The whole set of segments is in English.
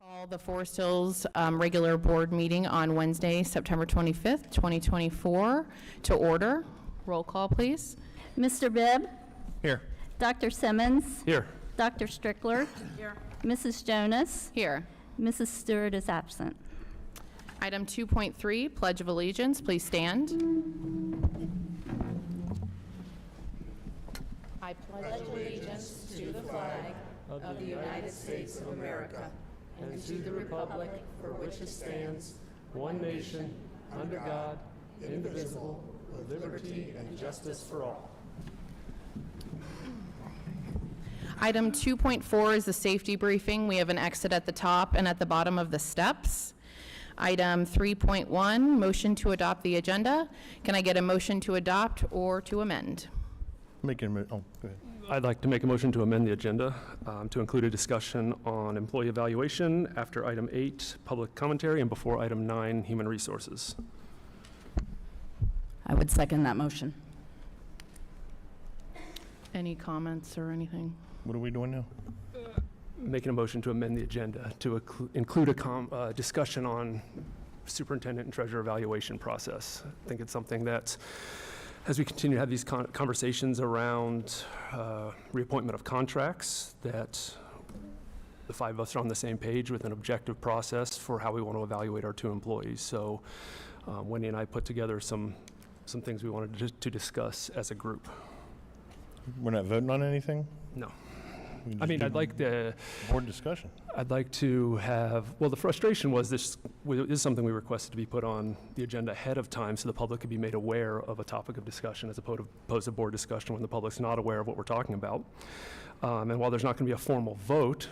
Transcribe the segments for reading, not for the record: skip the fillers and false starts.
Call the Forest Hills regular board meeting on Wednesday, September 25th, 2024 to order. Roll call, please. Mr. Bibb? Here. Dr. Simmons? Here. Dr. Strickler? Here. Mrs. Jonas? Here. Mrs. Stewart is absent. Item 2.3, Pledge of Allegiance. Please stand. I pledge allegiance to the flag of the United States of America and to the republic for which it stands, one nation, under God, indivisible, with liberty and justice for all. Item 2.4 is the safety briefing. We have an exit at the top and at the bottom of the steps. Item 3.1, motion to adopt the agenda. Can I get a motion to adopt or to amend? Oh, go ahead. I'd like to make a motion to amend the agenda to include a discussion on employee evaluation after item 8, public commentary, and before item 9, human resources. I would second that motion. Any comments or anything? What are we doing now? Making a motion to amend the agenda to include a discussion on superintendent and treasurer evaluation process. I think it's something that, as we continue to have these conversations around reappointment of contracts, that the five of us are on the same page with an objective process for how we want to evaluate our two employees. So Wendy and I put together some things we wanted to discuss as a group. We're not voting on anything? No. We can I just mean, do I'd like the board discussion. I'd like to have, well, the frustration was this is something we requested to be put on the agenda ahead of time so the public could be made aware of a topic of discussion as opposed to board discussion when the public's not aware of what we're talking about. And while there's not going to be a formal vote,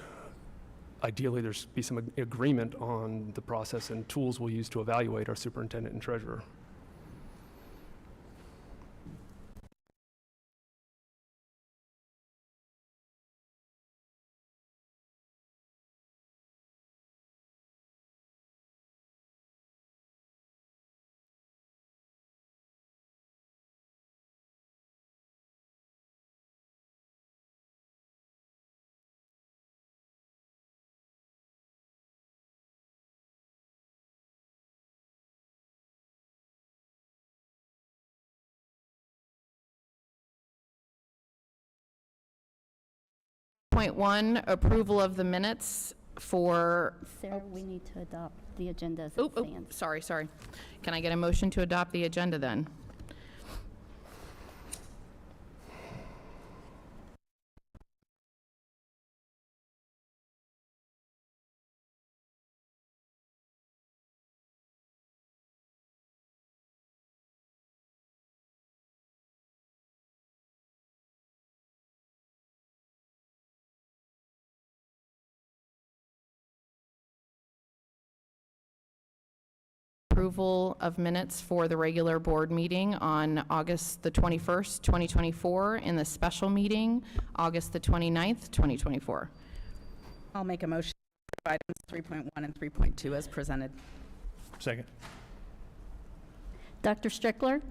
ideally there's be some agreement on the process and tools we'll use to evaluate our superintendent and treasurer. Point 1, approval of the minutes for, Sarah, we need to adopt the agenda as it stands. sorry. Can I get a motion to adopt the agenda then? Approval of minutes for the regular board meeting on August the 21st, 2024, and the special meeting, August the 29th, 2024. I'll make a motion for items 3.1 and 3.2 as presented. Second. Dr. Strickler?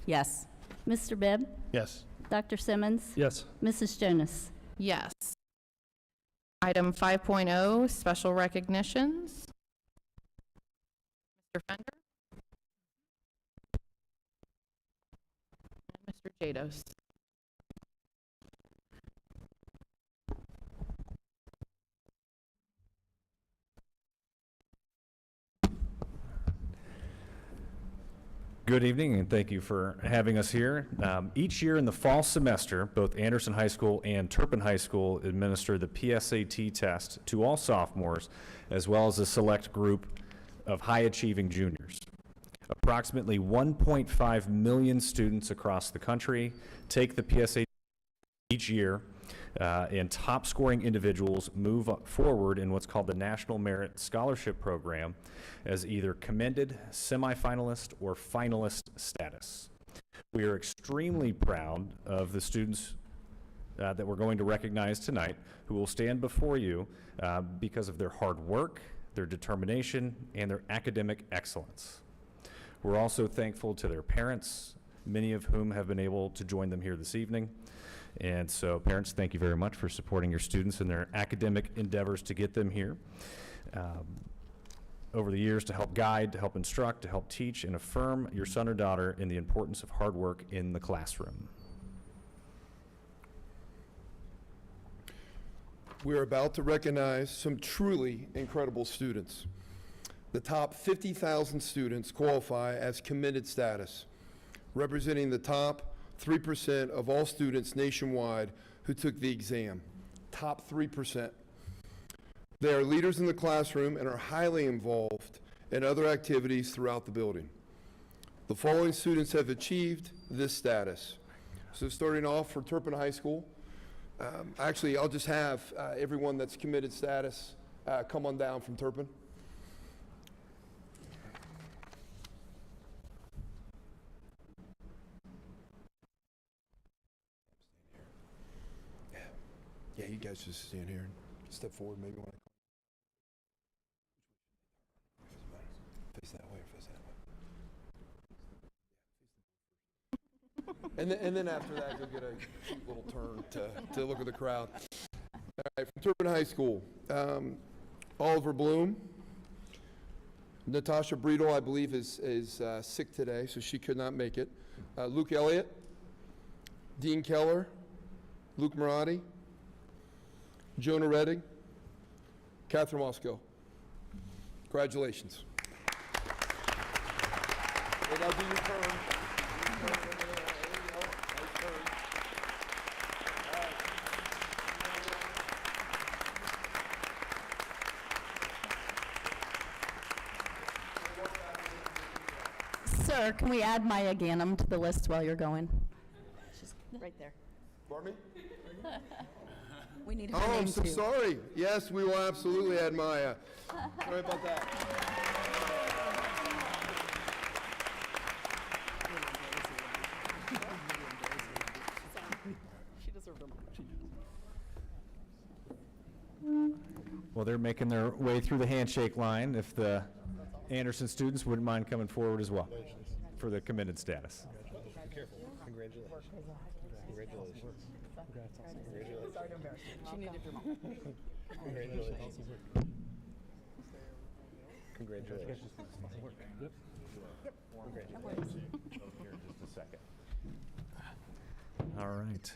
Yes. Mr. Bibb? Yes. Dr. Simmons? Yes. Mrs. Jonas? Yes. Item 5.0, special recognitions. Mr. Fender? And Mr. Jados. Good evening, and thank you for having us here. Each year in the fall semester, both Anderson High School and Turpin High School administer the PSAT test to all sophomores, as well as a select group of high-achieving juniors. Approximately 1.5 million students across the country take the PSAT each year, and top-scoring individuals move forward in what's called the National Merit Scholarship Program as either commended, semifinalist, or finalist status. We are extremely proud of the students that we're going to recognize tonight, who will stand before you because of their hard work, their determination, and their academic excellence. We're also thankful to their parents, many of whom have been able to join them here this evening. And so parents, thank you very much for supporting your students in their academic endeavors to get them here. over the years to help guide, to help instruct, to help teach, and affirm your son or daughter in the importance of hard work in the classroom. We're about to recognize some truly incredible students. The top 50,000 students qualify as committed status, representing the top 3% of all students nationwide who took the exam. Top 3%. They are leaders in the classroom and are highly involved in other activities throughout the building. The following students have achieved this status. So starting off for Turpin High School, actually, I'll just have everyone that's committed status come on down from Turpin. Yeah, you guys just stand here and step forward maybe when I face that way or face that way. And then after that, you'll get a cute little turn to look at the crowd. All right, from Turpin High School, Oliver Bloom. Natasha Breedel, I believe, is sick today, so she could not make it. Luke Elliott, Dean Keller, Luke Marotti, Jonah Redding, Catherine Moscow. Congratulations. And now do your turn. Sir, can we add Maya Ganem to the list while you're going? She's right there. Pardon me? We need her Oh, I'm name so too. sorry. Yes, we will absolutely add Maya. Sorry about that. She deserved her moment. Well, they're making their way through the handshake line. If the Anderson students wouldn't mind coming forward as well for the committed status. She needed her moment. All right.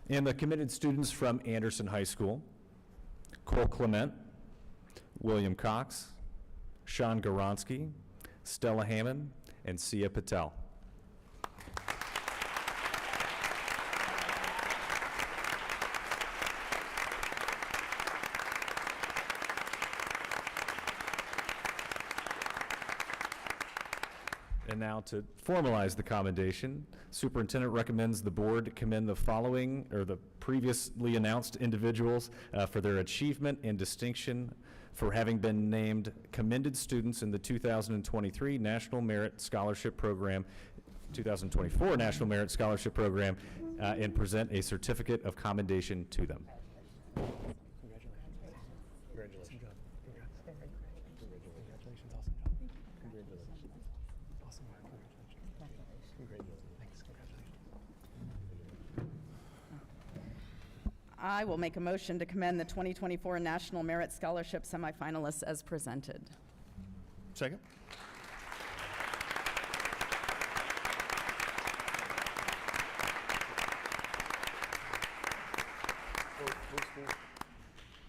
And the committed students from Anderson High School: Cole Clement, William Cox, Sean Goronsky, Stella Hammond, and Sia Patel. And now to formalize the commendation, Superintendent recommends the board commend the following, or the previously announced individuals for their achievement and distinction for having been named commended students in the 2023 National Merit Scholarship Program, 2024 National Merit Scholarship Program, and present a certificate of commendation to them. I will make a motion to commend the 2024 National Merit Scholarship semifinalists as presented. Second?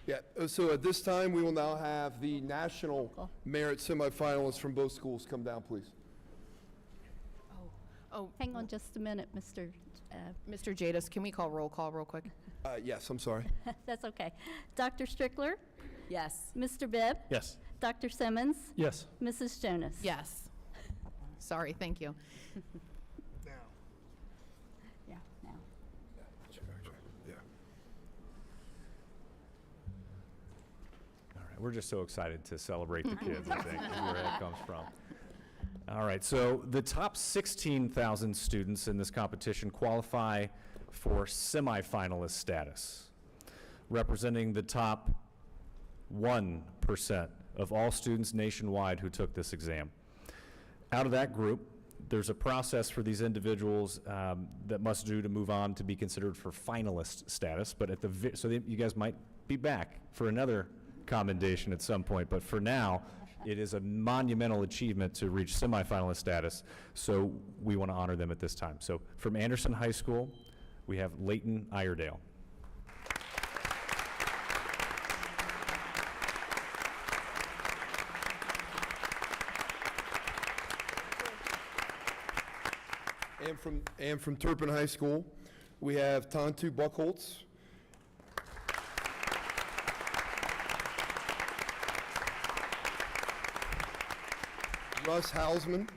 Yeah, so at this time, we will now have the national merit semifinalists from both schools come down, please. Oh, Hang on just a minute, Mr. Mr. Jadis, can we call roll call real quick? Yes, I'm sorry. That's okay. Dr. Strickler, Yes. Mr. Bibb, Yes. Dr. Simmons, Yes. Mrs. Jonas. Yes. Sorry, thank you. Yeah, now. Yeah. All right, we're just so excited to celebrate the kids, I think, is where that comes from. All right, so the top 16,000 students in this competition qualify for semifinalist status, representing the top 1% of all students nationwide who took this exam. Out of that group, there's a process for these individuals that must do to move on to be considered for finalist status, but at the so you guys might be back for another commendation at some point, but for now, it is a monumental achievement to reach semifinalist status, so we want to honor them at this time. So from Anderson High School, we have Leighton Iredale. And from Turpin High School, we have Tantu Buckholtz. Russ Hausman.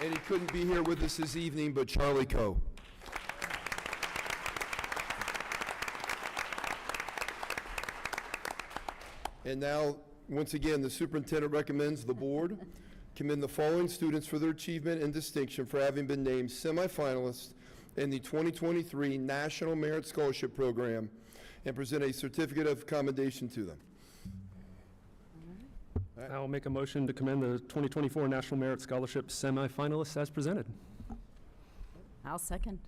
And he couldn't be here with us this evening, but Charlie Coe. And now, once again, the superintendent recommends the board commend the following students for their achievement and distinction for having been named semifinalists in the 2023 National Merit Scholarship Program and present a certificate of commendation to them. I'll make a motion to commend the 2024 National Merit Scholarship semifinalists as presented. I'll second.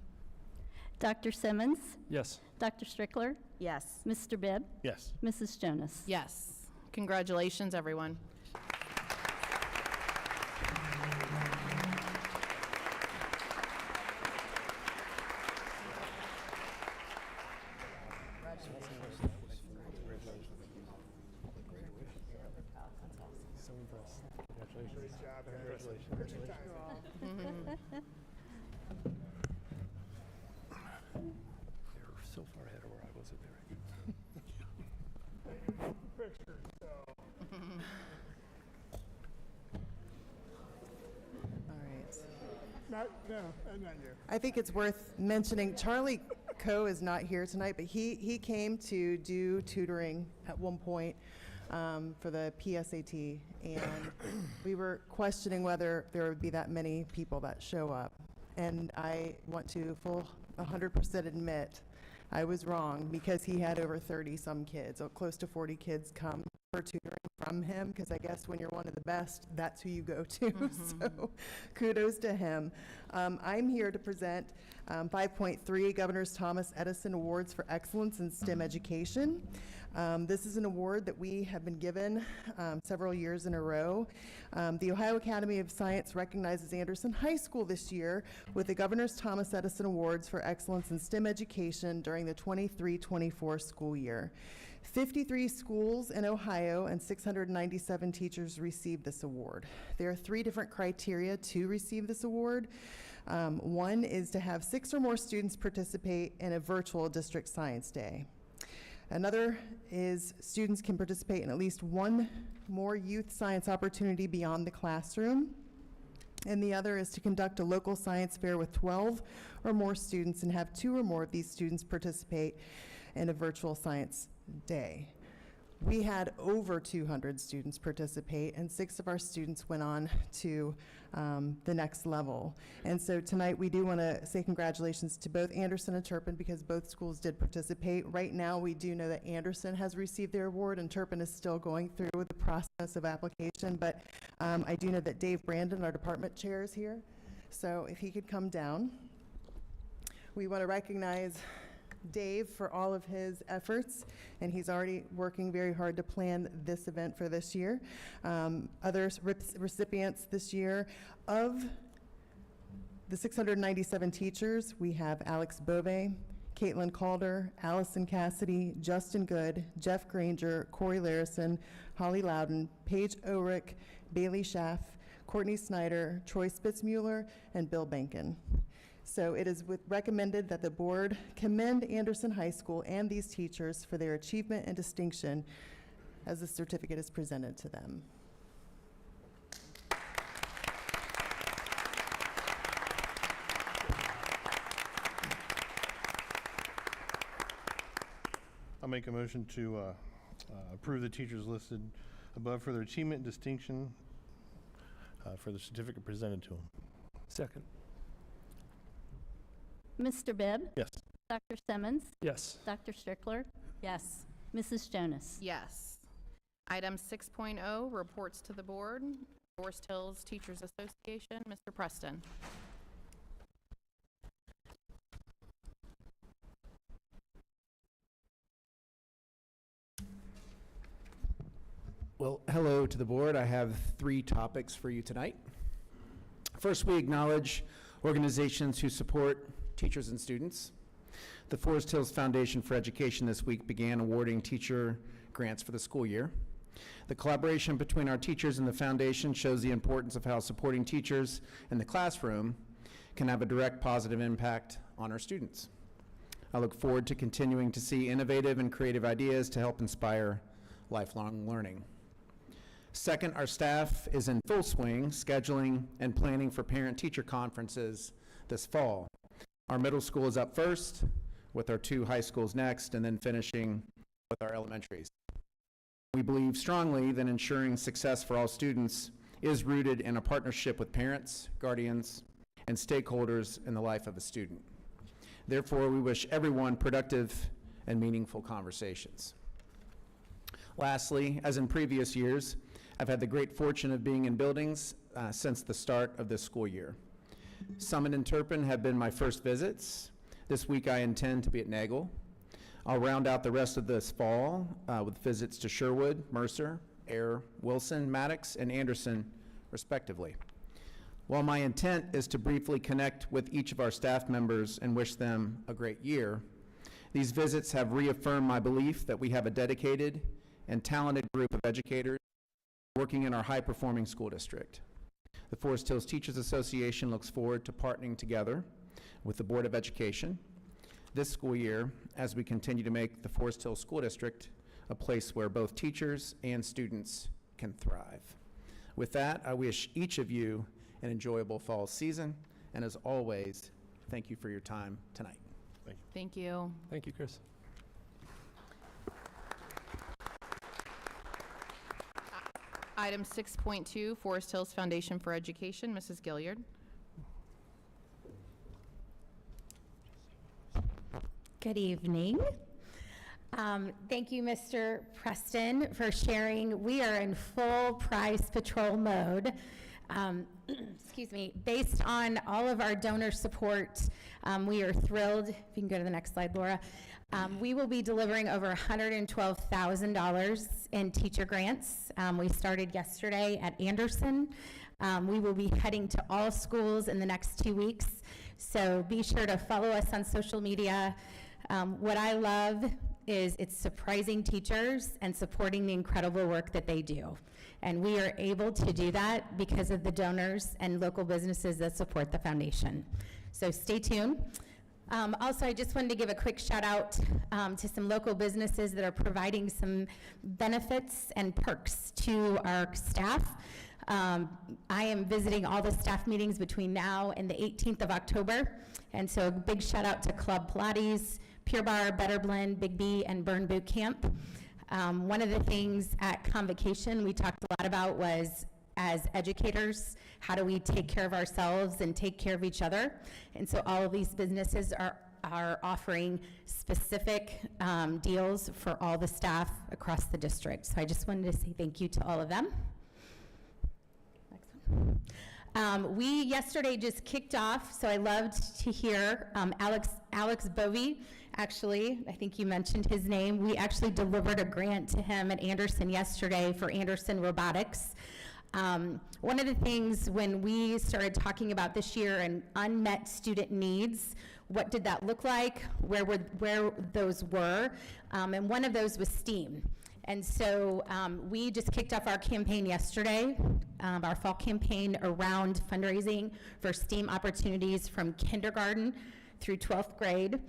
Dr. Simmons, Yes. Dr. Strickler, Yes. Mr. Bibb, Yes. Mrs. Jonas. Yes. Congratulations, everyone. They're so far ahead of where I was at All right. I think it's worth mentioning, Charlie Coe is not here tonight, but he came to do tutoring at one point for the PSAT, and we were questioning whether there would be that many people that show up. And I want to 100% admit I was wrong, because he had over 30-some kids, so close to 40 kids come for tutoring from him, because I guess when you're one of the best, that's who you go to. So kudos to him. I'm here to present 5.3 Governor's Thomas Edison Awards for Excellence in STEM Education. This is an award that we have been given several years in a row. The Ohio Academy of Science recognizes Anderson High School this year with the Governor's Thomas Edison Awards for Excellence in STEM Education during the 23-24 school year. 53 schools in Ohio and 697 teachers received this award. There are 3 different criteria to receive this award. One is to have 6 or more students participate in a virtual district science day. Another is students can participate in at least one more youth science opportunity beyond the classroom. And the other is to conduct a local science fair with 12 or more students and have 2 or more of these students participate in a virtual science day. We had over 200 students participate, and 6 of our students went on to the next level. And so tonight we do want to say congratulations to both Anderson and Turpin, because both schools did participate. Right now we do know that Anderson has received their award and Turpin is still going through the process of application, but I do know that Dave Brandon, our department chair, is here. So if he could come down. We want to recognize Dave for all of his efforts, and he's already working very hard to plan this event for this year. Other recipients this year, of the 697 teachers, we have Alex Bove, Caitlin Calder, Allison Cassidy, Justin Good, Jeff Granger, Corey Larison, Holly Loudon, Paige Ulrich, Bailey Schaff, Courtney Snyder, Troy Spitzmuller, and Bill Bankin. So it is recommended that the board commend Anderson High School and these teachers for their achievement and distinction as the certificate is presented to them. I'll make a motion to approve the teachers listed above for their achievement and distinction for the certificate presented to them. Second. Mr. Bibb, Yes. Dr. Simmons, Yes. Dr. Strickler, Yes. Mrs. Jonas. Yes. Item 6.0, reports to the board. Forest Hills Teachers Association, Mr. Preston. Well, hello to the board. I have 3 topics for you tonight. First, we acknowledge organizations who support teachers and students. The Forest Hills Foundation for Education this week began awarding teacher grants for the school year. The collaboration between our teachers and the foundation shows the importance of how supporting teachers in the classroom can have a direct positive impact on our students. I look forward to continuing to see innovative and creative ideas to help inspire lifelong learning. Second, our staff is in full swing scheduling and planning for parent-teacher conferences this fall. Our middle school is up first, with our 2 high schools next, and then finishing with our elementaries. We believe strongly that ensuring success for all students is rooted in a partnership with parents, guardians, and stakeholders in the life of a student. Therefore, we wish everyone productive and meaningful conversations. Lastly, as in previous years, I've had the great fortune of being in buildings since the start of this school year. Summit and Turpin have been my first visits. This week I intend to be at Nagel. I'll round out the rest of this fall with visits to Sherwood, Mercer, Air, Wilson, Maddox, and Anderson, respectively. While my intent is to briefly connect with each of our staff members and wish them a great year, these visits have reaffirmed my belief that we have a dedicated and talented group of educators working in our high-performing school district. The Forest Hills Teachers Association looks forward to partnering together with the Board of Education this school year as we continue to make the Forest Hills School District a place where both teachers and students can thrive. With that, I wish each of you an enjoyable fall season, and as always, thank you for your time tonight. Thank you. Thank you, Chris. Item 6.2, Forest Hills Foundation for Education, Mrs. Gilliard. Good evening. Thank you, Mr. Preston, for sharing. We are in full price patrol mode. Excuse me. Based on all of our donor support, we are thrilled. If you can go to the next slide, Laura. We will be delivering over $112,000 in teacher grants. We started yesterday at Anderson. We will be heading to all schools in the next 2 weeks. So be sure to follow us on social media. What I love is it's surprising teachers and supporting the incredible work that they do. And we are able to do that because of the donors and local businesses that support the foundation. So stay tuned. Also, I just wanted to give a quick shout out to some local businesses that are providing some benefits and perks to our staff. I am visiting all the staff meetings between now and the 18th of October. And so a big shout out to Club Pilates, Pure Barre, Better Blend, Big B, and Burn Boot Camp. One of the things at Convocation we talked a lot about was, as educators, how do we take care of ourselves and take care of each other? And so all of these businesses are offering specific deals for all the staff across the district. So I just wanted to say thank you to all of them. Next one. We yesterday just kicked off, so I loved to hear Alex Bovey. Actually, I think you mentioned his name. We actually delivered a grant to him at Anderson yesterday for Anderson Robotics. One of the things when we started talking about this year and unmet student needs, what did that look like, where those were, and one of those was STEAM. And so we just kicked off our campaign yesterday, our fall campaign around fundraising for STEAM opportunities from kindergarten through 12th grade.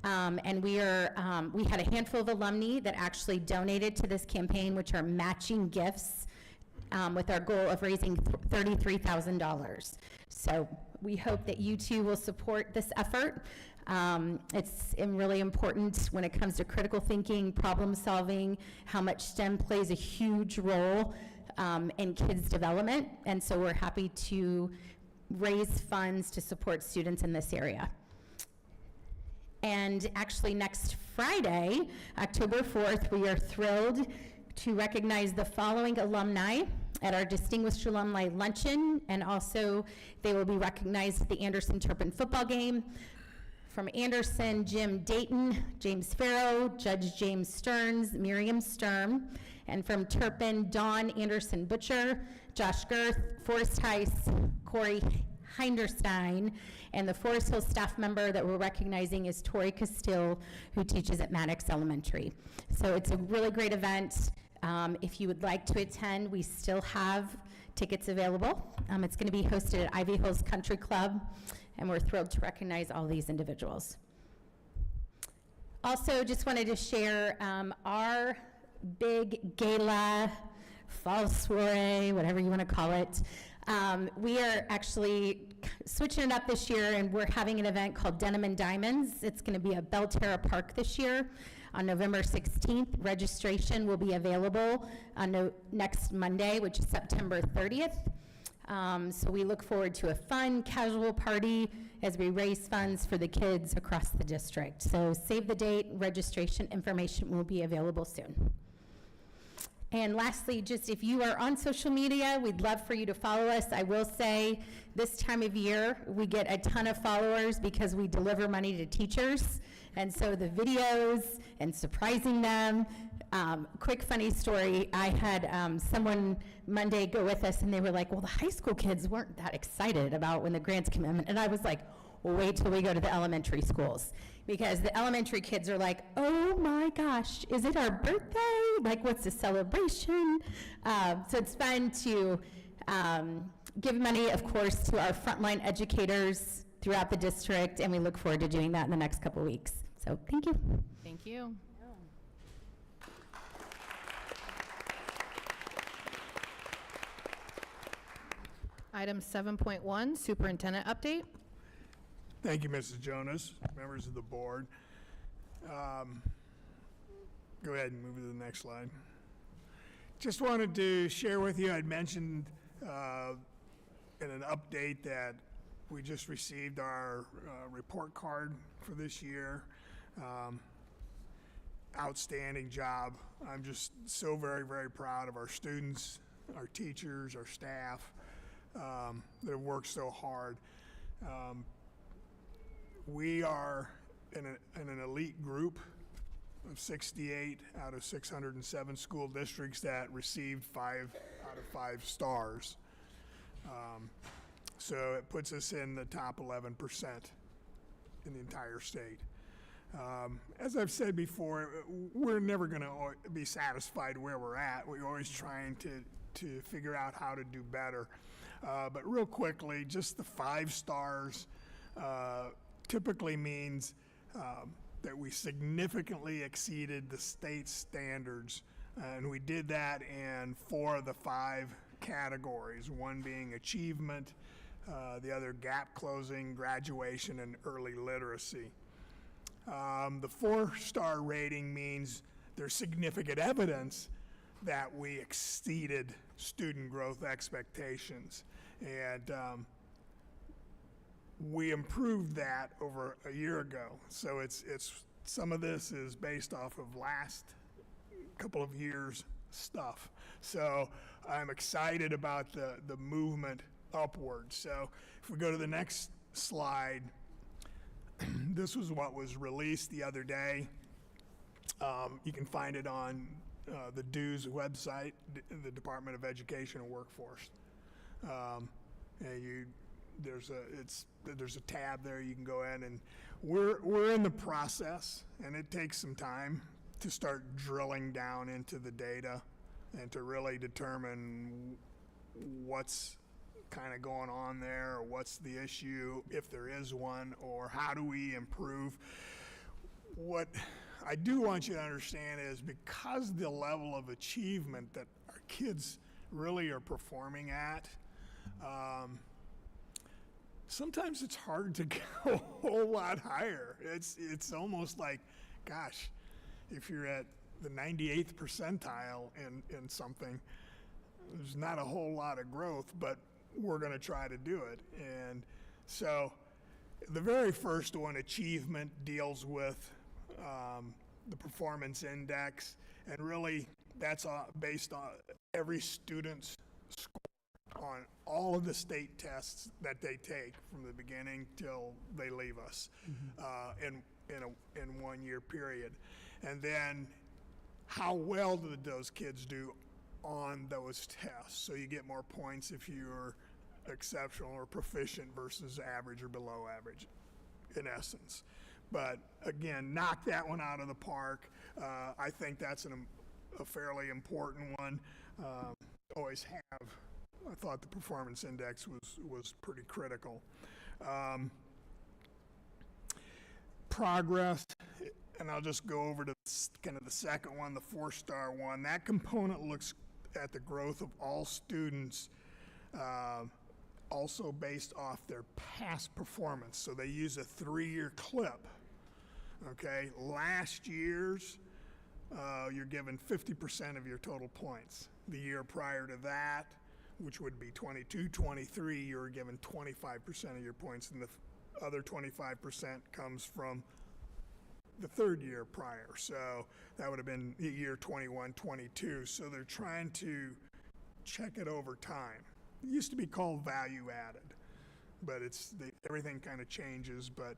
And we had a handful of alumni that actually donated to this campaign, which are matching gifts with our goal of raising $33,000. So we hope that you too will support this effort. It's really important when it comes to critical thinking, problem solving, how much STEM plays a huge role in kids' development. And so we're happy to raise funds to support students in this area. And actually next Friday, October 4th, we are thrilled to recognize the following alumni at our Distinguished Alumni Luncheon, and also they will be recognized at the Anderson Turpin football game. From Anderson, Jim Dayton, James Farrow, Judge James Stearns, Miriam Sturm. And from Turpin, Dawn Anderson Butcher, Josh Girth, Forrest Heiss, Corey Hinderstein, and the Forest Hill staff member that we're recognizing is Tori Castile, who teaches at Maddox Elementary. So it's a really great event. If you would like to attend, we still have tickets available. It's going to be hosted at Ivy Hills Country Club, and we're thrilled to recognize all these individuals. Also, just wanted to share our big gala, fall soiree, whatever you want to call it. We are actually switching it up this year, and we're having an event called Denim and Diamonds. It's going to be at Belterra Park this year on November 16th. Registration will be available on next Monday, which is September 30th. So we look forward to a fun, casual party as we raise funds for the kids across the district. So save the date. Registration information will be available soon. And lastly, just if you are on social media, we'd love for you to follow us. I will say this time of year, we get a ton of followers because we deliver money to teachers. And so the videos and surprising them. Quick funny story, I had someone Monday go with us and they were like, well, the high school kids weren't that excited about when the grants came in. And I was like, well, wait till we go to the elementary schools. Because the elementary kids are like, oh my gosh, is it our birthday? Like, what's the celebration? So it's fun to give money, of course, to our frontline educators throughout the district, and we look forward to doing that in the next couple weeks. So thank you. Thank you. Item 7.1, Superintendent Update. Thank you, Mrs. Jonas, members of the board. Go ahead and move to the next slide. Just wanted to share with you, I'd mentioned in an update that we just received our report card for this year. Outstanding job. I'm just so very, very proud of our students, our teachers, our staff that have worked so hard. We are in an elite group of 68 out of 607 school districts that received 5 out of 5 stars. So it puts us in the top 11% in the entire state. As I've said before, we're never going to be satisfied where we're at. We're always trying to figure out how to do better. But real quickly, just the 5 stars typically means that we significantly exceeded the state standards, and we did that in 4 of the 5 categories, one being achievement, the other gap closing, graduation, and early literacy. The 4-star rating means there's significant evidence that we exceeded student growth expectations, and we improved that over a year ago. So it's some of this is based off of last couple of years stuff. So I'm excited about the movement upward. So if we go to the next slide, this was what was released the other day. You can find it on the DEW's website, the Department of Education and Workforce. And there's a tab there you can go in, and we're in the process, and it takes some time to start drilling down into the data and to really determine what's kind of going on there, or what's the issue, if there is one, or how do we improve. What I do want you to understand is because the level of achievement that our kids really are performing at, sometimes it's hard to go a whole lot higher. It's almost like, gosh, if you're at the 98th percentile in something, there's not a whole lot of growth, but we're going to try to do it. And so the very first one, achievement, deals with the performance index, and really that's based on every student's score on all of the state tests that they take from the beginning till they leave us in 1 year period. And then how well did those kids do on those tests? So you get more points if you're exceptional or proficient versus average or below average, in essence. But again, knock that one out of the park. I think that's a fairly important one. Always have. I thought the performance index was pretty critical. Progress, and I'll just go over to kind of the second one, the 4-star one. That component looks at the growth of all students, also based off their past performance. So they use a 3-year clip. Okay, last year's, you're given 50% of your total points. The year prior to that, which would be 22, 23, you were given 25% of your points, and the other 25% comes from the third year prior. So that would have been the year 21, 22. So they're trying to check it over time. It used to be called value added, but everything kind of changes, but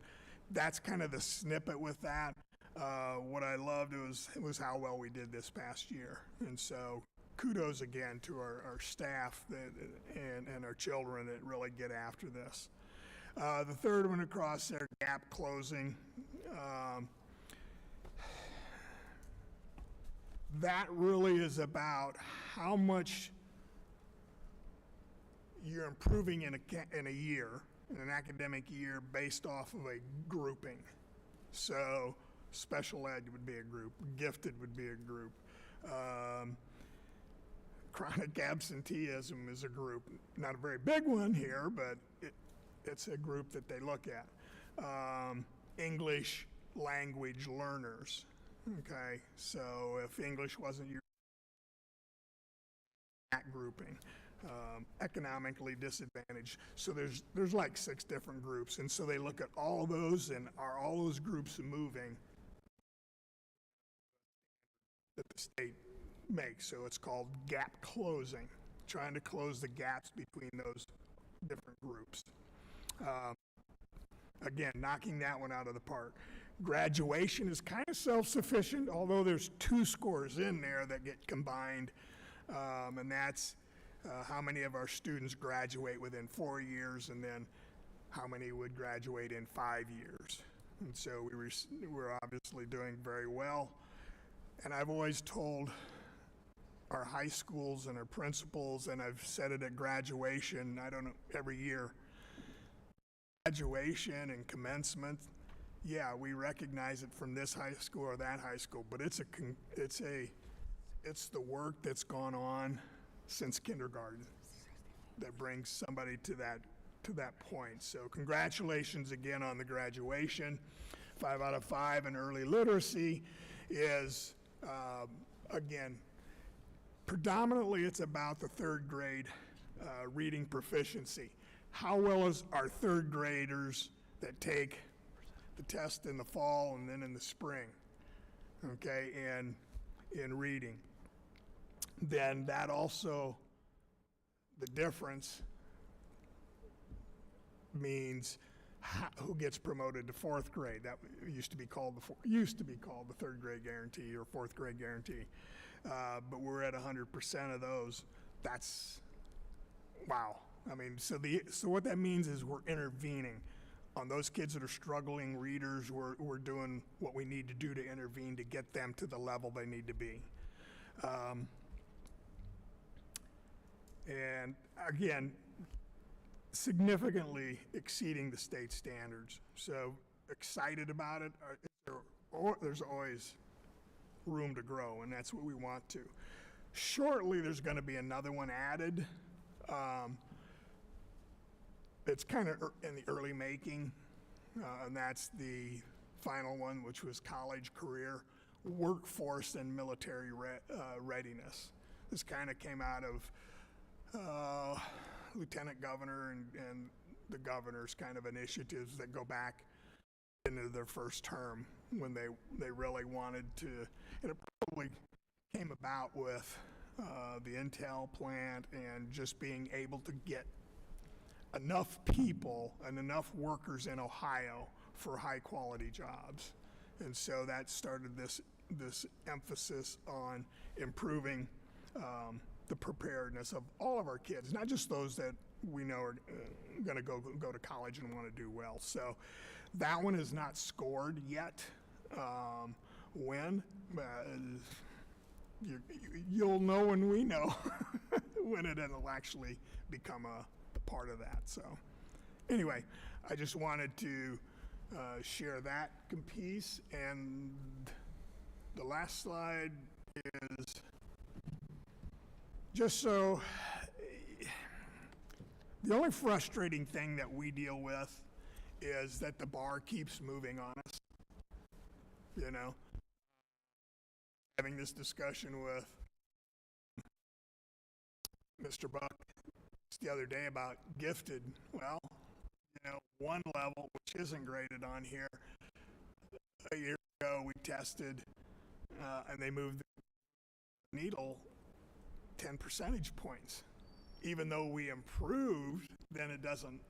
that's kind of the snippet with that. What I loved was how well we did this past year. And so kudos again to our staff and our children that really get after this. The third one across there, gap closing. That really is about how much you're improving in a year, in an academic year, based off of a grouping. So special ed would be a group, gifted would be a group, chronic absenteeism is a group. Not a very big one here, but it's a group that they look at. English language learners, okay? So if English wasn't your that grouping. Economically disadvantaged. So there's like 6 different groups, and so they look at all of those, and are all those groups moving that the state makes. So it's called gap closing, trying to close the gaps between those different groups. Again, knocking that one out of the park. Graduation is kind of self-sufficient, although there's 2 scores in there that get combined, and that's how many of our students graduate within 4 years, and then how many would graduate in 5 years. And so we're obviously doing very well. And I've always told our high schools and our principals, and I've said it at graduation, I don't know, every year, graduation and commencement, yeah, we recognize it from this high school or that high school, but it's the work that's gone on since kindergarten that brings somebody to that point. So congratulations again on the graduation. 5 out of 5 in early literacy is, again, predominantly it's about the 3rd grade reading proficiency. How well is our 3rd graders that take the test in the fall and then in the spring, okay, in reading? Then that also, the difference means who gets promoted to 4th grade. That used to be called the 3rd grade guarantee or 4th grade guarantee. But we're at 100% of those. That's, wow. I mean, so what that means is we're intervening on those kids that are struggling readers. We're doing what we need to do to intervene to get them to the level they need to be. And again, significantly exceeding the state standards. So excited about it. There's always room to grow, and that's what we want to. Shortly, there's going to be another one added. It's kind of in the early making, and that's the final one, which was college, career, workforce, and military readiness. This kind of came out of Lieutenant Governor and the governor's kind of initiatives that go back into their first term when they really wanted to, and it probably came about with the Intel plant, and just being able to get enough people and enough workers in Ohio for high-quality jobs. And so that started this emphasis on improving the preparedness of all of our kids, not just those that we know are going to go to college and want to do well. So that one is not scored yet. When? You'll know when we know when it'll actually become a part of that. So anyway, I just wanted to share that piece. And the last slide is just so the only frustrating thing that we deal with is that the bar keeps moving on us. You know, having this discussion with Mr. Buck the other day about gifted. Well, you know, one level, which isn't graded on here, a year ago we tested and they moved the needle 10 percentage points. Even though we improved, then it doesn't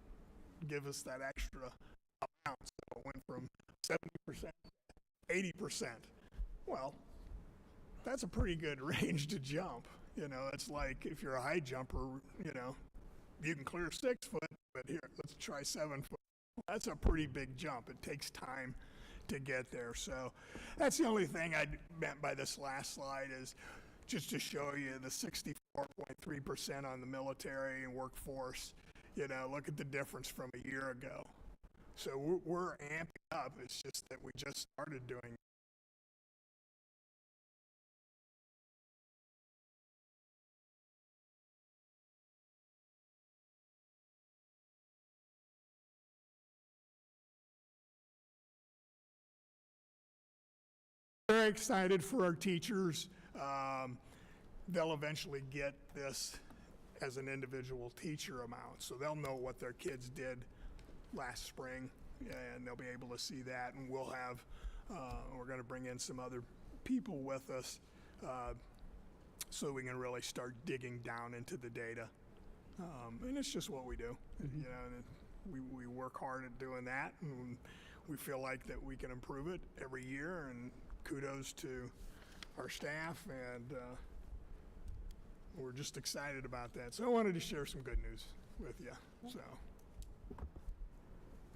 give us that extra amount. So it went from 70% to 80%. Well, that's a pretty good range to jump. You know, it's like if you're a high jumper, you know, you can clear 6 foot, but here, let's try 7 foot. That's a pretty big jump. It takes time to get there. So that's the only thing I meant by this last slide, is just to show you the 64.3% on the military and workforce. You know, look at the difference from a year ago. So we're amping up. It's just that we just started doing it. Very excited for our teachers. They'll eventually get this as an individual teacher amount, so they'll know what their kids did last spring, and they'll be able to see that. And we'll have, we're going to bring in some other people with us so we can really start digging down into the data. And it's just what we do, you know. And we work hard at doing that, and we feel like that we can improve it every year. And kudos to our staff, and we're just excited about that. So I wanted to share some good news with you. So,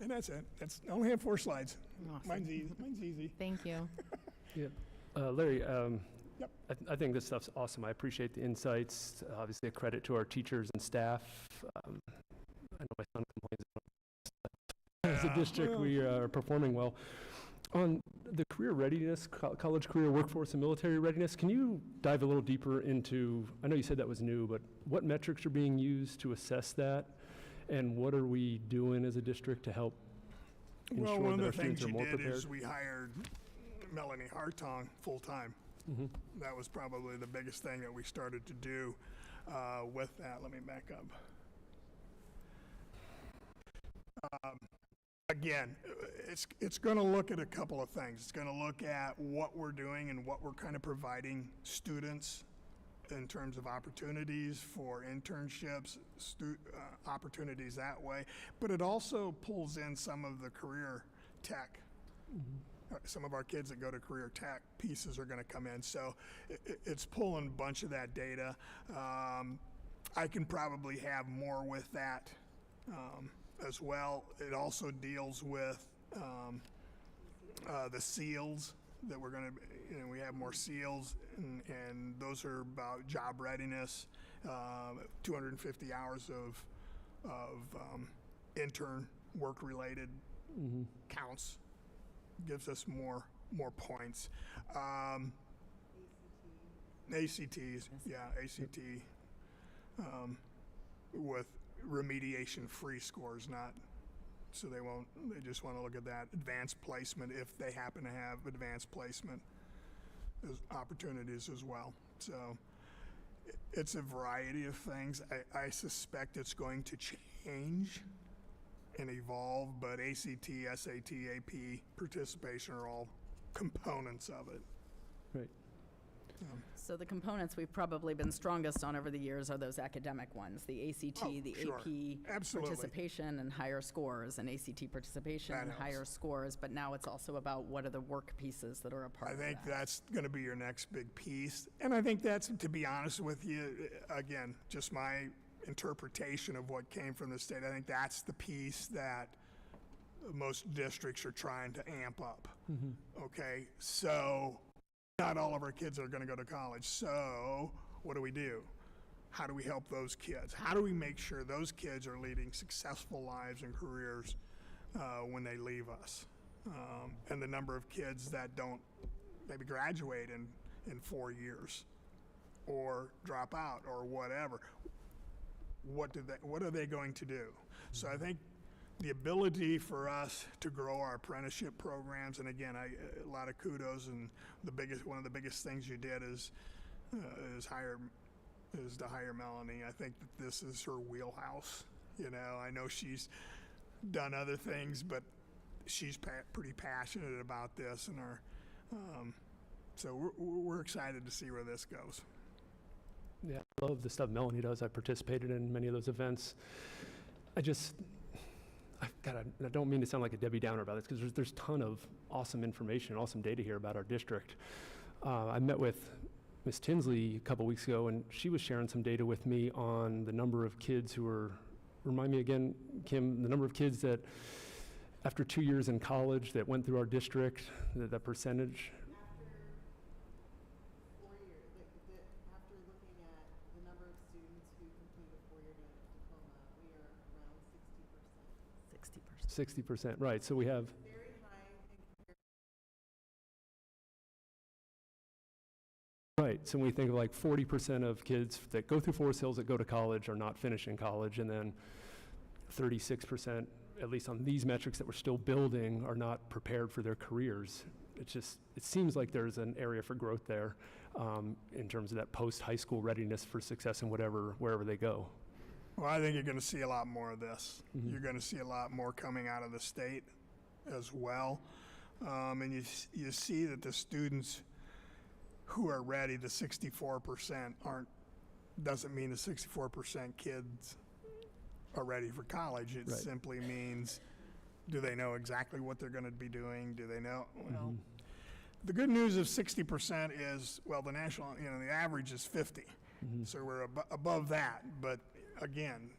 and that's it. I only have 4 slides. Awesome. Mine's easy. Thank you. Yeah. Larry, Yep. I think this stuff's awesome. I appreciate the insights. Obviously, a credit to our teachers and staff. I know my son complains as a district we are performing well. On the career readiness, college career, workforce, and military readiness, can you dive a little deeper into, I know you said that was new, but what metrics are being used to assess that? And what are we doing as a district to help Well, ensure one that our of the things students are you more did prepared? is we hired Melanie Hartong full-time. Mhm. That was probably the biggest thing that we started to do with that. Let me back up. Again, it's going to look at a couple of things. It's going to look at what we're doing and what we're kind of providing students in terms of opportunities for internships, opportunities that way. But it also pulls in some of the career tech. Some of our kids that go to career tech pieces are going to come in. So it's pulling a bunch of that data. I can probably have more with that as well. It also deals with the SEALs that we're going to, we have more SEALs, and those are about job readiness, 250 hours of intern work-related counts. Gives us more points. ACTs, yeah, ACT, with remediation-free scores, not, so they just want to look at that advanced placement if they happen to have advanced placement opportunities as well. So it's a variety of things. I suspect it's going to change and evolve, but ACT, SAT, AP participation are all components of it. Right. So the components we've probably been strongest on over the years are those academic ones, the ACT, the sure. AP Absolutely. participation and higher scores, and ACT participation That and helps. higher scores, but now it's also about what are the work pieces that are a part I of think that. that's going to be your next big piece. And I think that's, to be honest with you, again, just my interpretation of what came from the state. I think that's the piece that most districts are trying to amp up. Okay, so not all of our kids are going to go to college. So what do? How do we help those kids? How do we make sure those kids are leading successful lives and careers when they leave us? And the number of kids that don't maybe graduate in 4 years or drop out or whatever. What are they going to do? So I think the ability for us to grow our apprenticeship programs, and again, a lot of kudos, and one of the biggest things you did is to hire Melanie. I think that this is her wheelhouse. You know, I know she's done other things, but she's pretty passionate about this, and so we're excited to see where this goes. Yeah, I love the stuff Melanie does. I participated in many of those events. I don't mean to sound like a Debbie Downer about this, because there's a ton of awesome information, awesome data here about our district. I met with Ms. Tinsley a couple weeks ago, and she was sharing some data with me on the number of kids who were, remind me again, Kim, the number of kids that after 2 years in college that went through our district, that percentage. After looking at the number of students who complete a four-year diploma, we are around 60%. 60%. 60%, right. So we have Very high in comparison. right. So when we think of like 40% of kids that go through Forest Hills that go to college are not finishing college, and then 36%, at least on these metrics that we're still building, are not prepared for their careers. It seems like there's an area for growth there in terms of that post-high school readiness for success in wherever they go. Well, I think you're going to see a lot more of this. You're going to see a lot more coming out of the state as well. And you see that the students who are ready, the 64% doesn't mean the 64% kids are ready for college. It simply means, do they know exactly what they're going to be doing? Do they know? Well, the good news of 60% is, well, the national, the average is 50. So we're above that. But again,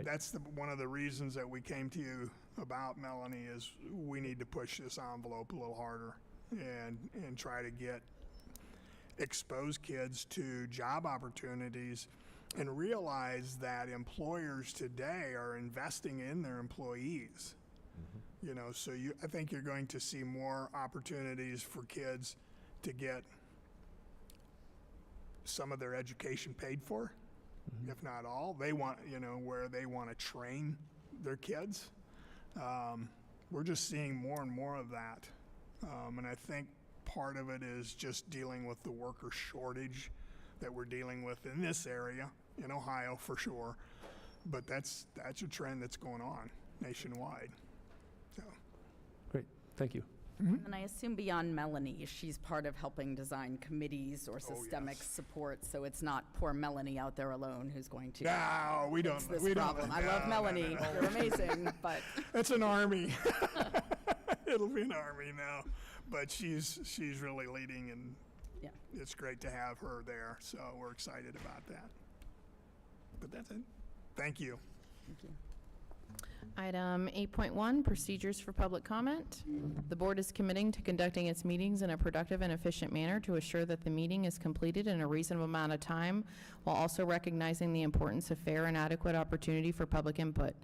that's one of the reasons that we came to you about, Melanie, is we need to push this envelope a little harder and try to expose kids to job opportunities and realize that employers today are investing in their employees. So I think you're going to see more opportunities for kids to get some of their education paid for, if not all. They want, where they want to train their kids. We're just seeing more and more of that. And I think part of it is just dealing with the worker shortage that we're dealing with in this area, in Ohio for sure. But that's a trend that's going on nationwide. So. Great, thank you. And I assume beyond Melanie, she's part of helping design committees or systemic support, so it's not poor Melanie out there alone who's going to No, we don't. fix this We problem. don't. I love Melanie. No. You're amazing, but It's an army. It'll be an army now, but she's really leading, and yeah. it's great to have her there. So we're excited about that. But that's it. Thank you. Thank you. Item 8.1, procedures for public comment. The board is committing to conducting its meetings in a productive and efficient manner to assure that the meeting is completed in a reasonable amount of time, while also recognizing the importance of fair and adequate opportunity for public input.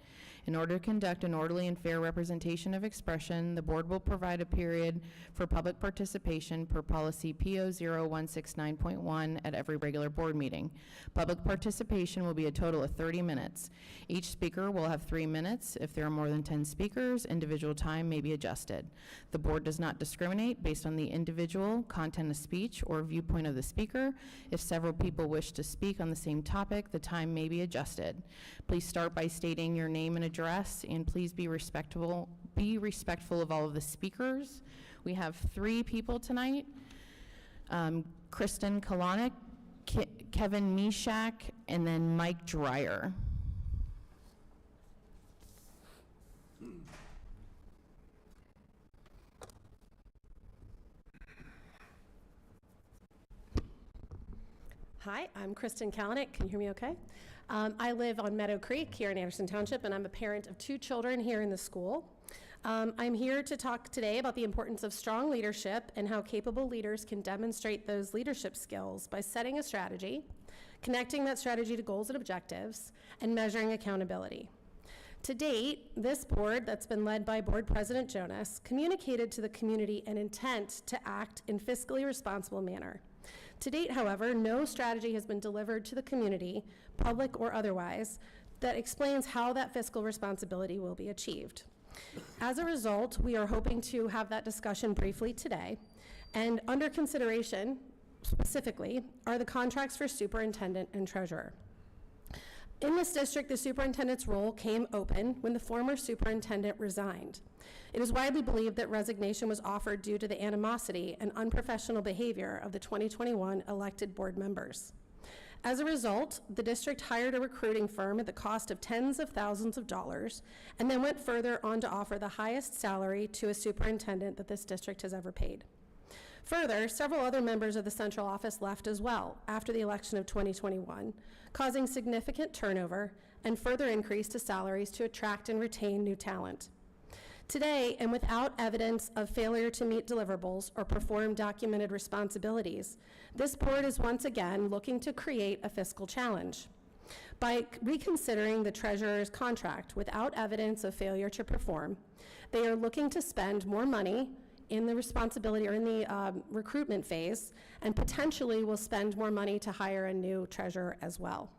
In order to conduct an orderly and fair representation of expression, the board will provide a period for public participation per policy PO 0169.1 at every regular board meeting. Public participation will be a total of 30 minutes. Each speaker will have 3 minutes. If there are more than 10 speakers, individual time may be adjusted. The board does not discriminate based on the individual, content of speech, or viewpoint of the speaker. If several people wish to speak on the same topic, the time may be adjusted. Please start by stating your name and address, and please be respectful of all of the speakers. We have 3 people tonight. Kristen Kalanick, Kevin Mishak, and then Mike Dreyer. Hi, I'm Kristen Kalanick. Can you hear me okay? I live on Meadow Creek here in Anderson Township, and I'm a parent of 2 children here in the school. I'm here to talk today about the importance of strong leadership and how capable leaders can demonstrate those leadership skills by setting a strategy, connecting that strategy to goals and objectives, and measuring accountability. To date, this board that's been led by Board President Jonas communicated to the community an intent to act in fiscally responsible manner. To date, however, no strategy has been delivered to the community, public or otherwise, that explains how that fiscal responsibility will be achieved. As a result, we are hoping to have that discussion briefly today, and under consideration, specifically, are the contracts for superintendent and treasurer. In this district, the superintendent's role came open when the former superintendent resigned. It is widely believed that resignation was offered due to the animosity and unprofessional behavior of the 2021 elected board members. As a result, the district hired a recruiting firm at the cost of tens of thousands of dollars, and then went further on to offer the highest salary to a superintendent that this district has ever paid. Further, several other members of the central office left as well after the election of 2021, causing significant turnover and further increase to salaries to attract and retain new talent. Today, and without evidence of failure to meet deliverables or perform documented responsibilities, this board is once again looking to create a fiscal challenge. By reconsidering the treasurer's contract without evidence of failure to perform, they are looking to spend more money in the responsibility or in the recruitment phase, and potentially will spend more money to hire a new treasurer as well.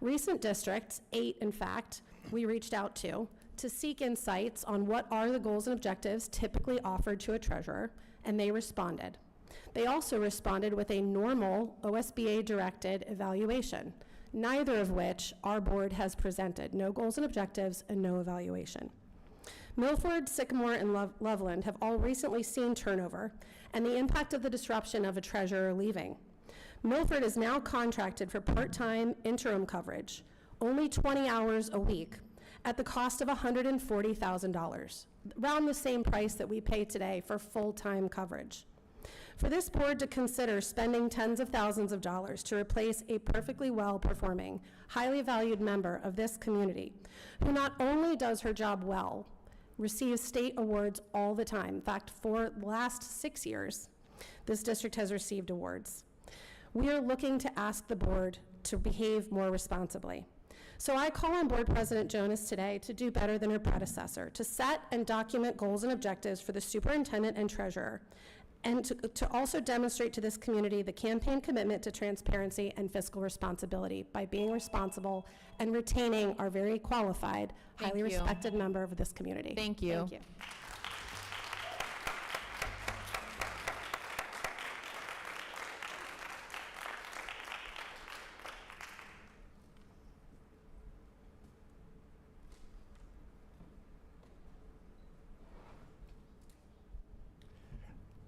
Recent districts, 8 in fact, we reached out to seek insights on what are the goals and objectives typically offered to a treasurer, and they responded. They also responded with a normal OSBA-directed evaluation, neither of which our board has presented. No goals and objectives and no evaluation. Milford, Sycamore, and Loveland have all recently seen turnover and the impact of the disruption of a treasurer leaving. Milford is now contracted for part-time interim coverage, only 20 hours a week, at the cost of $140,000, around the same price that we pay today for full-time coverage. For this board to consider spending tens of thousands of dollars to replace a perfectly well-performing, highly valued member of this community, who not only does her job well, receives state awards all the time. In fact, for the last 6 years, this district has received awards. We are looking to ask the board to behave more responsibly. So I call on Board President Jonas today to do better than her predecessor, to set and document goals and objectives for the superintendent and treasurer, and to also demonstrate to this community the campaign commitment to transparency and fiscal responsibility by being responsible and retaining our very qualified, highly respected member of this community. Thank you. Thank you.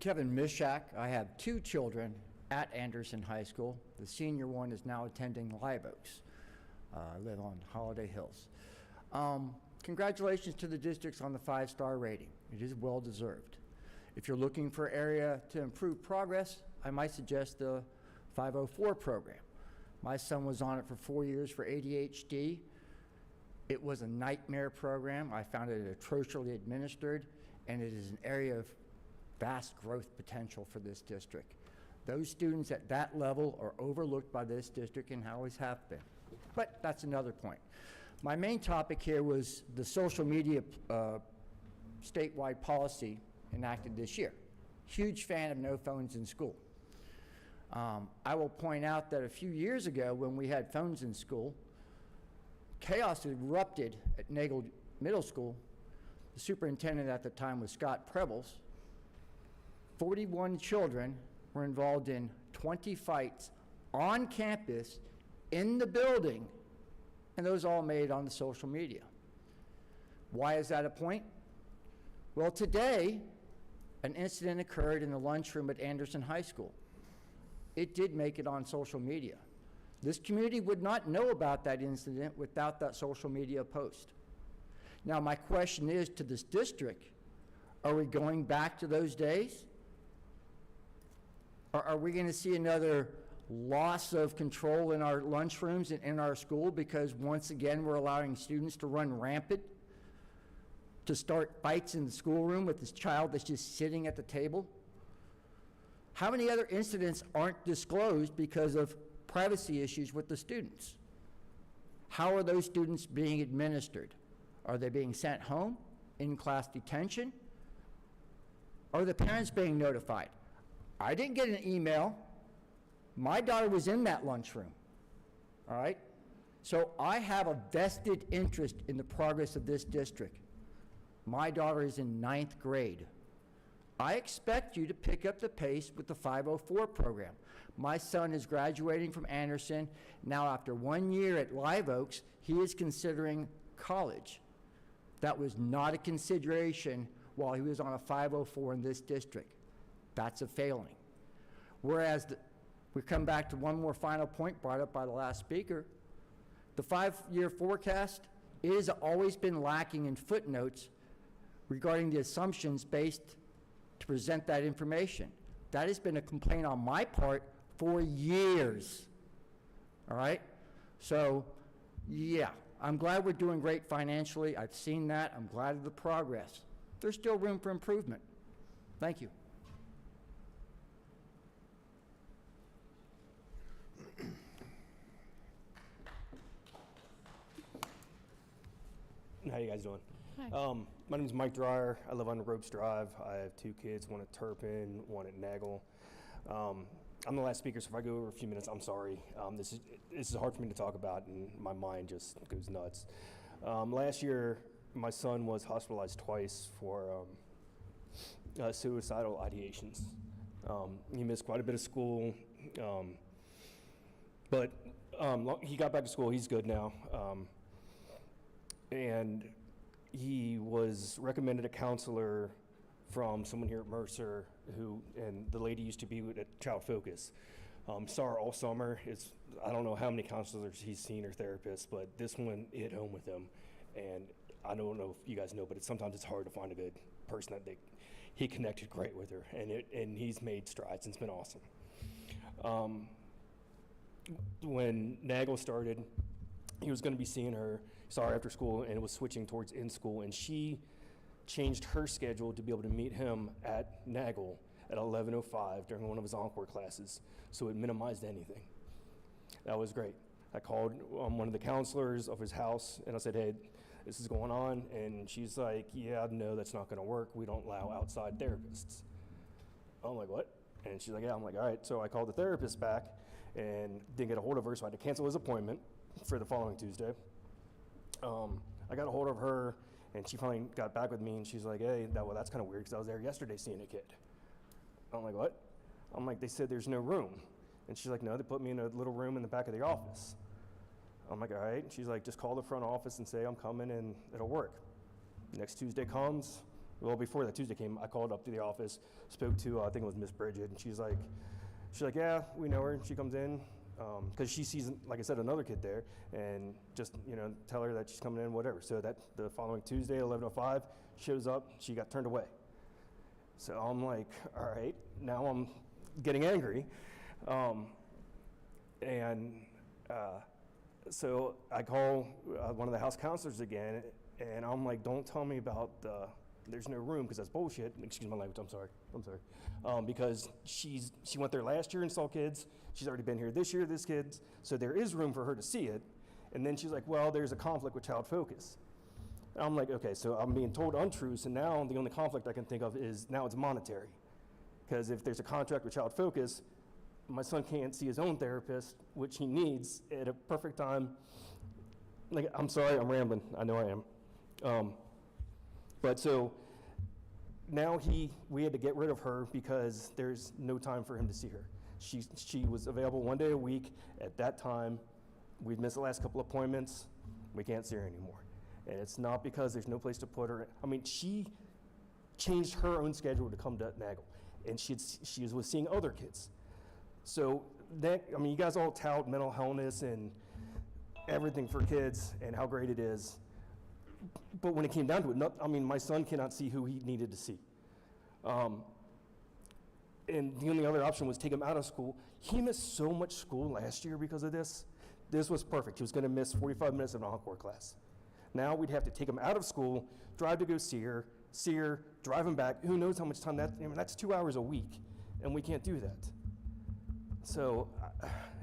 Kevin Mishak. I have 2 children at Anderson High School. The senior one is now attending Live Oaks. I live on Holiday Hills. Congratulations to the districts on the 5-star rating. It is well deserved. If you're looking for area to improve progress, I might suggest the 504 program. My son was on it for 4 years for ADHD. It was a nightmare program. I found it atrociously administered, and it is an area of vast growth potential for this district. Those students at that level are overlooked by this district and always have been. But that's another point. My main topic here was the social media statewide policy enacted this year. Huge fan of no phones in school. I will point out that a few years ago when we had phones in school, chaos erupted at Nagel Middle School. The superintendent at the time was Scott Prebles. 41 children were involved in 20 fights on campus, in the building, and those all made on the social media. Why is that a point? Well, today, an incident occurred in the lunchroom at Anderson High School. it did make it on social media. This community would not know about that incident without that social media post. Now, my question is to this district, are we going back to those days? Or are we going to see another loss of control in our lunchrooms and in our school because once again we're allowing students to run rampant, to start fights in the schoolroom with this child that's just sitting at the table? How many other incidents aren't disclosed because of privacy issues with the students? How are those students being administered? Are they being sent home, in class detention? Are the parents being notified? I didn't get an email. My daughter was in that lunchroom, all right? So I have a vested interest in the progress of this district. My daughter is in 9th grade. I expect you to pick up the pace with the 504 program. My son is graduating from Anderson. Now, after 1 year at Live Oaks, he is considering college. That was not a consideration while he was on a 504 in this district. That's a failing. Whereas we come back to one more final point brought up by the last speaker. The 5-year forecast, it has always been lacking in footnotes regarding the assumptions based to present that information. That has been a complaint on my part for years, all right? So, yeah, I'm glad we're doing great financially. I've seen that. I'm glad of the progress. There's still room for improvement. Thank you. How you guys doing? Hi. My name is Mike Dreyer. I live on Ropes Drive. I have 2 kids, one at Turpin, one at Nagel. I'm the last speaker, so if I go over a few minutes, I'm sorry. This is hard for me to talk about, and my mind just goes nuts. Last year, my son was hospitalized twice for suicidal ideations. He missed quite a bit of school, but he got back to school. He's good now. And he was recommended a counselor from someone here at Mercer and the lady used to be at Child Focus. Saw her all summer. I don't know how many counselors he's seen or therapists, but this one hit home with him. And I don't know if you guys know, but sometimes it's hard to find a good person that he connected great with her, and he's made strides, and it's been awesome. When Nagel started, he was going to be seeing her, saw her after school, and was switching towards in school, and she changed her schedule to be able to meet him at Nagel at 11:05 during one of his encore classes, so it minimized anything. That was great. I called one of the counselors of his house, and I said, hey, this is going on, and she's like, yeah, no, that's not going to work. We don't allow outside therapists. I'm like, what? And she's like, yeah. I'm like, all right. So I called the therapist back and didn't get a hold of her, so I had to cancel his appointment for the following Tuesday. I got a hold of her, and she finally got back with me, and she's like, hey, that's kind of weird because I was there yesterday seeing a kid. I'm like, what? I'm like, they said there's no room. And she's like, no, they put me in a little room in the back of the office. I'm like, all right. And she's like, just call the front office and say I'm coming and it'll work. Next Tuesday comes. Well, before that Tuesday came, I called up to the office, spoke to, I think it was Miss Bridget, and she's like, yeah, we know her. And she comes in because she sees, like I said, another kid there, and just, tell her that she's coming in, whatever. So that the following Tuesday, 11:05, shows up. She got turned away. So I'm like, all right, now I'm getting angry. So I call one of the house counselors again, and I'm like, don't tell me about there's no room, because that's bullshit. Excuse my language, I'm sorry. Because she went there last year and saw kids. She's already been here this year, this kids. So there is room for her to see it. And then she's like, well, there's a conflict with Child Focus. And I'm like, okay, so I'm being told untruths, and now the only conflict I can think of is now it's monetary. Because if there's a contract with Child Focus, my son can't see his own therapist, which he needs at a perfect time. Like, I'm sorry, I'm rambling. I know I am. But so now we had to get rid of her because there's no time for him to see her. She was available 1 day a week at that time. We'd missed the last couple appointments. We can't see her anymore. And it's not because there's no place to put her. I mean, she changed her own schedule to come to Nagel, and she was seeing other kids. So that, I mean, you guys all tout mental wellness and everything for kids and how great it is. But when it came down to it, I mean, my son cannot see who he needed to see. And the only other option was take him out of school. He missed so much school last year because of this. This was perfect. He was going to miss 45 minutes of an encore class. Now we'd have to take him out of school, drive to go see her, drive him back. Who knows how much time that, I mean, that's 2 hours a week, and we can't do that. So,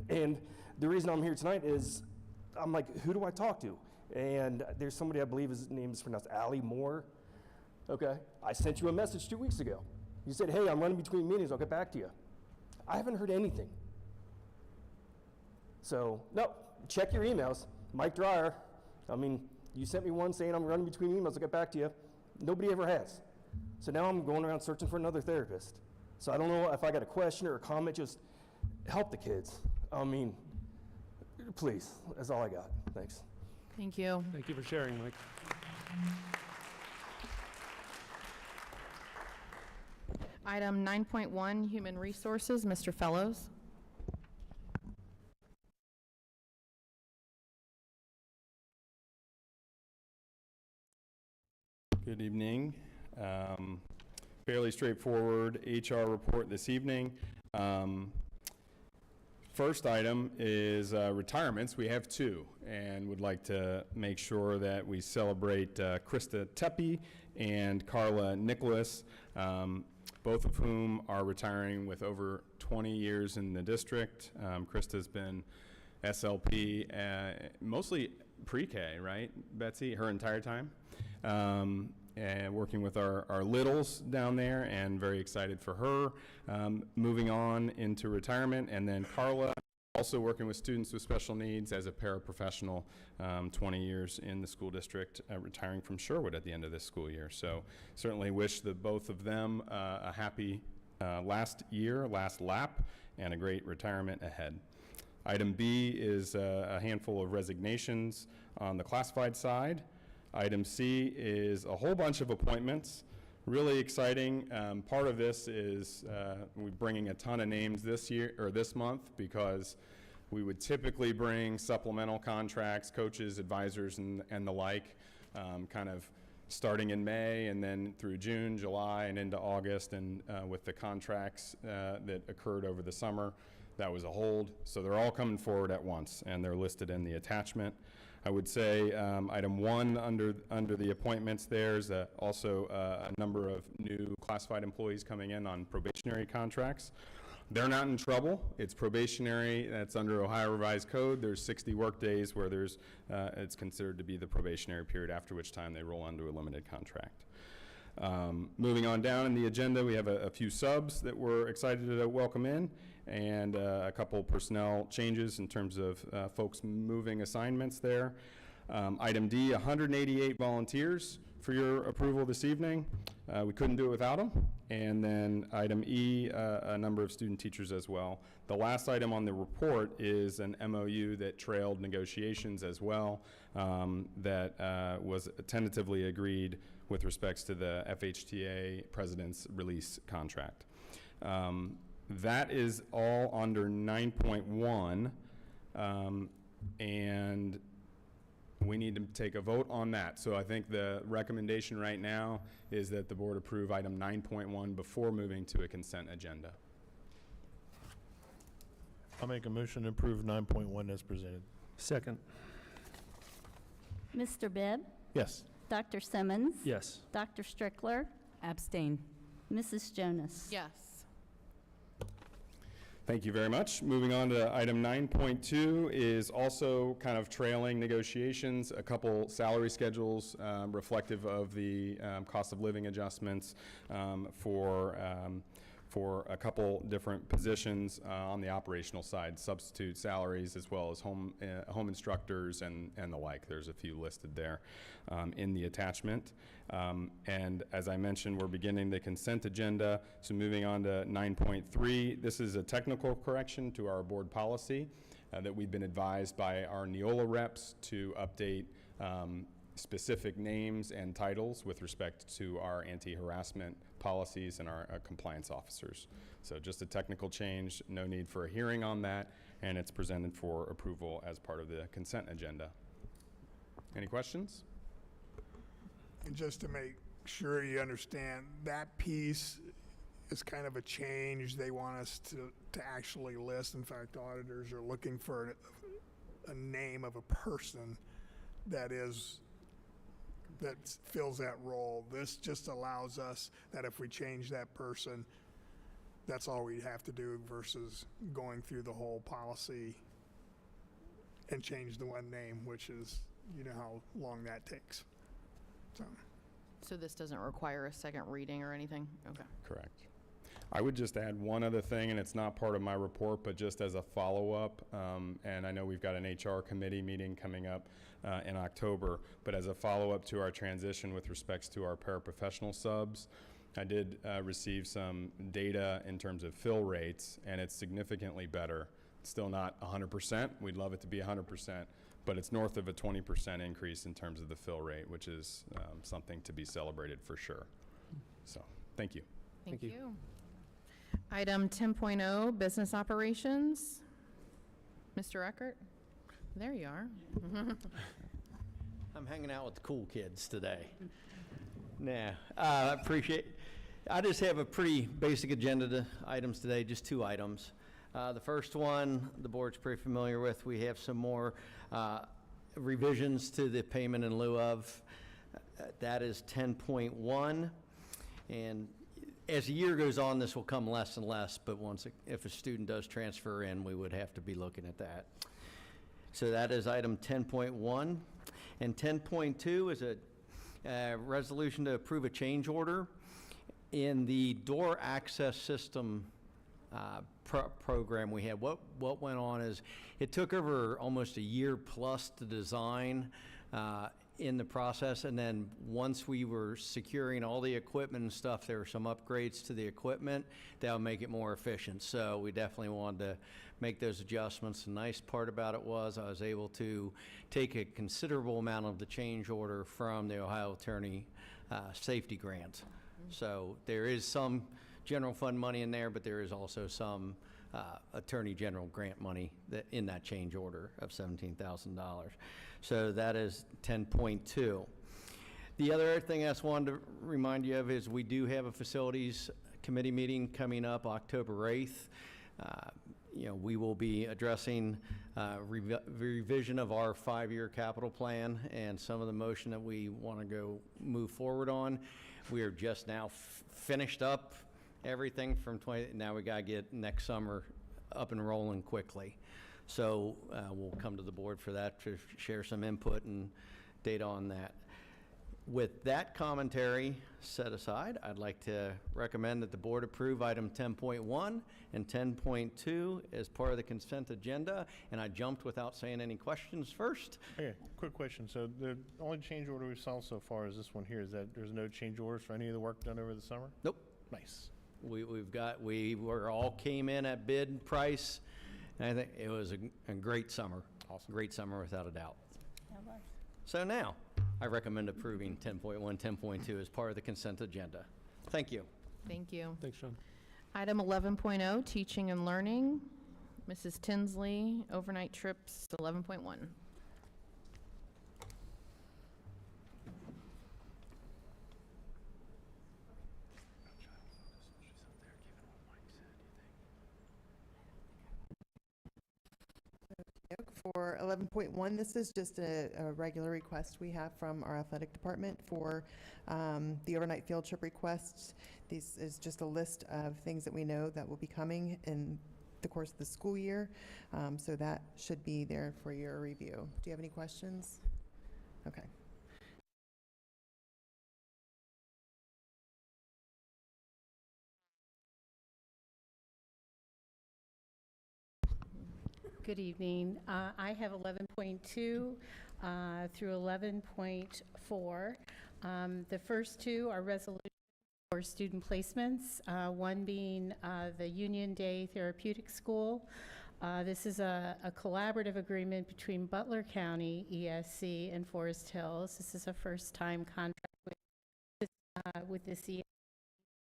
and the reason I'm here tonight is I'm like, who do I talk to? And there's somebody, I believe his name is pronounced Ali Moore. Okay, I sent you a message 2 weeks ago. You said, hey, I'm running between meetings, I'll get back to you. I haven't heard anything. So, no, check your emails. Mike Dreyer, I mean, you sent me one saying I'm running between emails, I'll get back to you. Nobody ever has. So now I'm going around searching for another therapist. So I don't know if I got a question or a comment, just help the kids. I mean, please, that's all I got. Thanks. Thank you. Thank you for sharing, Mike. Item 9.1, Human Resources, Mr. Fellows. Good evening. Fairly straightforward HR report this evening. First item is retirements. We have two, and would like to make sure that we celebrate Krista Teppi and Carla Nicholas, both of whom are retiring with over 20 years in the district. Krista's been SLP, mostly pre-K, right, Betsy, her entire time? And working with our littles down there, and very excited for her moving on into retirement. And then Carla, also working with students with special needs as a paraprofessional, 20 years in the school district, retiring from Sherwood at the end of this school year. So certainly wish the both of them a happy last year, last lap, and a great retirement ahead. Item B is a handful of resignations on the classified side. Item C is a whole bunch of appointments, really exciting. Part of this is we're bringing a ton of names this year, or this month, because we would typically bring supplemental contracts, coaches, advisors, and the like, kind of starting in May and then through June, July, and into August. And with the contracts that occurred over the summer, that was a hold. So they're all coming forward at once, and they're listed in the attachment. I would say item 1 under the appointments, there's also a number of new classified employees coming in on probationary contracts. They're not in trouble. It's probationary. That's under Ohio Revised Code. There's 60 work days where there's it's considered to be the probationary period, after which time they roll onto a limited contract. Moving on down in the agenda, we have a few subs that we're excited to welcome in, and a couple personnel changes in terms of folks moving assignments there. Item D, 188 volunteers for your approval this evening. We couldn't do it without them. And then item E, a number of student teachers as well. The last item on the report is an MOU that trailed negotiations as well, that was tentatively agreed with respects to the FHTA President's Release Contract. That is all under 9.1, and we need to take a vote on that. So I think the recommendation right now is that the board approve item 9.1 before moving to a consent agenda. I'll make a motion to approve 9.1 as presented. Second. Mr. Bibb? Yes. Dr. Simmons? Yes. Dr. Strickler? Abstain. Mrs. Jonas? Yes. Thank you very much. Moving on to item 9.2 is also kind of trailing negotiations, a couple salary schedules reflective of the cost of living adjustments for a couple different positions on the operational side, substitute salaries as well as home instructors and the like. There's a few listed there in the attachment. And as I mentioned, we're beginning the consent agenda. So moving on to 9.3, this is a technical correction to our board policy that we've been advised by our Neola reps to update specific names and titles with respect to our anti-harassment policies and our compliance officers. So just a technical change, no need for a hearing on that, and it's presented for approval as part of the consent agenda. Any questions? And just to make sure you understand, that piece is kind of a change they want us to actually list. In fact, auditors are looking for a name of a person that fills that role. This just allows us that if we change that person, that's all we have to do versus going through the whole policy and change the one name, which is, you know how long that takes. So this doesn't require a second reading or anything? Okay. Correct. I would just add one other thing, and it's not part of my report, but just as a follow-up, and I know we've got an HR committee meeting coming up in October, but as a follow-up to our transition with respects to our paraprofessional subs, I did receive some data in terms of fill rates, and it's significantly better. It's still not 100%. We'd love it to be 100%, but it's north of a 20% increase in terms of the fill rate, which is something to be celebrated for sure. So, thank you. Thank you. Item 10.0, business operations. Mr. Eckert? There you are. I'm hanging out with the cool kids today. I just have a pretty basic agenda items today, just 2 items. The first one, the board's pretty familiar with. We have some more revisions to the payment in lieu of. That is 10.1. And as the year goes on, this will come less and less, but if a student does transfer in, we would have to be looking at that. So that is item 10.1. And 10.2 is a resolution to approve a change order in the door access system program we had. What went on is it took over almost a year plus to design in the process, and then once we were securing all the equipment and stuff, there were some upgrades to the equipment that will make it more efficient. So we definitely wanted to make those adjustments. The nice part about it was I was able to take a considerable amount of the change order from the Ohio Attorney Safety Grant. So there is some general fund money in there, but there is also some Attorney General grant money in that change order of $17,000. So that is 10.2. The other thing I just wanted to remind you of is we do have a facilities committee meeting coming up October 8th. We will be addressing revision of our 5-year capital plan and some of the motion that we want to move forward on. We are just now finished up everything from now we got to get next summer up and rolling quickly. So we'll come to the board for that to share some input and data on that. With that commentary set aside, I'd like to recommend that the board approve item 10.1 and 10.2 as part of the consent agenda. And I jumped without saying any questions first. Okay, quick question. So the only change order we've saw so far is this one here. Is that there's no change orders for any of the work done over the summer? Nope. Nice. We all came in at bid price, and I think it was a great summer. Awesome. Great summer without a doubt. So now, I recommend approving 10.1, 10.2 as part of the consent agenda. Thank you. Thank you. Thanks, John. Item 11.0, teaching and learning. Mrs. Tinsley, overnight trips, 11.1. For 11.1, this is just a regular request we have from our athletic department for the overnight field trip requests. This is just a list of things that we know that will be coming in the course of the school year. So that should be there for your review. Do you have any questions? Okay. Good evening. I have 11.2 through 11.4. The first 2 are resolutions for student placements, one being the Union Day Therapeutic School This is a collaborative agreement between Butler County, ESC, and Forest Hills. This is a first-time contract with the ESC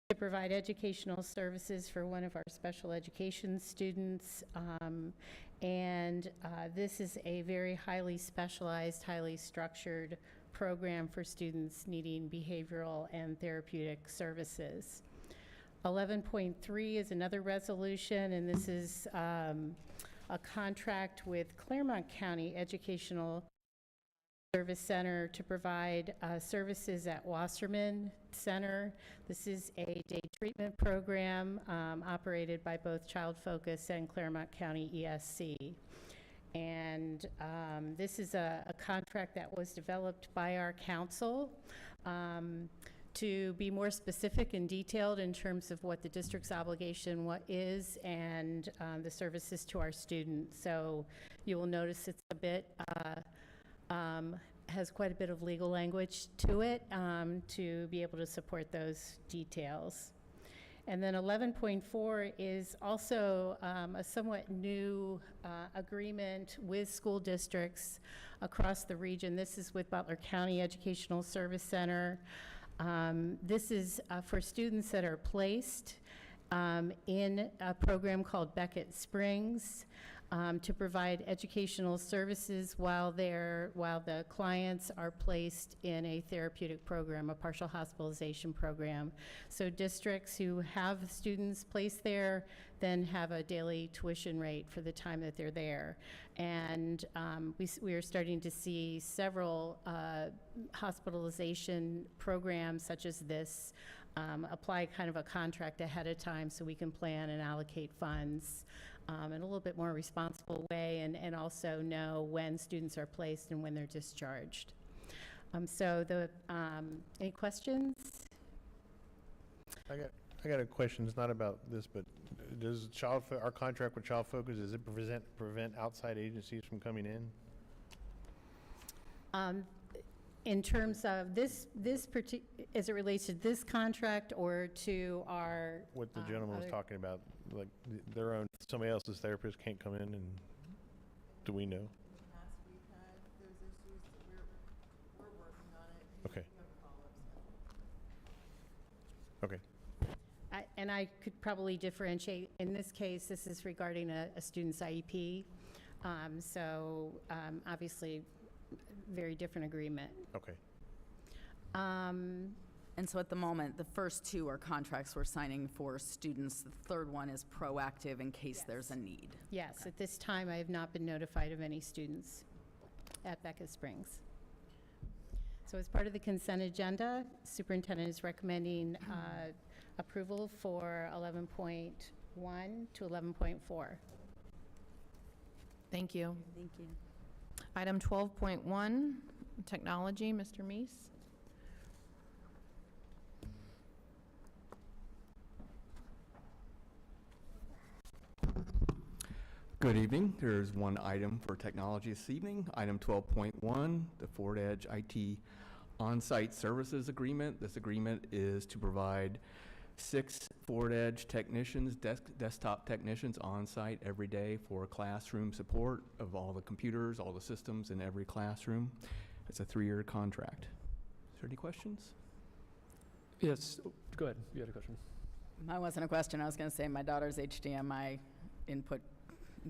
to provide educational services for one of our special education students. This is a very highly specialized, highly structured program for students needing behavioral and therapeutic services. 11.3 is another resolution, and this is a contract with Claremont County Educational Service Center to provide services at Wasserman Center. This is a day treatment program operated by both Child Focus and Claremont County ESC. And this is a contract that was developed by our council to be more specific and detailed in terms of what the district's obligation is and the services to our students. So you will notice it's a bit, has quite a bit of legal language to it to be able to support those details. And then 11.4 is also a somewhat new agreement with school districts across the region. This is with Butler County Educational Service Center. This is for students that are placed in a program called Beckett Springs to provide educational services while the clients are placed in a therapeutic program, a partial hospitalization program. So districts who have students placed there then have a daily tuition rate for the time that they're there. And we are starting to see several hospitalization programs such as this apply kind of a contract ahead of time so we can plan and allocate funds in a little bit more responsible way and also know when students are placed and when they're discharged. Any questions? I got a question. It's not about this, but does our contract with Child Focus, does it prevent outside agencies from coming in? In terms of as it relates to this contract or to our What the gentleman was talking about, like their own, somebody else's therapist can't come in, and do we know? Okay. Okay. I could probably differentiate. In this case, this is regarding a student's IEP. Obviously, very different agreement. Okay. And so at the moment, the first two are contracts we're signing for students. The third one is proactive in case there's a need. Yes, okay. At this time, I have not been notified of any students at Beckett Springs. So as part of the consent agenda, Superintendent is recommending approval for 11.1 to 11.4. Thank you. Thank you. Item 12.1, technology, Mr. Meese. Good evening. There's one item for technology this evening. Item 12.1, the Ford Edge IT on-site services agreement. This agreement is to provide 6 Ford Edge technicians, desktop technicians on-site every day for classroom support of all the computers, all the systems in every classroom. It's a 3-year contract. Is there any questions? Yes, go ahead. You had a question. Mine wasn't a question. I was going to say my daughter's HDMI input,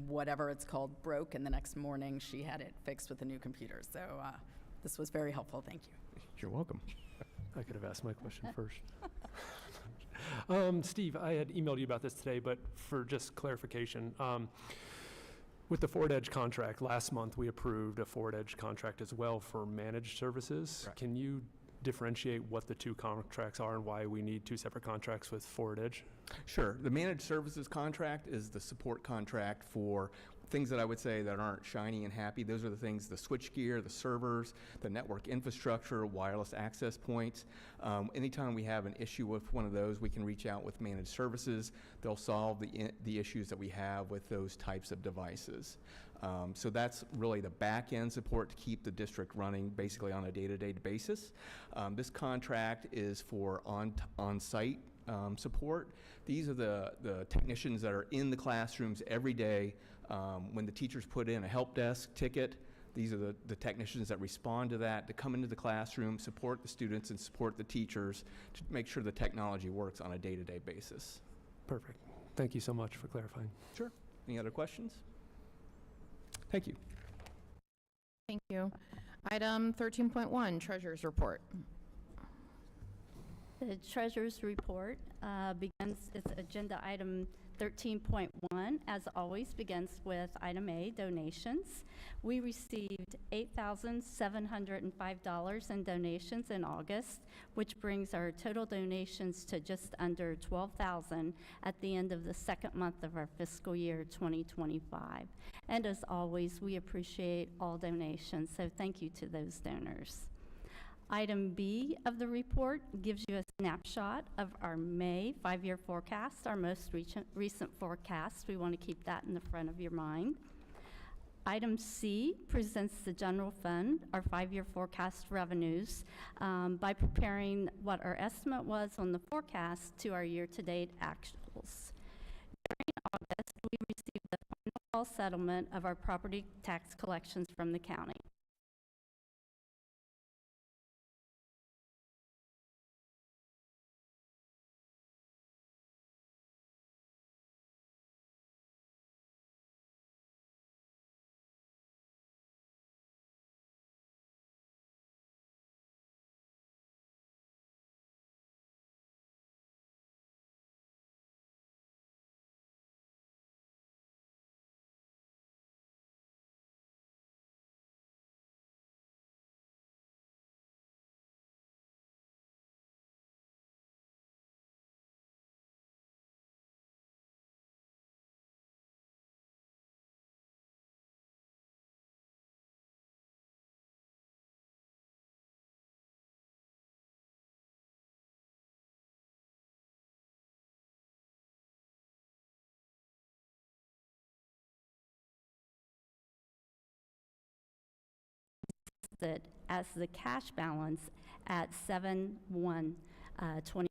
whatever it's called, broke, and the next morning she had it fixed with a new computer. So this was very helpful. Thank you. You're welcome. I could have asked my question first. Steve, I had emailed you about this today, but for just clarification, with the Ford Edge contract, last month we approved a Ford Edge contract as well for managed services. Right. Can you differentiate what the two contracts are and why we need 2 separate contracts with Ford Edge? Sure. The managed services contract is the support contract for things that I would say that aren't shiny and happy. Those are the things, the switchgear, the servers, the network infrastructure, wireless access points. Anytime we have an issue with one of those, we can reach out with managed services. They'll solve the issues that we have with those types of devices. So that's really the back-end support to keep the district running basically on a day-to-day basis. This contract is for on-site support. These are the technicians that are in the classrooms every day When the teachers put in a help desk ticket, these are the technicians that respond to that, to come into the classroom, support the students and support the teachers to make sure the technology works on a day-to-day basis. Perfect. Thank you so much for clarifying. Sure. Any other questions? Thank you. Thank you. Item 13.1, Treasurer's Report. The treasurer's report begins, it's agenda item 13.1, as always, begins with item A, donations. We received $8,705 in donations in August, which brings our total donations to just under $12,000 at the end of the second month of our fiscal year 2025. And as always, we appreciate all donations, so thank you to those donors. Item B of the report gives you a snapshot of our May 5-year forecast, our most recent forecast. We want to keep that in the front of your mind. Item C presents the general fund, our 5-year forecast revenues, by comparing what our estimate was on the forecast to our year-to-date actuals. During August, we received the final settlement of our property tax collections from the county. As the cash balance at 7/1/20.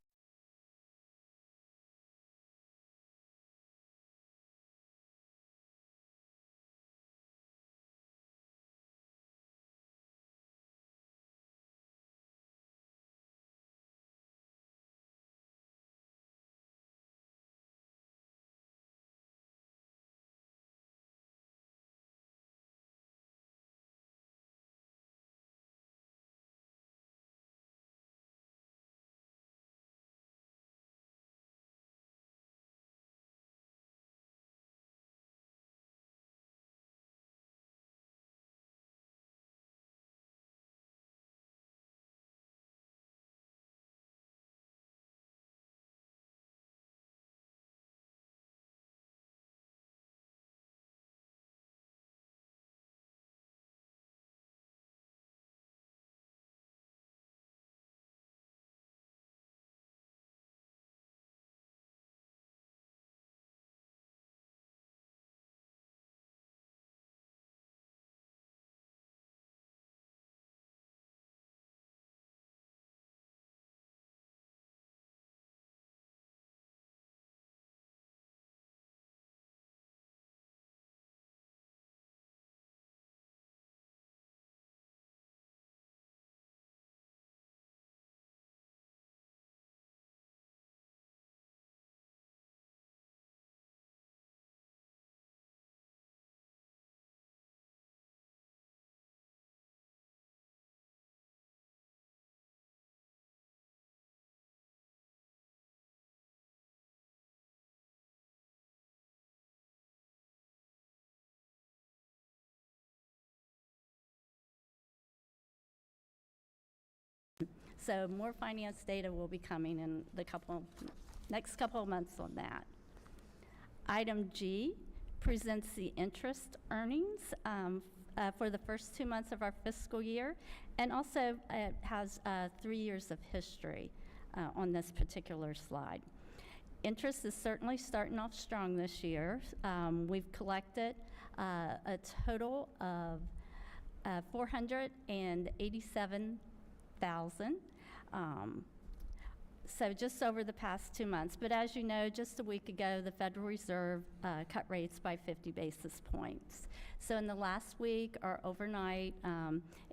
So more finance data will be coming in the next couple of months on that. Item G presents the interest earnings for the first 2 months of our fiscal year, and also it has 3 years of history on this particular slide. Interest is certainly starting off strong this year. We've collected a total of $487,000. So just over the past 2 months. But as you know, just a week ago, the Federal Reserve cut rates by 50 basis points. So in the last week, our overnight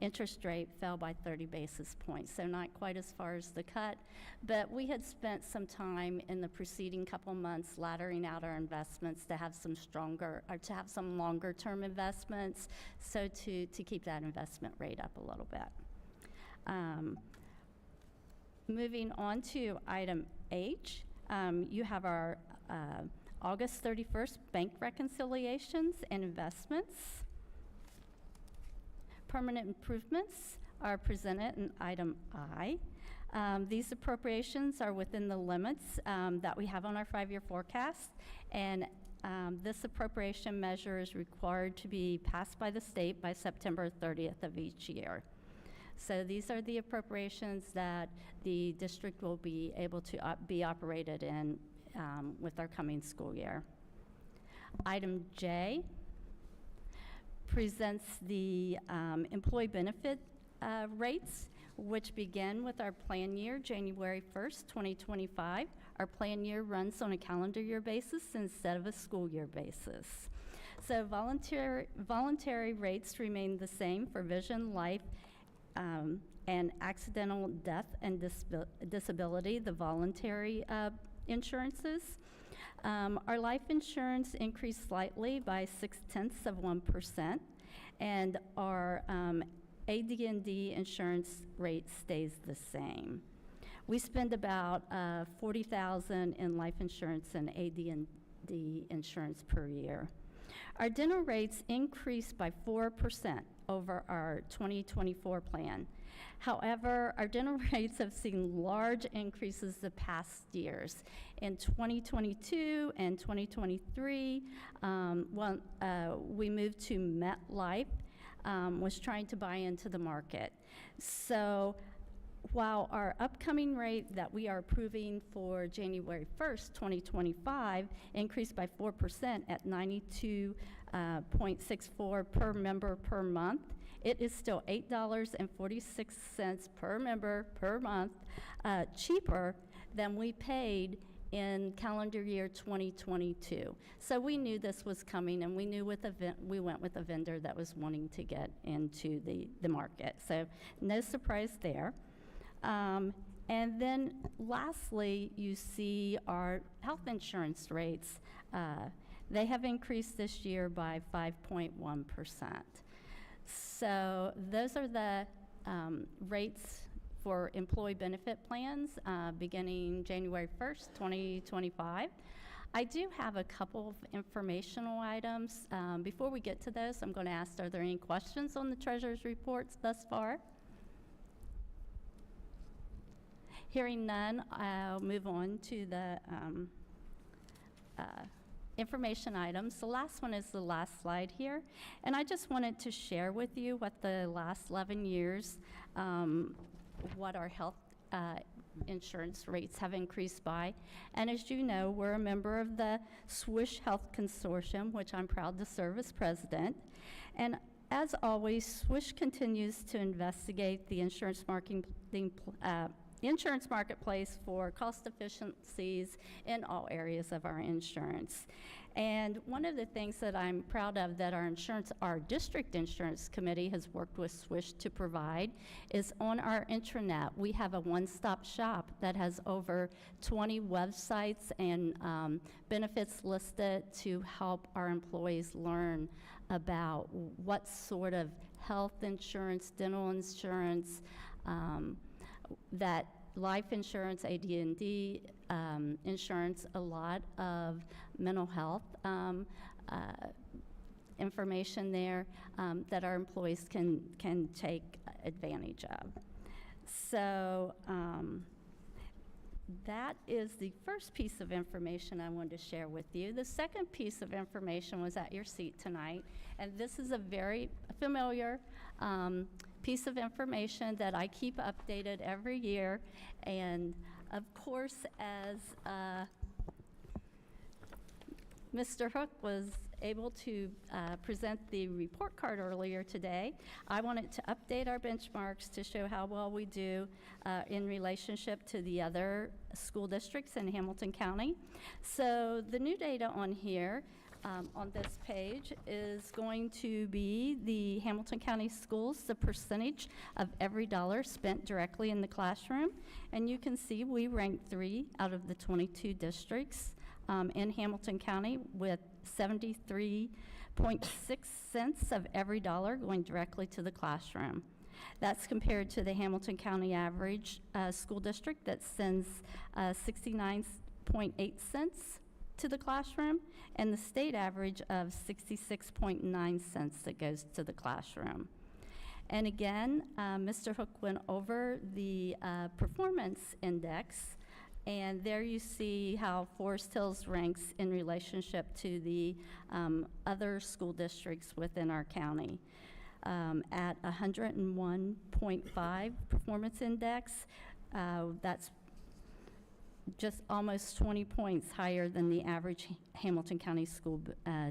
interest rate fell by 30 basis points. So not quite as far as the cut, but we had spent some time in the preceding couple months laddering out our investments to have some stronger, or to have some longer term investments, so to keep that investment rate up a little bit. Moving on to item H, you have our August 31st bank reconciliations and investments. Permanent improvements are presented in item I. These appropriations are within the limits that we have on our 5-year forecast, and this appropriation measure is required to be passed by the state by September 30th of each year. So these are the appropriations that the district will be able to be operated in with our coming school year. Item J presents the employee benefit rates, which begin with our plan year, January 1st, 2025. Our plan year runs on a calendar year basis instead of a school year basis. So voluntary rates remain the same for vision, life, and accidental death and disability, the voluntary insurances. Our life insurance increased slightly by 0.6%, and our AD&D insurance rate stays the same. We spend about $40,000 in life insurance and AD&D insurance per year. Our dental rates increased by 4% over our 2024 plan. However, our dental rates have seen large increases the past years. In 2022 and 2023, we moved to MetLife, was trying to buy into the market. So while our upcoming rate that we are approving for January 1st, 2025, increased by 4% at $92.64 per member per month, it is still $8.46 per member per month cheaper than we paid in calendar year 2022. So we knew this was coming, and we knew we went with a vendor that was wanting to get into the market. So no surprise there. And then lastly, you see our health insurance rates. They have increased this year by 5.1%. So those are the rates for employee benefit plans beginning January 1st, 2025. I do have a couple of informational items. Before we get to those, I'm going to ask, are there any questions on the treasurer's reports thus far? Hearing none, I'll move on to the information items. The last one is the last slide here. And I just wanted to share with you what the last 11 years, what our health insurance rates have increased by. And as you know, we're a member of the Swish Health Consortium, which I'm proud to serve as president. And as always, Swish continues to investigate the insurance marketplace for cost efficiencies in all areas of our insurance. And one of the things that I'm proud of that our district insurance committee has worked with Swish to provide is on our intranet. We have a one-stop shop that has over 20 websites and benefits listed to help our employees learn about what sort of health insurance, dental insurance, that life insurance, AD&D insurance, a lot of mental health information there that our employees can take advantage of. So that is the first piece of information I wanted to share with you. The second piece of information was at your seat tonight, and this is a very familiar piece of information that I keep updated every year. And of course, as Mr. Hook was able to present the report card earlier today. I wanted to update our benchmarks to show how well we do in relationship to the other school districts in Hamilton County. So the new data on here, on this page, is going to be the Hamilton County schools, the percentage of every dollar spent directly in the classroom. And you can see we rank 3 out of the 22 districts in Hamilton County, with 73.6 cents of every dollar going directly to the classroom. That's compared to the Hamilton County average school district that sends 69.8 cents to the classroom, and the state average of 66.9 cents that goes to the classroom. And again, Mr. Hook went over the performance index, and there you see how Forest Hills ranks in relationship to the other school districts within our county. At 101.5 performance index, that's just almost 20 points higher than the average Hamilton County school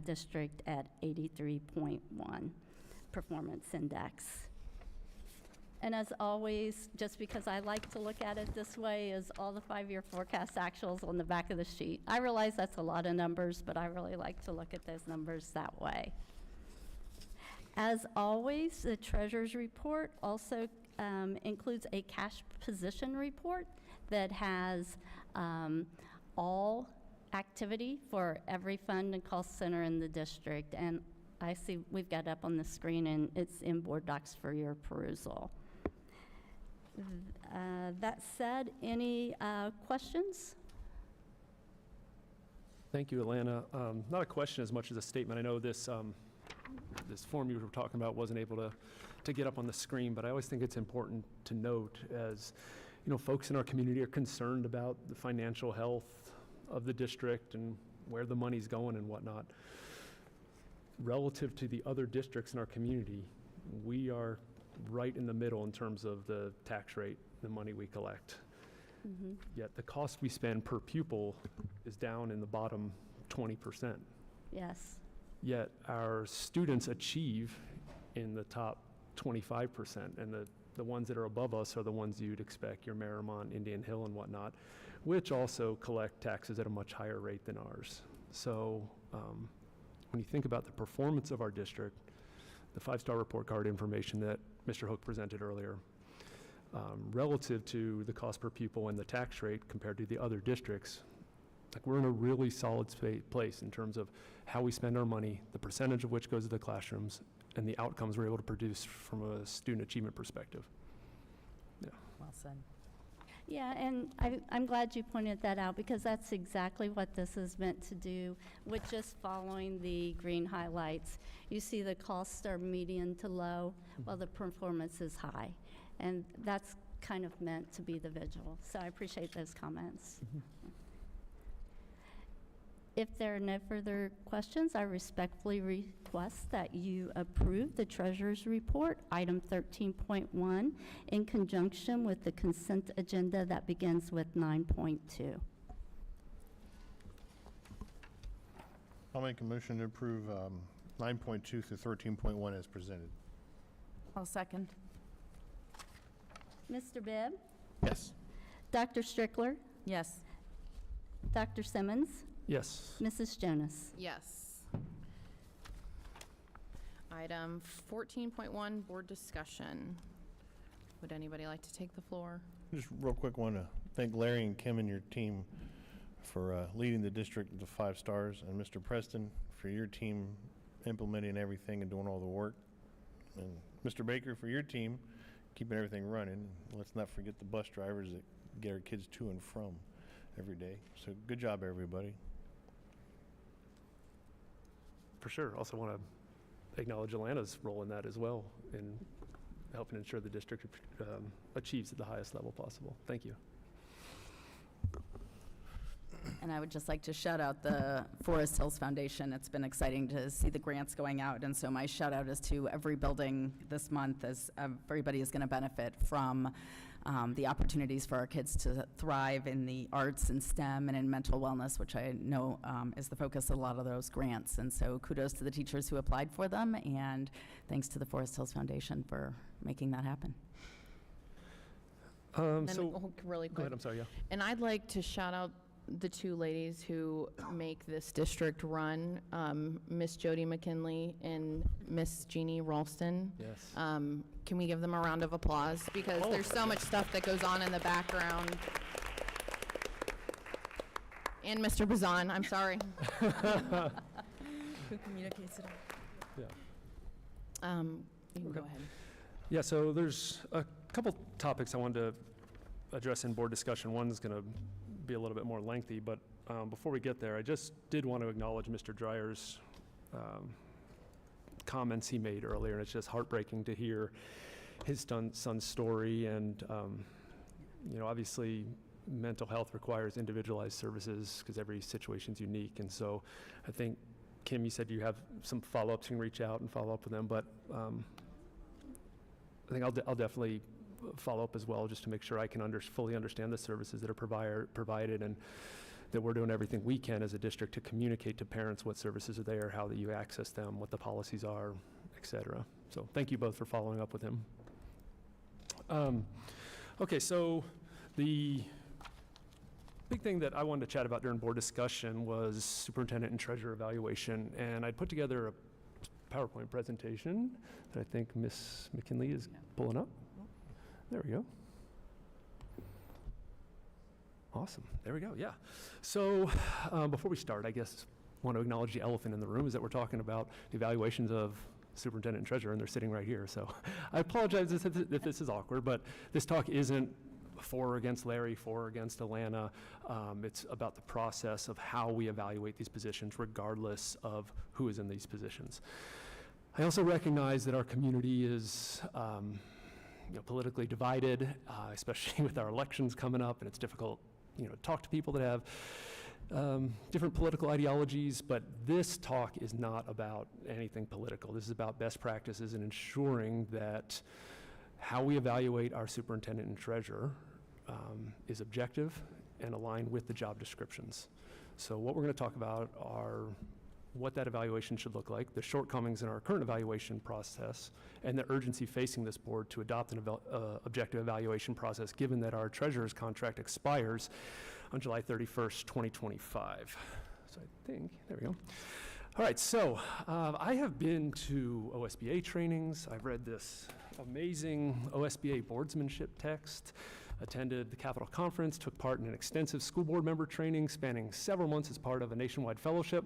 district at 83.1 performance index. And as always, just because I like to look at it this way, is all the 5-year forecast actuals on the back of the sheet. I realize that's a lot of numbers, but I really like to look at those numbers that way. As always, the treasurer's report also includes a cash position report that has all activity for every fund and cost center in the district. And I see we've got it up on the screen, and it's in board docs for your perusal. That said, any questions? Thank you, Alana. Not a question as much as a statement. I know this this form you were talking about wasn't able to get up on the screen, but I always think it's important to note, as you know, folks in our community are concerned about the financial health of the district and where the money's going and whatnot. Relative to the other districts in our community, we are right in the middle in terms of the tax rate, the money we collect. Mm-hmm. Yet the cost we spend per pupil is down in the bottom 20%. Yes. Yet our students achieve in the top 25%, and the ones that are above us are the ones you'd expect, your Marymount, Indian Hill, and whatnot, which also collect taxes at a much higher rate than ours. So when you think about the performance of our district, the 5-star report card information that Mr. Hook presented earlier, relative to the cost per pupil and the tax rate compared to the other districts, like, we're in a really solid place in terms of how we spend our money, the percentage of which goes to the classrooms, and the outcomes we're able to produce from a student achievement perspective. Yeah. Well said. Yeah, and I'm glad you pointed that out, because that's exactly what this is meant to do with just following the green highlights. You see the costs are median to low, while the performance is high. And that's kind of meant to be the visual. So I appreciate those comments. Mm-hmm. If there are no further questions, I respectfully request that you approve the treasurer's report, item 13.1, in conjunction with the consent agenda that begins with 9.2. I'll make a motion to approve 9.2 through 13.1 as presented. I'll second. Mr. Bibb? Yes. Dr. Strickler? Yes. Dr. Simmons? Yes. Mrs. Jonas? Yes. Item 14.1, board discussion. Would anybody like to take the floor? Just real quick, want to thank Larry and Kim and your team for leading the district to 5 stars, and Mr. Preston for your team implementing everything and doing all the work, and Mr. Baker for your team keeping everything running. Let's not forget the bus drivers that get our kids to and from every day. So good job, everybody. For sure. Also want to acknowledge Alana's role in that as well, in helping ensure the district achieves at the highest level possible. Thank you. And I would just like to shout out the Forest Hills Foundation. It's been exciting to see the grants going out. And so my shout out is to every building this month, as everybody is going to benefit from the opportunities for our kids to thrive in the arts and STEM and in mental wellness, which I know is the focus of a lot of those grants. And so kudos to the teachers who applied for them, and thanks to the Forest Hills Foundation for making that happen. Really quick. Go ahead, I'm sorry, yeah. And I'd like to shout out the two ladies who make this district run, Miss Jody McKinley and Miss Jeannie Ralston. Yes. Can we give them a round of applause? Because there's so much stuff that goes on in the background. And Mr. Bazan, I'm sorry. Who communicates it? Yeah. You can go ahead. Yeah, so there's a couple topics I wanted to address in board discussion. One's going to be a little bit more lengthy, but before we get there, I just did want to acknowledge Mr. Dreyer's comments he made earlier, and it's just heartbreaking to hear his son's story. And obviously mental health requires individualized services because every situation's unique. And so I think, Kim, you said you have some follow-ups, you can reach out and follow up with them, but I think I'll definitely follow up as well, just to make sure I can fully understand the services that are provided, and that we're doing everything we can as a district to communicate to parents what services are there, how that you access them, what the policies are, et cetera. So thank you both for following up with him. Okay, so the big thing that I wanted to chat about during board discussion was superintendent and treasurer evaluation, and I put together a PowerPoint presentation that I think Ms. McKinley is pulling up. There we go. Awesome. There we go. Yeah. So before we start, I guess I want to acknowledge the elephant in the room is that we're talking about the evaluations of superintendent and treasurer, and they're sitting right here. So I apologize if this is awkward, but this talk isn't for or against Larry, for or against Alana. It's about the process of how we evaluate these positions, regardless of who is in these positions. I also recognize that our community is politically divided, especially with our elections coming up, and it's difficult, to talk to people that have different political ideologies, but this talk is not about anything political. This is about best practices and ensuring that how we evaluate our superintendent and treasurer is objective and aligned with the job descriptions. So what we're going to talk about are what that evaluation should look like, the shortcomings in our current evaluation process, and the urgency facing this board to adopt an objective evaluation process, given that our treasurer's contract expires on July 31st, 2025. So I think, there we go. All right, so I have been to OSBA trainings. I've read this amazing OSBA boardsmanship text, attended the Capitol Conference, took part in an extensive school board member training spanning several months as part of a nationwide fellowship.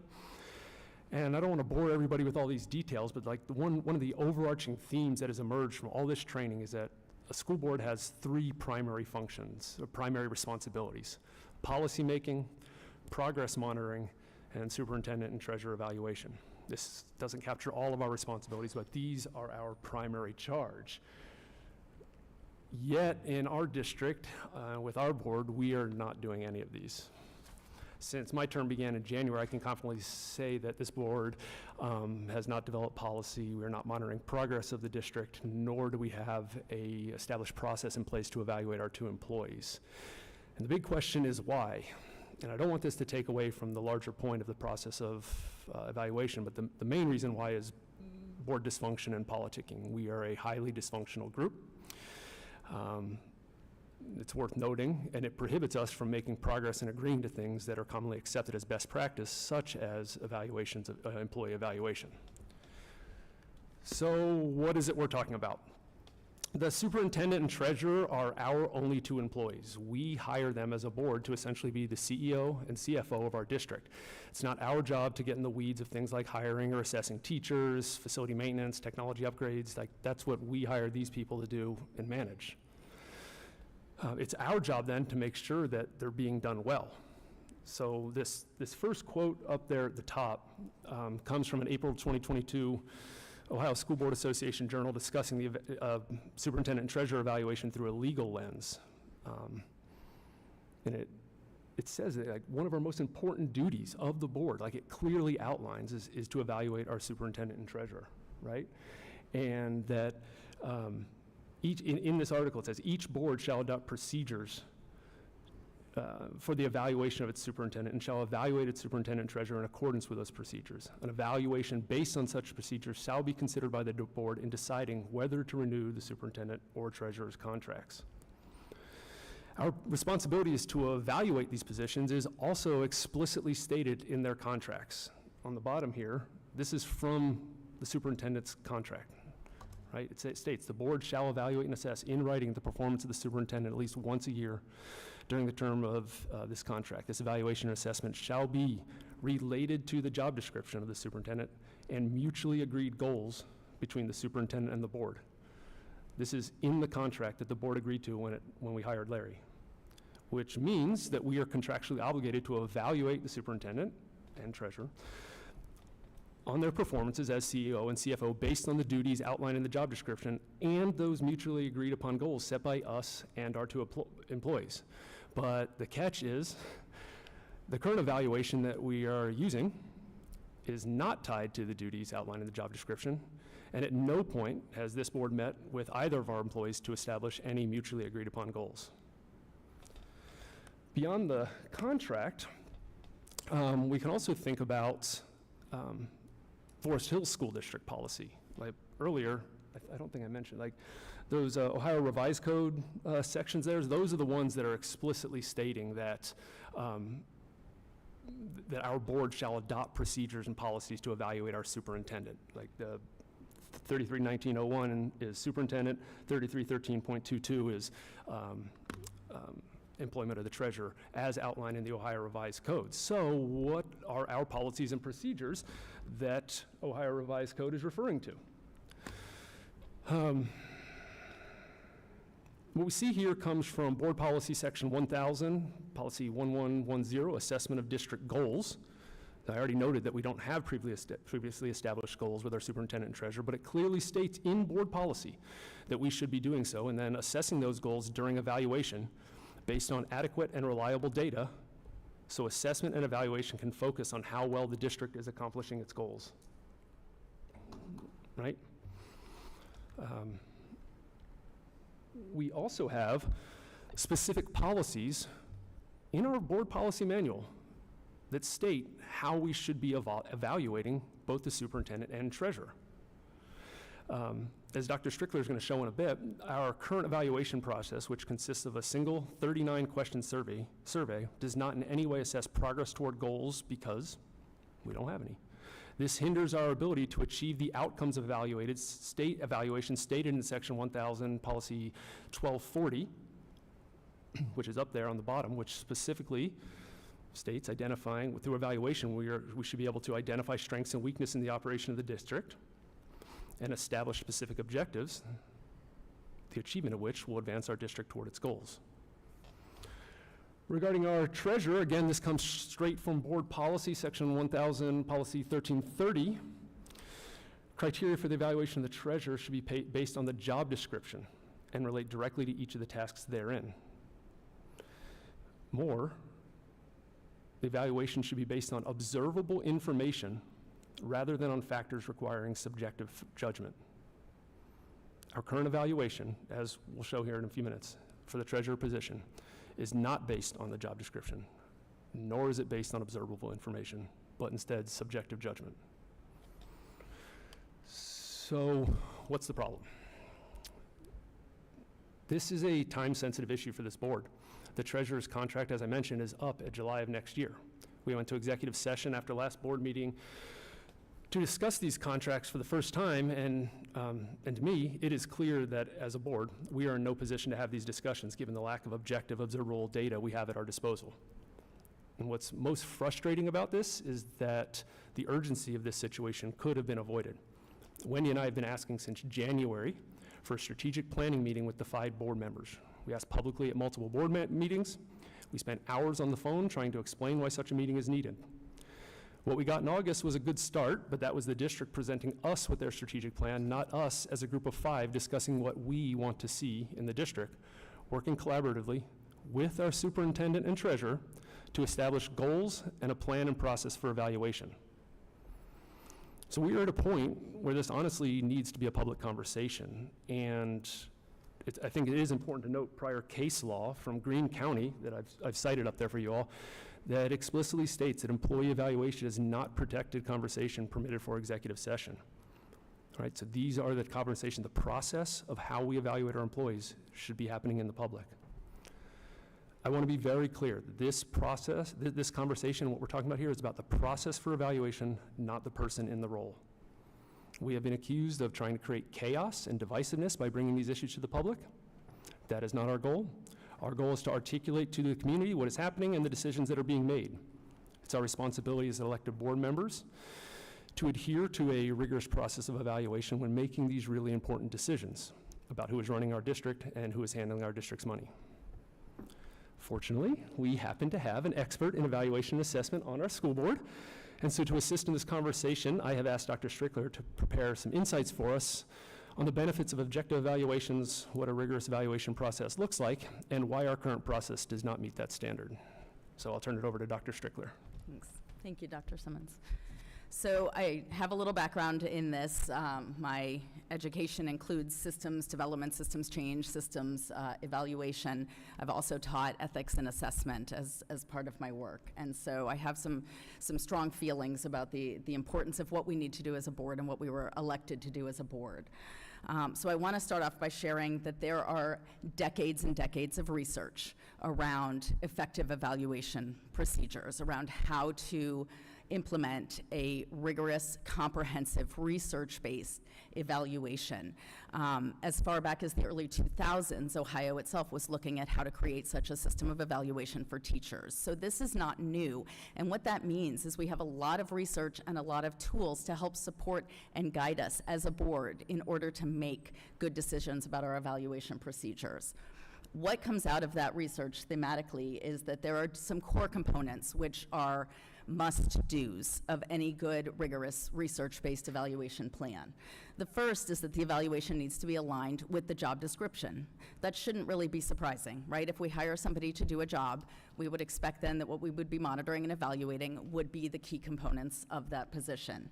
And I don't want to bore everybody with all these details, but like one of the overarching themes that has emerged from all this training is that a school board has three primary functions, or primary responsibilities: policy making, progress monitoring, and superintendent and treasurer evaluation. This doesn't capture all of our responsibilities, but these are our primary charge. Yet in our district, with our board, we are not doing any of these. Since my term began in January, I can confidently say that this board has not developed policy. We're not monitoring progress of the district, nor do we have a established process in place to evaluate our two employees. And the big question is why? And I don't want this to take away from the larger point of the process of evaluation, but the main reason why is board dysfunction and politicking. We are a highly dysfunctional group. It's worth noting, and it prohibits us from making progress and agreeing to things that are commonly accepted as best practice, such as evaluations of employee evaluation. So what is it we're talking about? The superintendent and treasurer are our only two employees. We hire them as a board to essentially be the CEO and CFO of our district. It's not our job to get in the weeds of things like hiring or assessing teachers, facility maintenance, technology upgrades. Like, that's what we hire these people to do and manage. It's our job then to make sure that they're being done well. So this first quote up there at the top comes from an April 2022 Ohio School Board Association journal discussing the superintendent and treasurer evaluation through a legal lens. And it says that, like, one of our most important duties of the board, like it clearly outlines, is to evaluate our superintendent and treasurer, right? And that In this article, it says, each board shall adopt procedures for the evaluation of its superintendent and shall evaluate its superintendent and treasurer in accordance with those procedures. An evaluation based on such procedures shall be considered by the board in deciding whether to renew the superintendent or treasurer's contracts. Our responsibility is to evaluate these positions is also explicitly stated in their contracts. On the bottom here, this is from the superintendent's contract, right? It states the board shall evaluate and assess in writing the performance of the superintendent at least once a year during the term of this contract. This evaluation and assessment shall be related to the job description of the superintendent and mutually agreed goals between the superintendent and the board. This is in the contract that the board agreed to when we hired Larry, which means that we are contractually obligated to evaluate the superintendent and treasurer on their performances as CEO and CFO based on the duties outlined in the job description and those mutually agreed upon goals set by us and our two employees. But the catch is, the current evaluation that we are using is not tied to the duties outlined in the job description, and at no point has this board met with either of our employees to establish any mutually agreed upon goals. Beyond the contract, we can also think about Forest Hills School District policy. Like earlier, I don't think I mentioned, like those Ohio Revised Code sections there, those are the ones that are explicitly stating that that our board shall adopt procedures and policies to evaluate our superintendent. Like the 33-1901 is superintendent, 33-13.22 is employment of the treasurer, as outlined in the Ohio Revised Code. So what are our policies and procedures that Ohio Revised Code is referring to? What we see here comes from Board Policy Section 1000, Policy 1110, Assessment of District Goals. I already noted that we don't have previously established goals with our superintendent and treasurer, but it clearly states in board policy that we should be doing so and then assessing those goals during evaluation based on adequate and reliable data, so assessment and evaluation can focus on how well the district is accomplishing its goals, right? We also have specific policies in our board policy manual that state how we should be evaluating both the superintendent and treasurer. As Dr. Strickler is going to show in a bit, our current evaluation process, which consists of a single 39-question survey, does not in any way assess progress toward goals because we don't have any. This hinders our ability to achieve the outcomes of state evaluation stated in Section 1000, Policy 1240, which is up there on the bottom, which specifically states identifying, through evaluation, we should be able to identify strengths and weaknesses in the operation of the district and establish specific objectives, the achievement of which will advance our district toward its goals. Regarding our treasurer, again, this comes straight from board policy, Section 1000, Policy 1330. Criteria for the evaluation of the treasurer should be based on the job description and relate directly to each of the tasks therein. More, the evaluation should be based on observable information rather than on factors requiring subjective judgment. Our current evaluation, as we'll show here in a few minutes, for the treasurer position, is not based on the job description, nor is it based on observable information, but instead subjective judgment. So what's the problem? This is a time-sensitive issue for this board. The treasurer's contract, as I mentioned, is up at July of next year. We went to executive session after last board meeting to discuss these contracts for the first time, and to me, it is clear that as a board, we are in no position to have these discussions given the lack of objective, observable data we have at our disposal. And what's most frustrating about this is that the urgency of this situation could have been avoided. Wendy and I have been asking since January for a strategic planning meeting with the 5 board members. We asked publicly at multiple board meetings. We spent hours on the phone trying to explain why such a meeting is needed. What we got in August was a good start, but that was the district presenting us with their strategic plan, not us as a group of 5 discussing what we want to see in the district, working collaboratively with our superintendent and treasurer to establish goals and a plan and process for evaluation. So we are at a point where this honestly needs to be a public conversation, and I think it is important to note prior case law from Greene County that I've cited up there for you all that explicitly states that employee evaluation is not protected conversation permitted for executive session. All right, so these are the conversation, the process of how we evaluate our employees should be happening in the public. I want to be very clear that this process, this conversation, what we're talking about here is about the process for evaluation, not the person in the role. We have been accused of trying to create chaos and divisiveness by bringing these issues to the public. That is not our goal. Our goal is to articulate to the community what is happening and the decisions that are being made. It's our responsibility as elected board members to adhere to a rigorous process of evaluation when making these really important decisions about who is running our district and who is handling our district's money. Fortunately, we happen to have an expert in evaluation and assessment on our school board. And so to assist in this conversation, I have asked Dr. Strickler to prepare some insights for us on the benefits of objective evaluations, what a rigorous evaluation process looks like, and why our current process does not meet that standard. So I'll turn it over to Dr. Strickler. Thanks. Thank you, Dr. Simmons. So I have a little background in this. My education includes systems development, systems change, systems evaluation. I've also taught ethics and assessment as part of my work. And so I have some strong feelings about the importance of what we need to do as a board and what we were elected to do as a board. So I want to start off by sharing that there are decades and decades of research around effective evaluation procedures, around how to implement a rigorous, comprehensive, research-based evaluation. As far back as the early 2000s, Ohio itself was looking at how to create such a system of evaluation for teachers. So this is not new. And what that means is we have a lot of research and a lot of tools to help support and guide us as a board in order to make good decisions about our evaluation procedures. What comes out of that research thematically is that there are some core components which are must-dos of any good, rigorous, research-based evaluation plan. The first is that the evaluation needs to be aligned with the job description. That shouldn't really be surprising, right? If we hire somebody to do a job, we would expect then that what we would be monitoring and evaluating would be the key components of that position.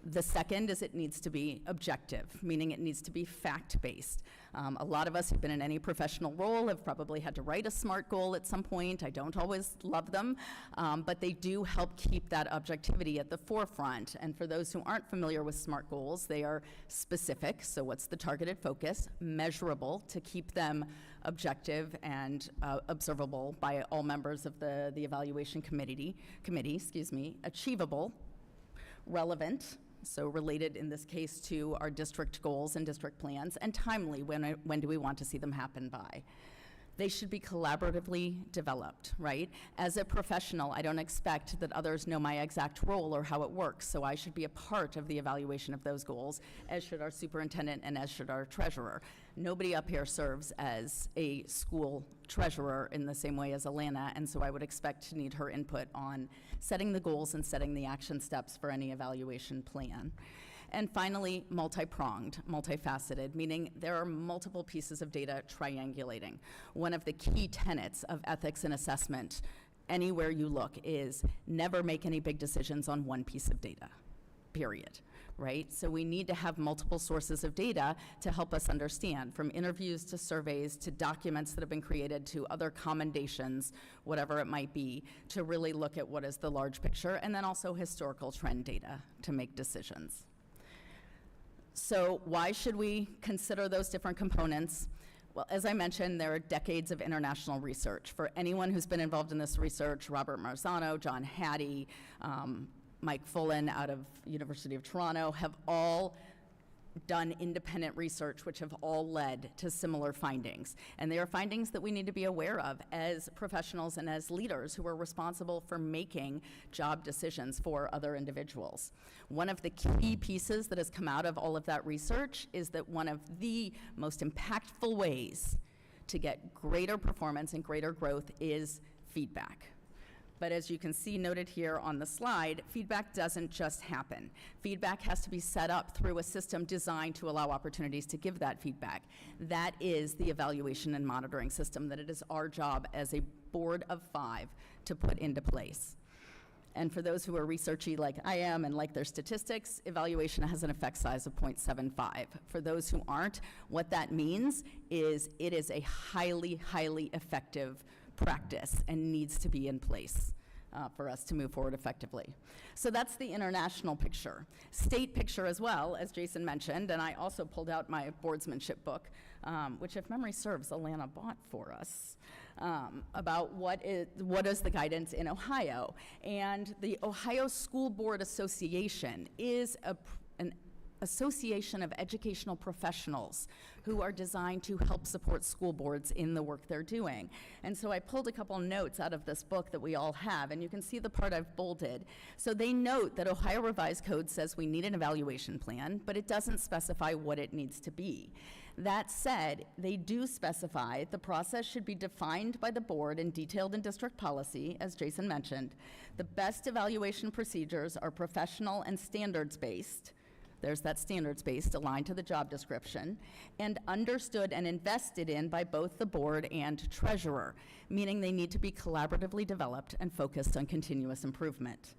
The second is it needs to be objective, meaning it needs to be fact-based. A lot of us who've been in any professional role have probably had to write a SMART goal at some point. I don't always love them, but they do help keep that objectivity at the forefront. And for those who aren't familiar with SMART goals, they are specific, so what's the targeted focus, measurable to keep them objective and observable by all members of the evaluation committee, achievable, relevant, so related in this case to our district goals and district plans, and timely, when do we want to see them happen by. They should be collaboratively developed, right? As a professional, I don't expect that others know my exact role or how it works, so I should be a part of the evaluation of those goals, as should our superintendent and as should our treasurer. Nobody up here serves as a school treasurer in the same way as Alana, and so I would expect to need her input on setting the goals and setting the action steps for any evaluation plan. And finally, multi-pronged, multifaceted, meaning there are multiple pieces of data triangulating. One of the key tenets of ethics and assessment, anywhere you look, is never make any big decisions on one piece of data, period. Right? So we need to have multiple sources of data to help us understand, from interviews to surveys to documents that have been created to other commendations, whatever it might be, to really look at what is the large picture, and then also historical trend data to make decisions. So why should we consider those different components? Well, as I mentioned, there are decades of international research. For anyone who's been involved in this research, Robert Marzano, John Hattie, Mike Fullen out of University of Toronto have all done independent research which have all led to similar findings. And they are findings that we need to be aware of as professionals and as leaders who are responsible for making job decisions for other individuals. One of the key pieces that has come out of all of that research is that one of the most impactful ways to get greater performance and greater growth is feedback. But as you can see noted here on the slide, feedback doesn't just happen. Feedback has to be set up through a system designed to allow opportunities to give that feedback. That is the evaluation and monitoring system that it is our job as a board of 5 to put into place. And for those who are researchy like I am and like their statistics, evaluation has an effect size of 0.75. For those who aren't, what that means is it is a highly, highly effective practice and needs to be in place for us to move forward effectively. So that's the international picture. State picture as well, as Jason mentioned, and I also pulled out my boardsmanship book, which if memory serves, Alana bought for us, about what is the guidance in Ohio. And the Ohio School Board Association is an association of educational professionals who are designed to help support school boards in the work they're doing. And so I pulled a couple notes out of this book that we all have, and you can see the part I've bolded. So they note that Ohio Revised Code says we need an evaluation plan, but it doesn't specify what it needs to be. That said, they do specify the process should be defined by the board and detailed in district policy, as Jason mentioned. The best evaluation procedures are professional and standards-based. There's that standards-based aligned to the job description, and understood and invested in by both the board and treasurer, meaning they need to be collaboratively developed and focused on continuous improvement.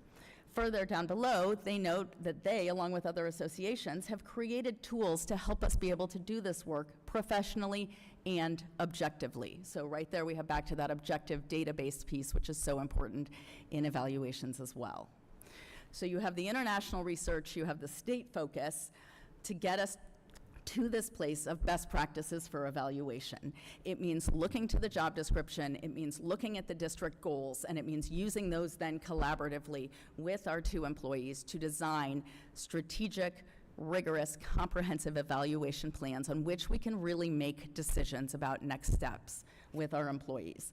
Further down below, they note that they, along with other associations, have created tools to help us be able to do this work professionally and objectively. So right there we have back to that objective data-based piece, which is so important in evaluations as well. So you have the international research, you have the state focus to get us to this place of best practices for evaluation. It means looking to the job description, it means looking at the district goals, and it means using those then collaboratively with our two employees to design strategic, rigorous, comprehensive evaluation plans on which we can really make decisions about next steps with our employees.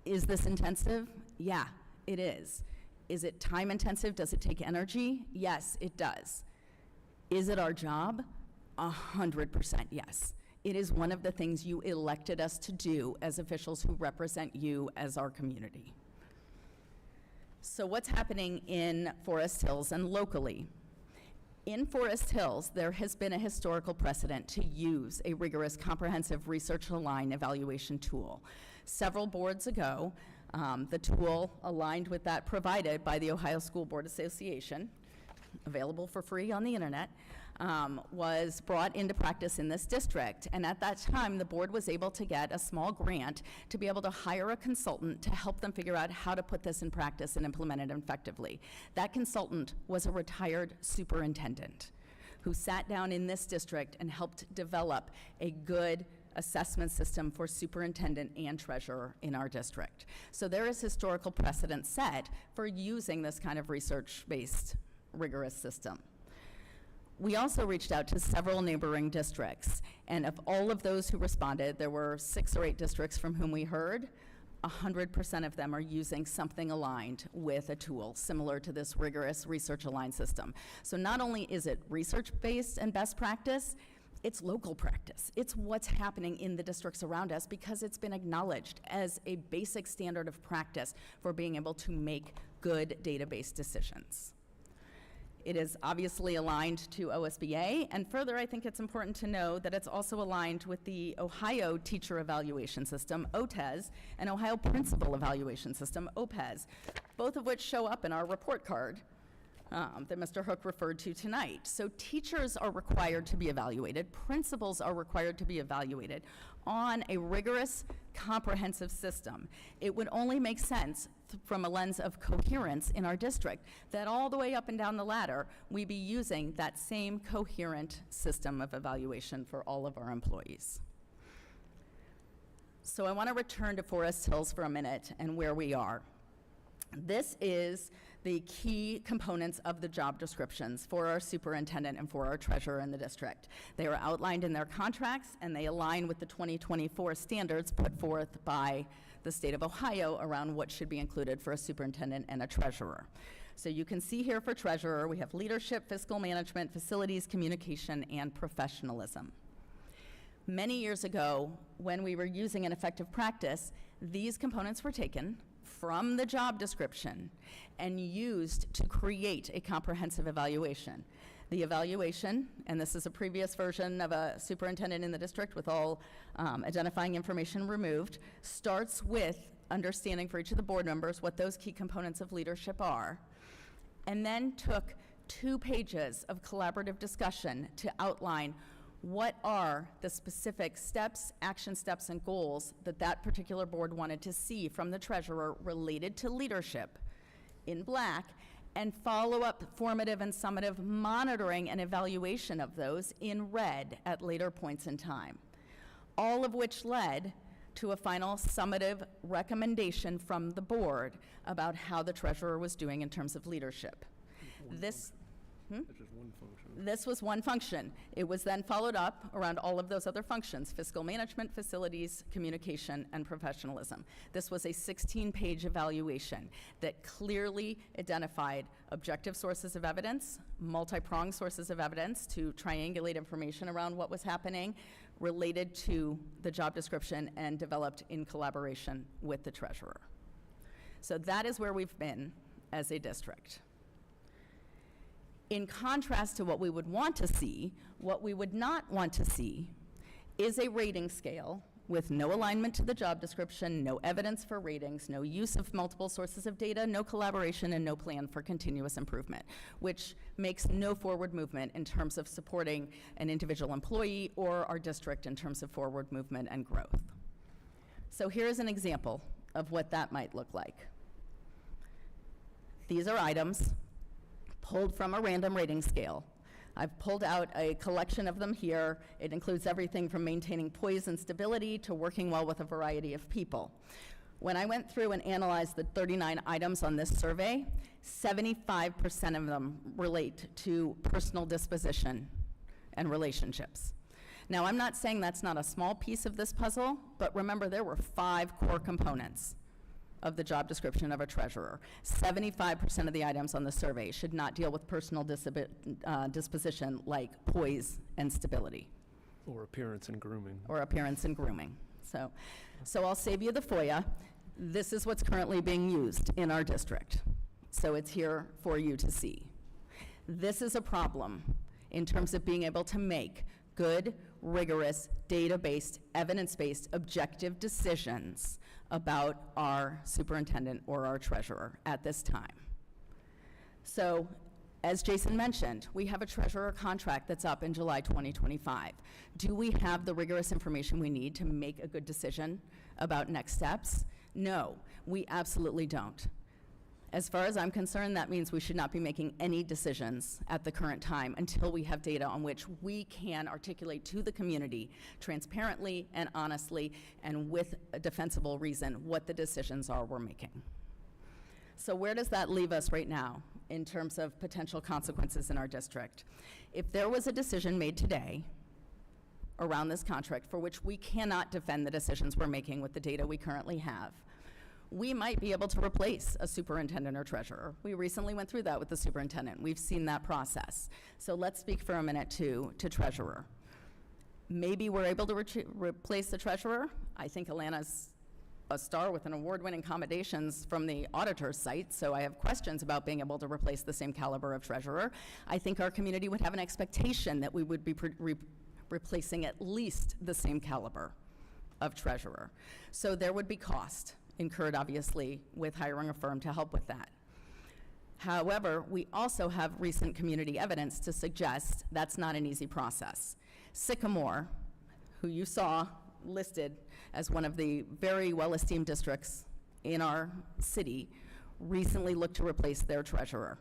Is this intensive? Yeah, it is. Is it time intensive? Does it take energy? Yes, it does. Is it our job? 100% yes. It is one of the things you elected us to do as officials who represent you as our community. So what's happening in Forest Hills and locally? In Forest Hills, there has been a historical precedent to use a rigorous, comprehensive, research-aligned evaluation tool. Several boards ago, the tool aligned with that provided by the Ohio School Board Association, available for free on the internet, was brought into practice in this district. And at that time, the board was able to get a small grant to be able to hire a consultant to help them figure out how to put this in practice and implement it effectively. That consultant was a retired superintendent who sat down in this district and helped develop a good assessment system for superintendent and treasurer in our district. So there is historical precedent set for using this kind of research-based rigorous system. We also reached out to several neighboring districts, and of all of those who responded, there were 6 or 8 districts from whom we heard. 100% of them are using something aligned with a tool similar to this rigorous research-aligned system. So not only is it research-based and best practice, it's local practice. It's what's happening in the districts around us because it's been acknowledged as a basic standard of practice for being able to make good database decisions. It is obviously aligned to OSBA, and further, I think it's important to know that it's also aligned with the Ohio Teacher Evaluation System, OTES, and Ohio Principal Evaluation System, OPES, both of which show up in our report card that Mr. Hook referred to tonight. So teachers are required to be evaluated, principals are required to be evaluated on a rigorous, comprehensive system. It would only make sense from a lens of coherence in our district that all the way up and down the ladder, we be using that same coherent system of evaluation for all of our employees. So I want to return to Forest Hills for a minute and where we are. This is the key components of the job descriptions for our superintendent and for our treasurer in the district. They are outlined in their contracts, and they align with the 2024 standards put forth by the state of Ohio around what should be included for a superintendent and a treasurer. So you can see here for treasurer, we have leadership, fiscal management, facilities, communication, and professionalism. Many years ago, when we were using an effective practice, these components were taken from the job description and used to create a comprehensive evaluation. The evaluation, and this is a previous version of a superintendent in the district with all identifying information removed, starts with understanding for each of the board members what those key components of leadership are, and then took 2 pages of collaborative discussion to outline what are the specific steps, action steps, and goals that that particular board wanted to see from the treasurer related to leadership in black, and follow-up formative and summative monitoring and evaluation of those in red at later points in time, all of which led to a final summative recommendation from the board about how the treasurer was doing in terms of leadership. This was one function. It was then followed up around all of those other functions: fiscal management, facilities, communication, and professionalism. This was a 16-page evaluation that clearly identified objective sources of evidence, multi-pronged sources of evidence to triangulate information around what was happening related to the job description, and developed in collaboration with the treasurer. So that is where we've been as a district. In contrast to what we would want to see, what we would not want to see is a rating scale with no alignment to the job description, no evidence for ratings, no use of multiple sources of data, no collaboration, and no plan for continuous improvement, which makes no forward movement in terms of supporting an individual employee or our district in terms of forward movement and growth. So here's an example of what that might look like. These are items pulled from a random rating scale. I've pulled out a collection of them here. It includes everything from maintaining poise and stability to working well with a variety of people. When I went through and analyzed the 39 items on this survey, 75% of them relate to personal disposition and relationships. Now, I'm not saying that's not a small piece of this puzzle, but remember, there were 5 core components of the job description of a treasurer. 75% of the items on the survey should not deal with personal disposition like poise and stability. Or appearance and grooming. Or appearance and grooming. So I'll save you the FOIA. This is what's currently being used in our district. So it's here for you to see. This is a problem in terms of being able to make good, rigorous, data-based, evidence-based, objective decisions about our superintendent or our treasurer at this time. So, as Jason mentioned, we have a treasurer contract that's up in July 2025. Do we have the rigorous information we need to make a good decision about next steps? No, we absolutely don't. As far as I'm concerned, that means we should not be making any decisions at the current time until we have data on which we can articulate to the community transparently and honestly and with a defensible reason what the decisions are we're making. So where does that leave us right now in terms of potential consequences in our district? If there was a decision made today around this contract for which we cannot defend the decisions we're making with the data we currently have, we might be able to replace a superintendent or treasurer. We recently went through that with the superintendent. We've seen that process. So let's speak for a minute to treasurer. Maybe we're able to replace the treasurer. I think Alana's a star with an award-winning commendations from the auditor's site, so I have questions about being able to replace the same caliber of treasurer. I think our community would have an expectation that we would be replacing at least the same caliber of treasurer. So there would be cost incurred, obviously, with hiring a firm to help with that. However, we also have recent community evidence to suggest that's not an easy process. Sycamore, who you saw listed as one of the very well-esteemed districts in our city, recently looked to replace their treasurer.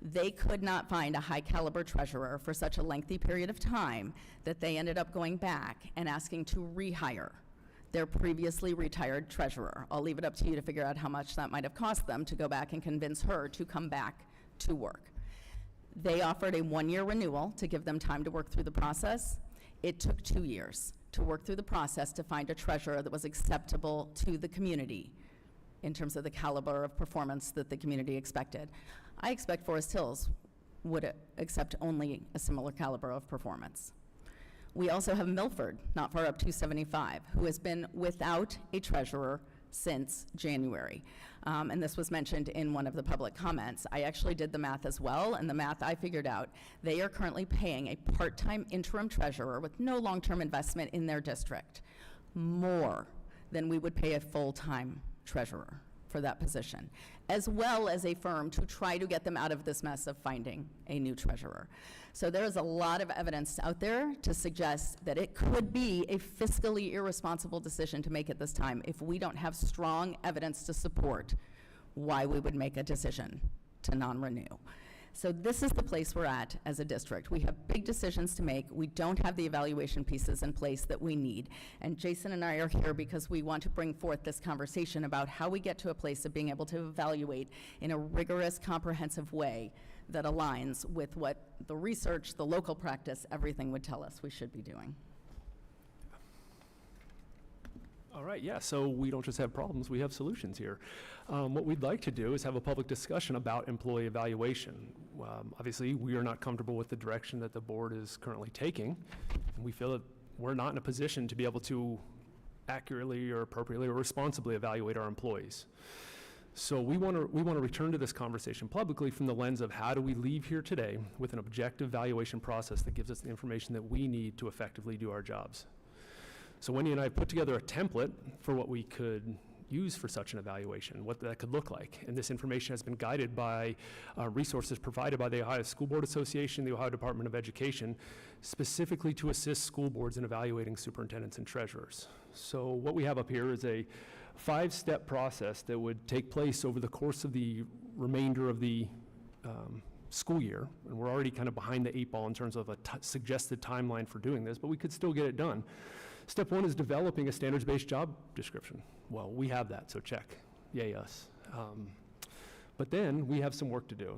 They could not find a high-caliber treasurer for such a lengthy period of time that they ended up going back and asking to rehire their previously retired treasurer. I'll leave it up to you to figure out how much that might have cost them to go back and convince her to come back to work. They offered a 1-year renewal to give them time to work through the process. It took 2 years to work through the process to find a treasurer that was acceptable to the community in terms of the caliber of performance that the community expected. I expect Forest Hills would accept only a similar caliber of performance. We also have Milford, not far up 275, who has been without a treasurer since January. And this was mentioned in one of the public comments. I actually did the math as well, and the math I figured out, they are currently paying a part-time interim treasurer with no long-term investment in their district more than we would pay a full-time treasurer for that position, as well as a firm to try to get them out of this mess of finding a new treasurer. So there is a lot of evidence out there to suggest that it could be a fiscally irresponsible decision to make at this time if we don't have strong evidence to support why we would make a decision to non-renew. So this is the place we're at as a district. We have big decisions to make. We don't have the evaluation pieces in place that we need. And Jason and I are here because we want to bring forth this conversation about how we get to a place of being able to evaluate in a rigorous, comprehensive way that aligns with what the research, the local practice, everything would tell us we should be doing. All right, yeah, so we don't just have problems, we have solutions here. What we'd like to do is have a public discussion about employee evaluation. Obviously, we are not comfortable with the direction that the board is currently taking, and we feel that we're not in a position to be able to accurately or appropriately or responsibly evaluate our employees. So we want to return to this conversation publicly from the lens of how do we leave here today with an objective evaluation process that gives us the information that we need to effectively do our jobs. So Wendy and I put together a template for what we could use for such an evaluation, what that could look like. And this information has been guided by resources provided by the Ohio School Board Association, the Ohio Department of Education, specifically to assist school boards in evaluating superintendents and treasurers. So what we have up here is a 5-step process that would take place over the course of the remainder of the school year. And we're already kind of behind the 8 ball in terms of a suggested timeline for doing this, but we could still get it done. Step 1 is developing a standards-based job description. Well, we have that, so check. Yay us. But then we have some work to do.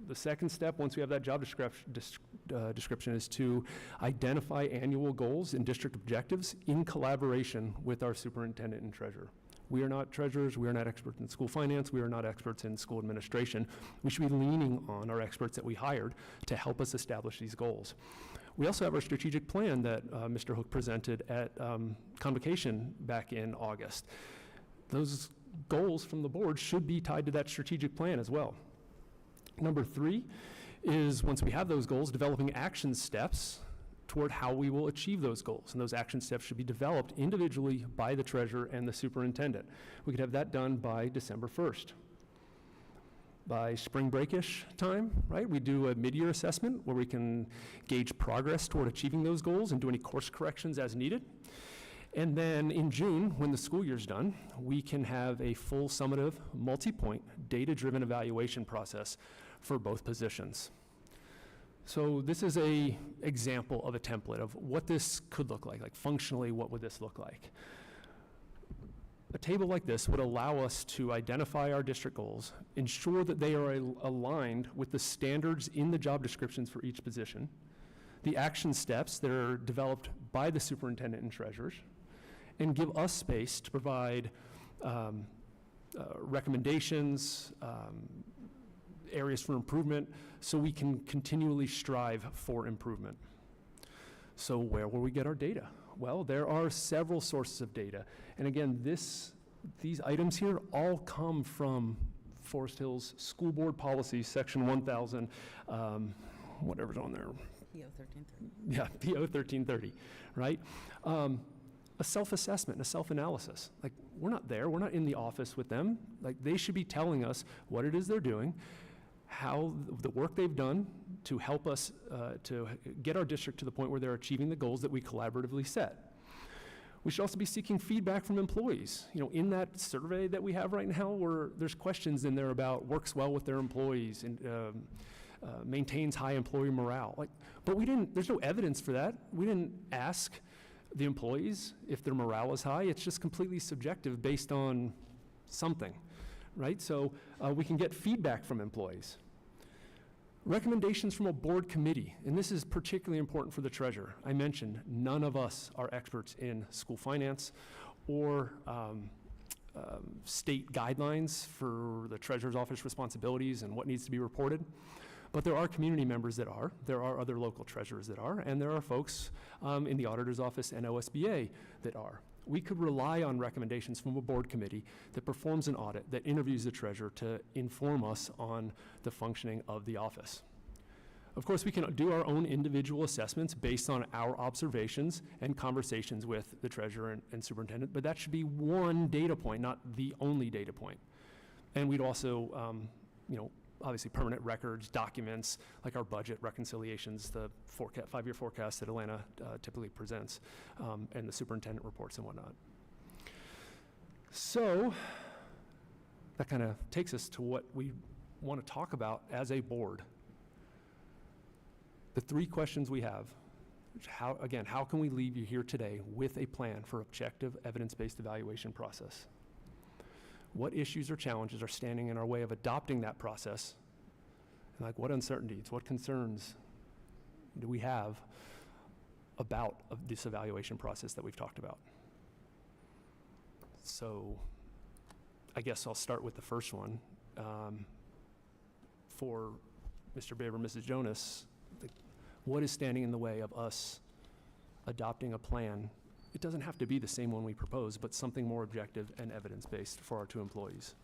The second step, once we have that job description, is to identify annual goals and district objectives in collaboration with our superintendent and treasurer. We are not treasurers, we are not experts in school finance, we are not experts in school administration. We should be leaning on our experts that we hired to help us establish these goals. We also have our strategic plan that Mr. Hook presented at Convocation back in August. Those goals from the board should be tied to that strategic plan as well. Number 3 is, once we have those goals, developing action steps toward how we will achieve those goals. And those action steps should be developed individually by the treasurer and the superintendent. We could have that done by December 1st. By spring break-ish time, right? We do a mid-year assessment where we can gauge progress toward achieving those goals and do any course corrections as needed. And then in June, when the school year's done, we can have a full summative, multi-point, data-driven evaluation process for both positions. So this is a example of a template of what this could look like functionally, what would this look like? A table like this would allow us to identify our district goals, ensure that they are aligned with the standards in the job descriptions for each position, the action steps that are developed by the superintendent and treasurers, and give us space to provide recommendations, areas for improvement, so we can continually strive for improvement. So where will we get our data? Well, there are several sources of data. And again, these items here all come from Forest Hills School Board Policy, Section 1000, whatever's on there. PO 1330. Yeah, PO 1330, right? A self-assessment, a self-analysis. We're not there, we're not in the office with them. They should be telling us what it is they're doing, how the work they've done to help us to get our district to the point where they're achieving the goals that we collaboratively set. We should also be seeking feedback from employees. In that survey that we have right now, where there's questions in there about works well with their employees and maintains high employee morale. But there's no evidence for that. We didn't ask the employees if their morale is high. It's just completely subjective based on something. Right? So we can get feedback from employees. Recommendations from a board committee, and this is particularly important for the treasurer. I mentioned none of us are experts in school finance or state guidelines for the treasurer's office responsibilities and what needs to be reported. But there are community members that are, there are other local treasurers that are, and there are folks in the auditor's office and OSBA that are. We could rely on recommendations from a board committee that performs an audit, that interviews the treasurer to inform us on the functioning of the office. Of course, we can do our own individual assessments based on our observations and conversations with the treasurer and superintendent, but that should be one data point, not the only data point. And we'd also, obviously permanent records, documents, like our budget reconciliations, the five-year forecast that Atlanta typically presents, and the superintendent reports and whatnot. So that kind of takes us to what we want to talk about as a board. The three questions we have, how can we leave you here today with a plan for objective, evidence-based evaluation process? What issues or challenges are standing in our way of adopting that process? And like, what uncertainties, what concerns do we have about this evaluation process that we've talked about? So I guess I'll start with the first one. For Mr. Baber, Mrs. Jonas, what is standing in the way of us adopting a plan? It doesn't have to be the same one we propose, but something more objective and evidence-based for our two employees.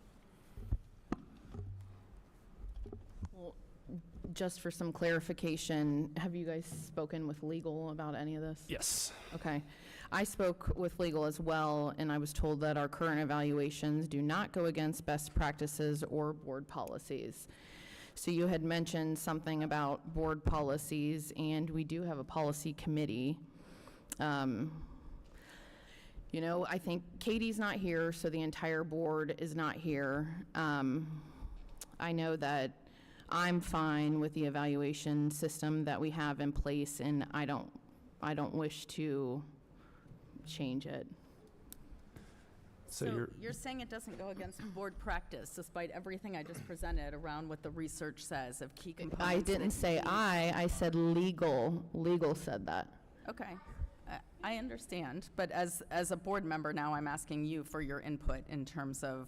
Well, just for some clarification, have you guys spoken with legal about any of this? Yes. Okay. I spoke with legal as well, and I was told that our current evaluations do not go against best practices or board policies. So you had mentioned something about board policies, and we do have a policy committee. I think Katie's not here, so the entire board is not here. I know that I'm fine with the evaluation system that we have in place, and I don't wish to change it. So you're saying it doesn't go against board practice, despite everything I just presented around what the research says of key components? I didn't say I said legal. Legal said that. Okay. I understand, but as a board member now, I'm asking you for your input in terms of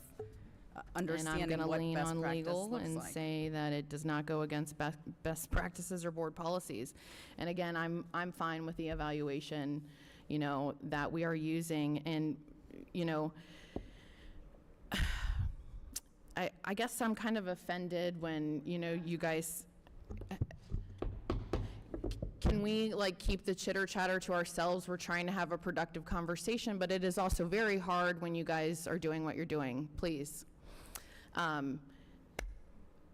understanding what best practice looks like. And I'm going to lean on legal and say that it does not go against best practices or board policies. And again, I'm fine with the evaluation, that we are using. And, I guess I'm kind of offended when, you guys, can we keep the chitter chatter to ourselves? We're trying to have a productive conversation, but it is also very hard when you guys are doing what you're doing. Please. A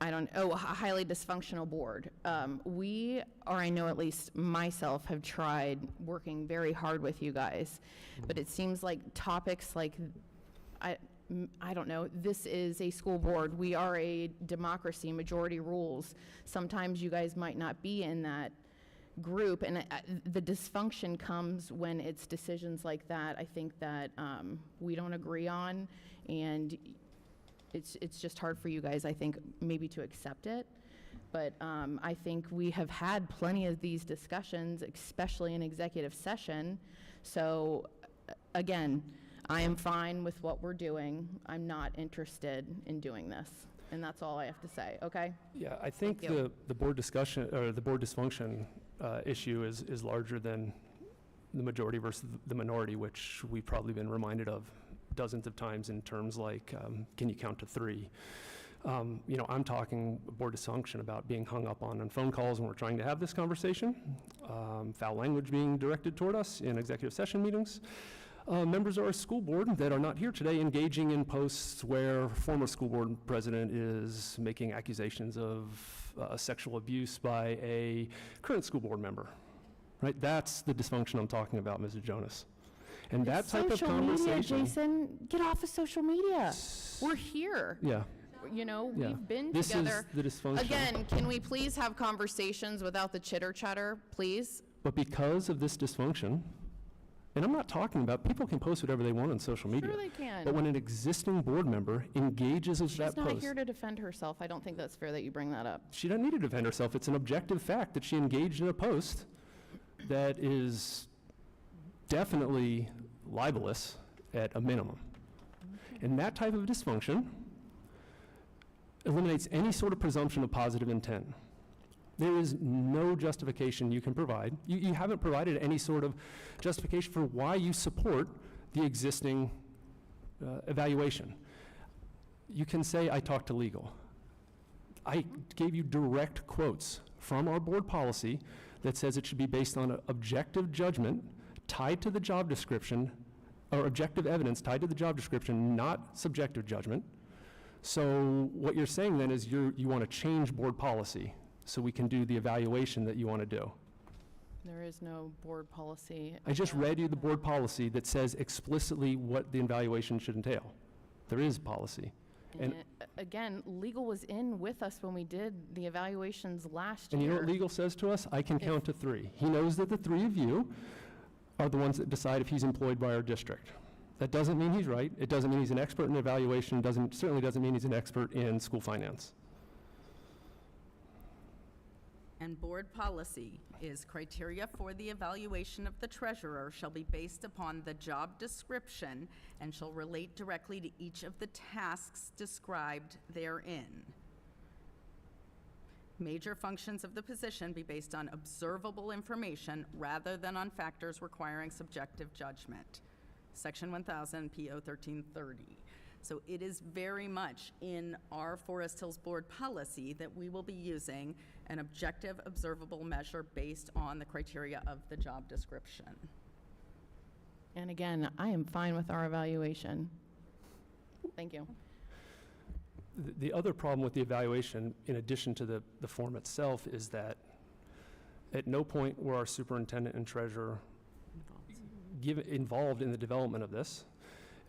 highly dysfunctional board. I know at least myself, have tried working very hard with you guys, but it seems like topics like, I don't know, this is a school board. We are a democracy, majority rules. Sometimes you guys might not be in that group, and the dysfunction comes when it's decisions like that, I think, that we don't agree on, and it's just hard for you guys, I think, maybe to accept it. But I think we have had plenty of these discussions, especially in executive session. So again, I am fine with what we're doing. I'm not interested in doing this. And that's all I have to say, okay? Yeah, I think the board discussion, or the board dysfunction issue is larger than the majority versus the minority, which we've probably been reminded of dozens of times in terms like, can you count to three? I'm talking board dysfunction about being hung up on phone calls when we're trying to have this conversation, foul language being directed toward us in executive session meetings, members of our school board that are not here today engaging in posts where former school board president is making accusations of sexual abuse by a current school board member, right? That's the dysfunction I'm talking about, Mrs. Jonas. And that type of conversation. Social media, Jason, get off of social media. We're here. Yeah. We've been this together. Is the dysfunction. Again, can we please have conversations without the chitter chatter, please? But because of this dysfunction, and I'm not talking about, people can post whatever they want on social media. Sure they can. But when an existing board member engages with that post. She's not here to defend herself. I don't think that's fair that you bring that up. She doesn't need to defend herself. It's an objective fact that she engaged in a post that is definitely libelous at a minimum. And that type of dysfunction eliminates any sort of presumption of positive intent. There is no justification you can provide. You haven't provided any sort of justification for why you support the existing evaluation. You can say, I talked to legal. I gave you direct quotes from our board policy that says it should be based on objective judgment tied to the job description, or objective evidence tied to the job description, not subjective judgment. So what you're saying then is you want to change board policy so we can do the evaluation that you want to do. There is no board policy. I just read you the board policy that says explicitly what the evaluation should entail. There is policy. And Again, legal was in with us when we did the evaluations last year. you know what legal says to us? I can count to 3. He knows that the 3 of you are the ones that decide if he's employed by our district. That doesn't mean he's right. It doesn't mean he's an expert in evaluation. Certainly doesn't mean he's an expert in school finance. And board policy is criteria for the evaluation of the treasurer shall be based upon the job description and shall relate directly to each of the tasks described therein. Major functions of the position be based on observable information rather than on factors requiring subjective judgment. Section 1000, PO 1330. So it is very much in our Forest Hills Board policy that we will be using an objective, observable measure based on the criteria of the job description. And again, I am fine with our evaluation. Thank you. The other problem with the evaluation, in addition to the form itself, is that at no point were our superintendent and treasurer involved in the development of this.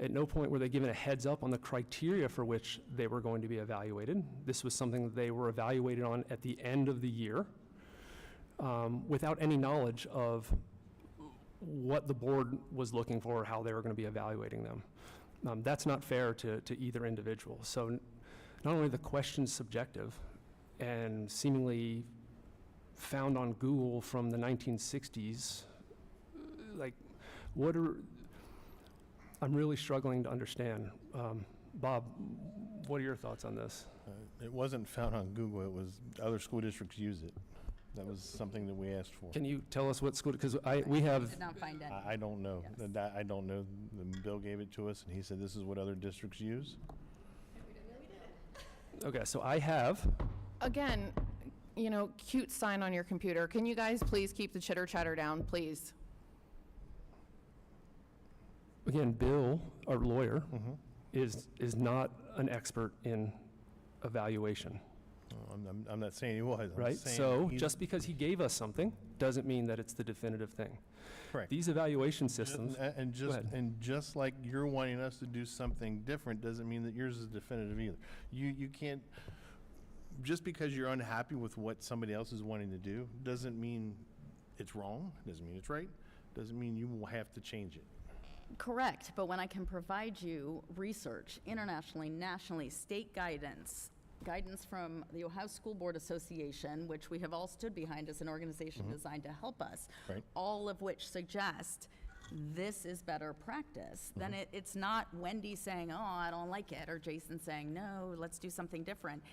At no point were they given a heads up on the criteria for which they were going to be evaluated. This was something that they were evaluated on at the end of the year without any knowledge of what the board was looking for or how they were going to be evaluating them. That's not fair to either individual. So not only are the questions subjective and seemingly found on Google from the 1960s, like I'm really struggling to understand. Bob, what are your thoughts on this? It wasn't found on Google, it was other school districts use it. That was something that we asked for. Can you tell us what school, because we have, Did not find any. I don't know. Yes. I don't know. Bill gave it to us, and he said this is what other districts use. okay, so I have, Again, you know, cute sign on your computer. Can you guys please keep the chitter chatter down, please? again, Bill, our lawyer, is not an expert in evaluation, I'm not saying he was. I'm right? saying So he's- just because he gave us something doesn't mean that it's the definitive thing. Correct. These evaluation systems, And Go ahead. just like you're wanting us to do something different doesn't mean that yours is definitive either. You can't, just because you're unhappy with what somebody else is wanting to do, doesn't mean it's wrong, doesn't mean it's right, doesn't mean you will have to change it. Correct, but when I can provide you research internationally, nationally, state guidance from the Ohio School Board Association, which we have all stood behind as an organization designed to help us, Right. all of which suggest this is better practice, then it's not Wendy saying, oh, I don't like it, or Jason saying, no, let's do something different.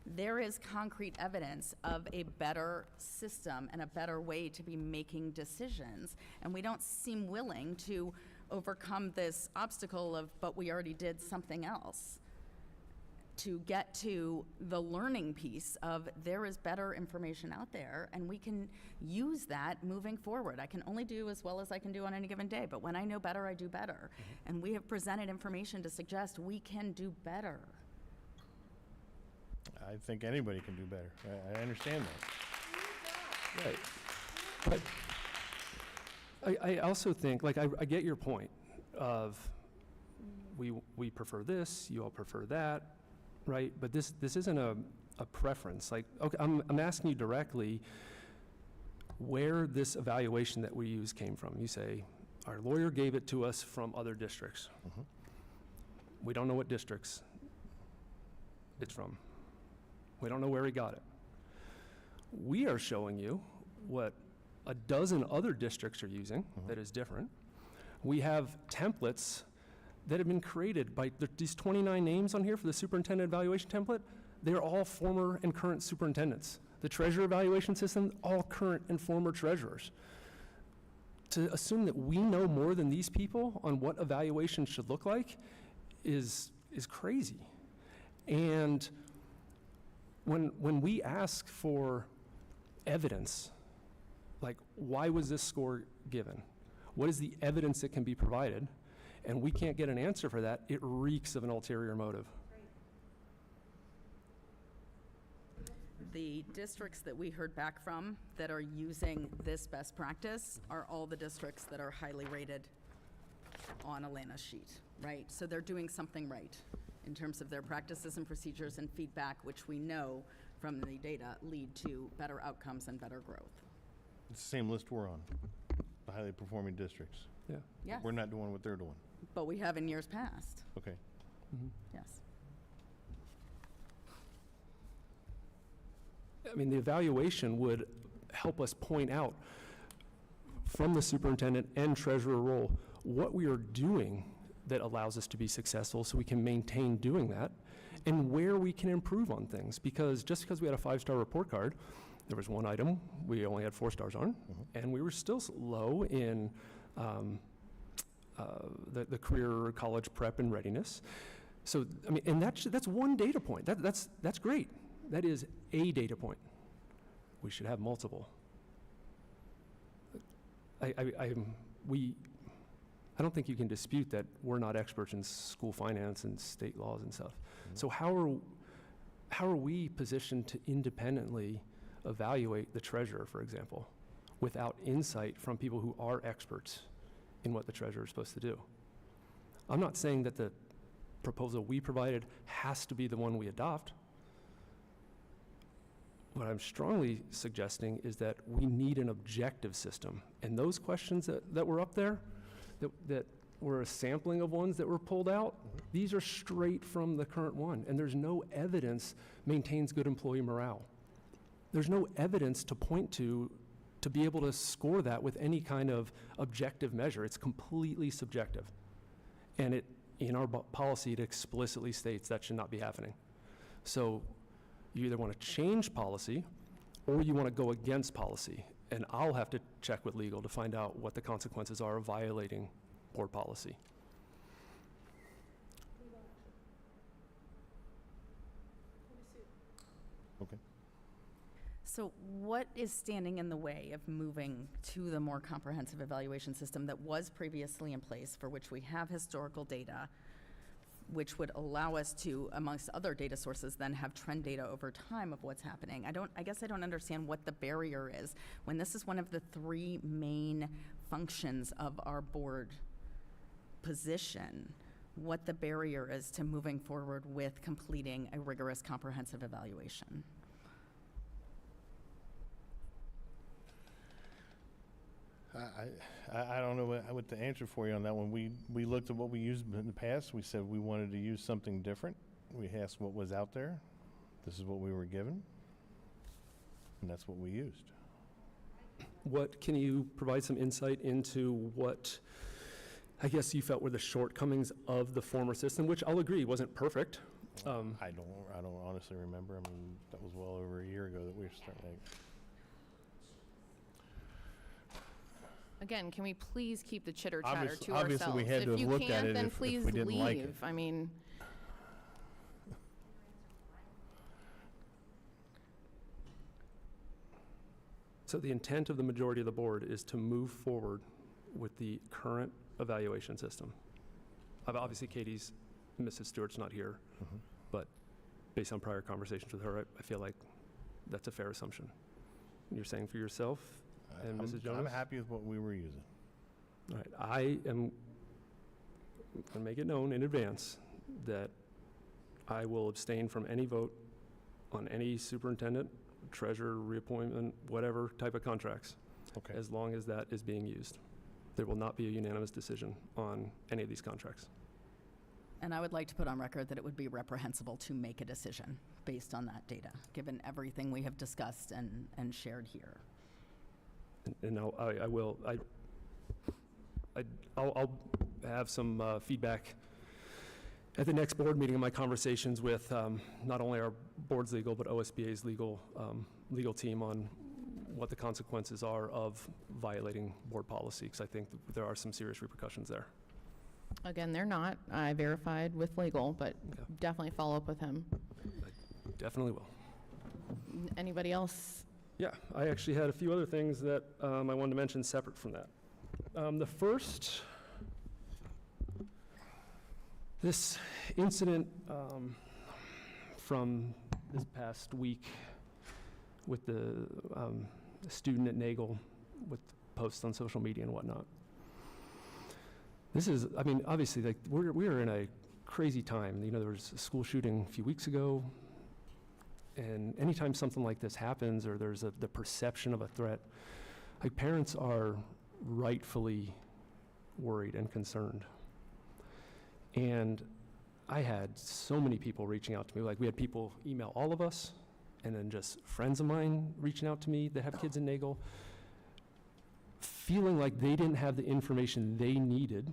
There is concrete evidence of a better system and a better way to be making decisions, and we don't seem willing to overcome this obstacle of, but we already did something else, to get to the learning piece of there is better information out there, and we can use that moving forward. I can only do as well as I can do on any given day, but when I know better, I do better. And we have presented information to suggest we can do better. I think anybody can do better. I understand that. right. But I also think, like, I get your point of we prefer this, you all prefer that, right? But this isn't a preference. Like, okay, I'm asking you directly where this evaluation that we use came from. You say, our lawyer gave it to us from other districts. We don't know what districts it's from. We don't know where he got it. We are showing you what a dozen other districts are using that is different. We have templates that have been created by these 29 names on here for the superintendent evaluation template. They're all former and current superintendents. The treasurer evaluation system, all current and former treasurers. To assume that we know more than these people on what evaluation should look like is crazy. And when we ask for evidence, like, why was this score given? What is the evidence that can be provided? And we can't get an answer for that, it reeks of an ulterior motive. The districts that we heard back from that are using this best practice are all the districts that are highly rated on Elena's sheet, right? So they're doing something right in terms of their practices and procedures and feedback, which we know from the data lead to better outcomes and better growth. It's the same list we're on, the highly performing districts. Yeah. Yes. We're not doing what they're doing. But we have in years past, Okay. yes. I mean, the evaluation would help us point out from the superintendent and treasurer role what we are doing that allows us to be successful so we can maintain doing that, and where we can improve on things. Because just because we had a 5-star report card, there was one item we only had 4 stars on, and we were still low in the career, college prep, and readiness. So, I mean, and that's one data point. That's great. That is a data point. We should have multiple. I don't think you can dispute that we're not experts in school finance and state laws and stuff. So how are we positioned to independently evaluate the treasurer, for example, without insight from people who are experts in what the treasurer is supposed to do? I'm not saying that the proposal we provided has to be the one we adopt. What I'm strongly suggesting is that we need an objective system. And those questions that were up there, that were a sampling of ones that were pulled out, these are straight from the current one. And there's no evidence maintains good employee morale. There's no evidence to point to be able to score that with any kind of objective measure. It's completely subjective. And in our policy, it explicitly states that should not be happening. So you either want to change policy or you want to go against policy. And I'll have to check with legal to find out what the consequences are of violating board policy. Okay. So what is standing in the way of moving to the more comprehensive evaluation system that was previously in place, for which we have historical data, which would allow us to, amongst other data sources, then have trend data over time of what's happening? I guess I don't understand what the barrier is when this is one of the 3 main functions of our board position, what the barrier is to moving forward with completing a rigorous comprehensive evaluation. I don't know what to answer for you on that one. We looked at what we used in the past. We said we wanted to use something different. We asked what was out there. This is what we were given, and that's what we used. Can you provide some insight into what I guess you felt were the shortcomings of the former system, which I'll agree wasn't perfect? I don't honestly remember. I mean, that was well over a year ago that we were starting. Again, can we please keep the chitter chatter to Obviously, ourselves? we had to have looked at it then if please we didn't like it. leave. I mean, So the intent of the majority of the board is to move forward with the current evaluation system. Obviously, Mrs. Stewart's not here, but based on prior conversations with her, I feel like that's a fair assumption. You're saying for yourself and Mrs. Jonas? I'm happy with what we were using. All right, I am going to make it known in advance that I will abstain from any vote on any superintendent, treasurer, reappointment, whatever type of contracts, Okay. as long as that is being used. There will not be a unanimous decision on any of these contracts. And I would like to put on record that it would be reprehensible to make a decision based on that data, given everything we have discussed and shared here. And I'll have some feedback at the next board meeting in my conversations with not only our board's legal, but OSBA's legal team on what the consequences are of violating board policy, because I think there are some serious repercussions there. again, they're not. I verified with legal, but Okay. definitely follow up with him. Definitely will. Anybody else? Yeah, I actually had a few other things that I wanted to mention separate from that. The first, this incident from this past week with the student at Nagel with posts on social media and whatnot. This is, I mean, obviously, like, we are in a crazy time. You know, there was a school shooting a few weeks ago, and anytime something like this happens or there's the perception of a threat, like, parents are rightfully worried and concerned. And I had so many people reaching out to me. Like, we had people email all of us, and then just friends of mine reaching out to me that have kids in Nagel, feeling like they didn't have the information they needed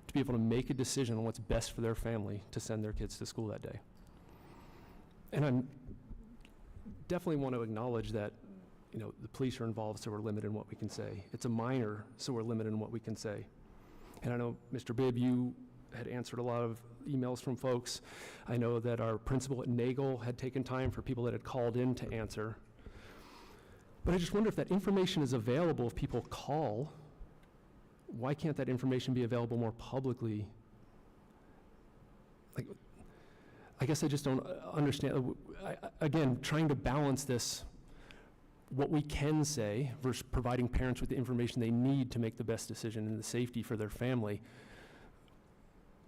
to be able to make a decision on what's best for their family to send their kids to school that day. And I definitely want to acknowledge that, you know, the police are involved, so we're limited in what we can say. It's a minor, so we're limited in what we can say. And I know, Mr. Bibb, you had answered a lot of emails from folks. I know that our principal at Nagel had taken time for people that had called in to answer. But I just wonder if that information is available if people call. Why can't that information be available more publicly? Like, I guess I just don't understand. Again, trying to balance this, what we can say versus providing parents with the information they need to make the best decision and the safety for their family.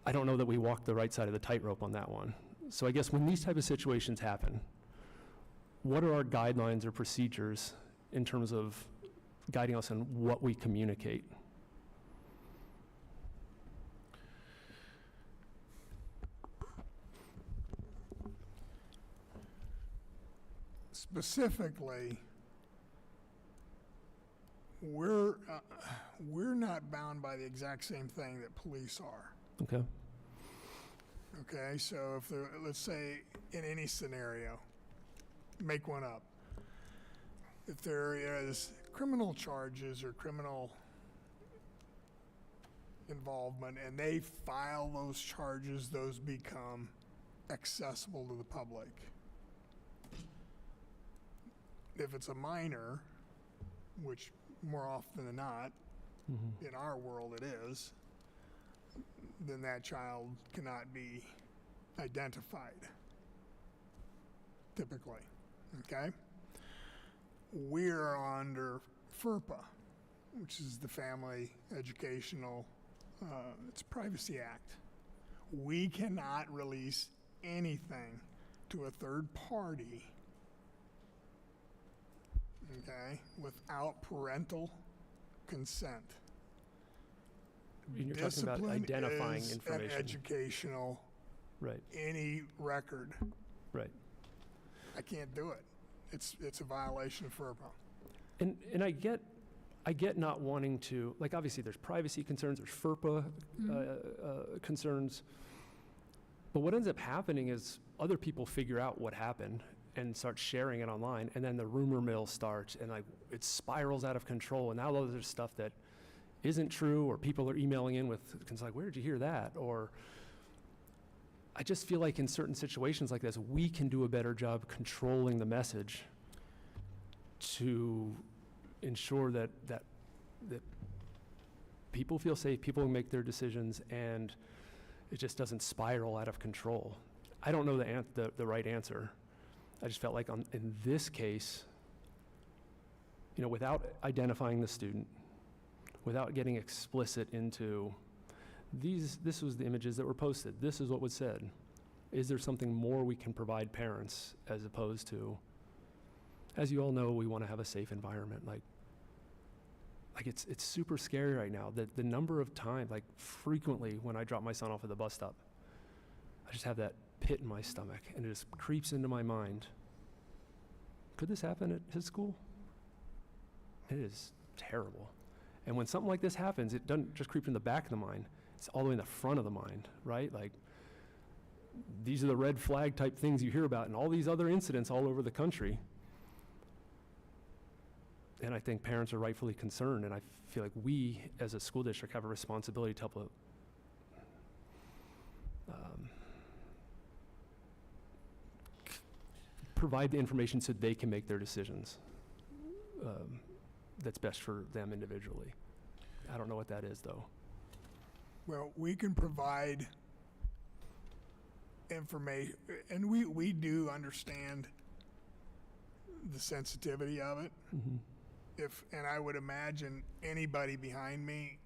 I don't know that we walk the right side of the tightrope on that one. So I guess when these type of situations happen, what are our guidelines or procedures in terms of guiding us on what we communicate? Specifically, we're not bound by the exact same thing that police are. Okay. Okay, so if there, let's say in any scenario, make one up. If there is criminal charges or criminal involvement and they file those charges, those become accessible to the public. If it's a minor, which more often than not, in our world it is, then that child cannot be identified, typically, okay? We're under FERPA, which is the Family Educational, it's Privacy Act. We cannot release anything to a third party, okay, without parental consent. You're talking about identifying is information. an educational, Right. any record. Right. I can't do it. It's a violation of FERPA. And I get not wanting to, like, obviously there's privacy concerns, there's FERPA concerns, but what ends up happening is other people figure out what happened and start sharing it online, and then the rumor mill starts, and like it spirals out of control, and now there's stuff that isn't true, or people are emailing in with, it's like, where did you hear that? Or I just feel like in certain situations like this, we can do a better job controlling the message to ensure that people feel safe, people make their decisions, and it just doesn't spiral out of control. I don't know the right answer. I just felt like in this case, you know, without identifying the student, without getting explicit into this was the images that were posted, this is what was said. Is there something more we can provide parents as opposed to, as you all know, we want to have a safe environment. Like it's super scary right now. The number of times, like frequently when I drop my son off at the bus stop, I just have that pit in my stomach and it just creeps into my mind. Could this happen at his school? It is terrible. And when something like this happens, it doesn't just creep in the back of the mind, it's all the way in the front of the mind, right? Like, these are the red flag type things you hear about in all these other incidents all over the country. And I think parents are rightfully concerned, and I feel like we, as a school district, have a responsibility to help provide the information so they can make their decisions that's best for them individually. I don't know what that is, though. Well, we can provide information, and we do understand the sensitivity of it. And I would imagine anybody behind me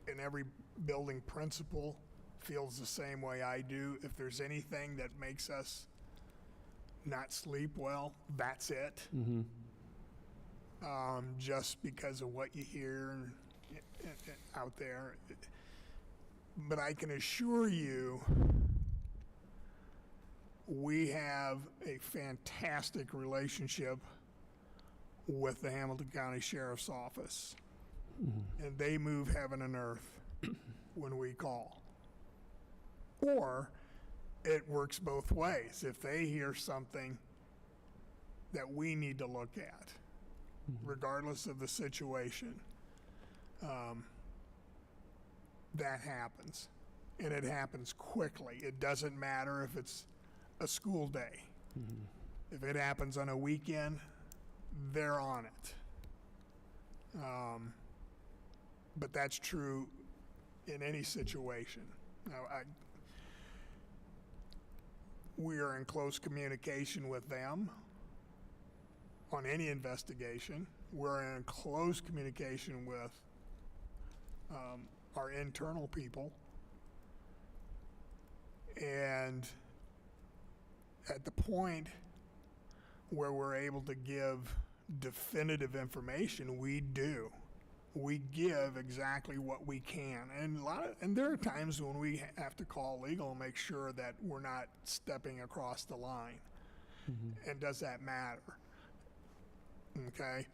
and every building principal feels the same way I do. If there's anything that makes us not sleep well, that's it. Just because of what you hear out there. But I can assure you, we have a fantastic relationship with the Hamilton County Sheriff's Office. And they move heaven and earth when we call. Or it works both ways. If they hear something that we need to look at, regardless of the situation, that happens. And it happens quickly. It doesn't matter if it's a school day. If it happens on a weekend, they're on it. But that's true in any situation. Now, we are in close communication with them on any investigation. We're in close communication with our internal people. And at the point where we're able to give definitive information, we do. We give exactly what we can. And there are times when we have to call legal and make sure that we're not stepping across the line. And does that matter? Okay.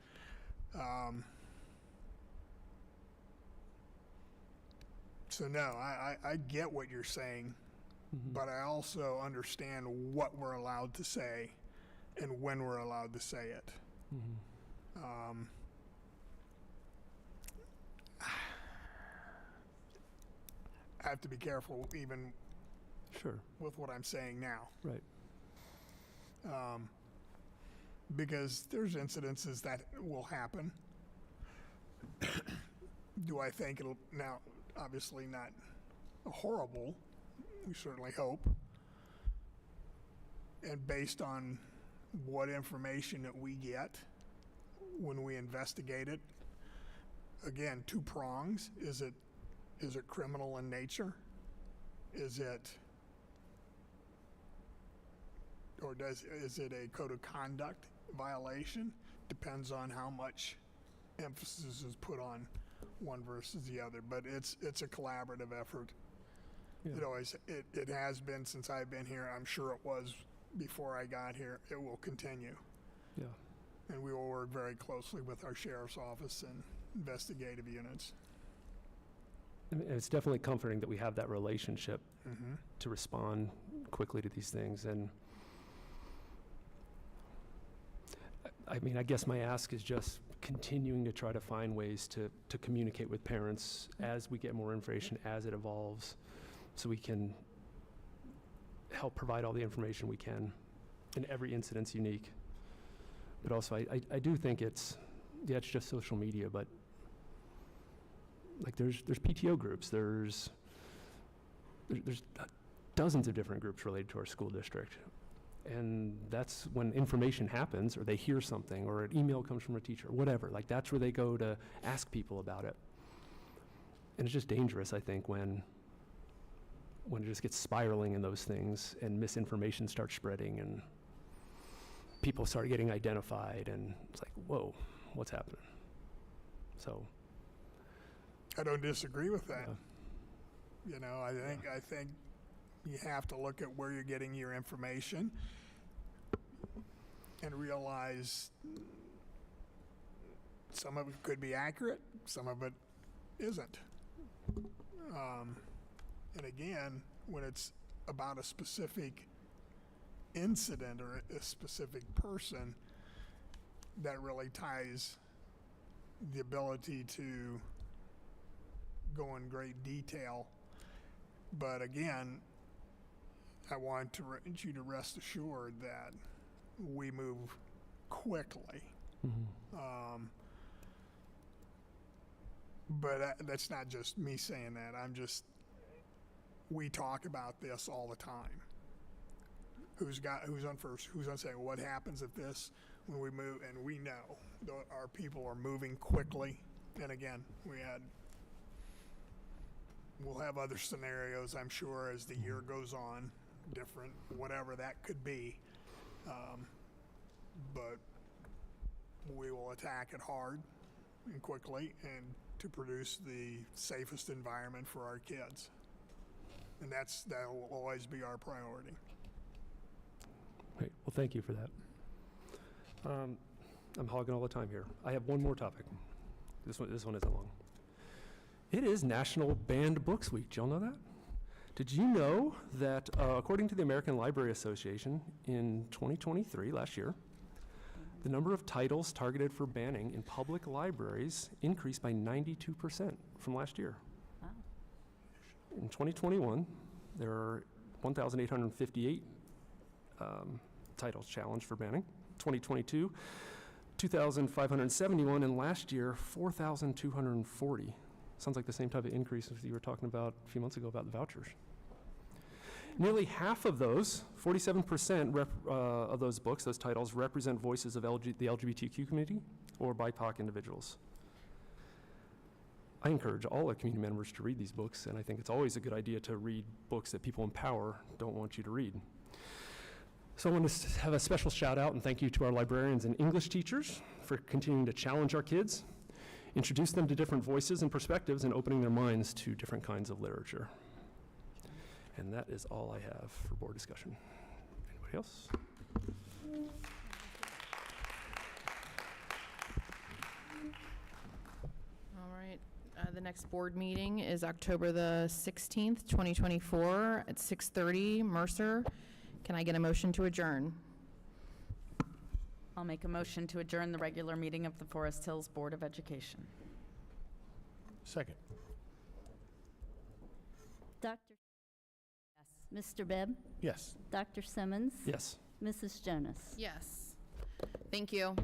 So no, I get what you're saying, but I also understand what we're allowed to say and when we're allowed to say it. I have to be careful even with what I'm saying now. Right. Because there's incidences that will happen. Do I think it'll, now, obviously not horrible, we certainly hope. And based on what information that we get when we investigate it, again, two prongs. Is it criminal in nature? Is it a code of conduct violation? Depends on how much emphasis is put on one versus the other, but it's a collaborative effort. It has been since I've been here. I'm sure it was before I got here. It will continue. And we will work very closely with our sheriff's office and investigative units. And it's definitely comforting that we have that relationship to respond quickly to these things. And I mean, I guess my ask is just continuing to try to find ways to communicate with parents as we get more information, as it evolves, so we can help provide all the information we can. And every incident's unique. But also, I do think it's just social media, but like there's PTO groups, there's dozens of different groups related to our school district. And that's when information happens, or they hear something, or an email comes from a teacher, whatever. Like that's where they go to ask people about it. And it's just dangerous, I think, when it just gets spiraling in those things and misinformation starts spreading and people start getting identified, and it's like, whoa, what's happening? So I don't disagree with that. I think you have to look at where you're getting your information and realize some of it could be accurate, some of it isn't. And again, when it's about a specific incident or a specific person, that really ties the ability to go in great detail. But again, I want you to rest assured that we move quickly. But that's not just me saying that. We talk about this all the time. Who's on first? Who's on second? What happens if this, when we move, and we know our people are moving quickly. And again, we'll have other scenarios, I'm sure, as the year goes on, different, whatever that could be. But we will attack it hard and quickly and to produce the safest environment for our kids. And that will always be our priority. Great. Well, thank you for that. I'm hogging all the time here. I have one more topic. This one isn't long. It is National Banned Books Week. Did y'all know that? Did you know that according to the American Library Association in 2023, last year, the number of titles targeted for banning in public libraries increased by 92% from last year? Wow. In 2021, there are 1,858 titles challenged for banning. 2022, 2,571, and last year, 4,240. Sounds like the same type of increase as you were talking about a few months ago about the vouchers. Nearly half of those, 47% of those books, those titles, represent voices of the LGBTQ community or BIPOC individuals. I encourage all our community members to read these books, and I think it's always a good idea to read books that people in power don't want you to read. So I want to have a special shout out and thank you to our librarians and English teachers for continuing to challenge our kids, introduce them to different voices and perspectives, and opening their minds to different kinds of literature. And that is all I have for board discussion. Anybody else? All right. The next board meeting is October the 16th, 2024 at 6:30, Mercer. Can I get a motion to adjourn? I'll make a motion to adjourn the regular meeting of the Forest Hills Board of Education. Second. Dr. Yes. Mr. Bibb? Yes. Dr. Simmons? Yes. Mrs. Jonas? Yes. Thank you.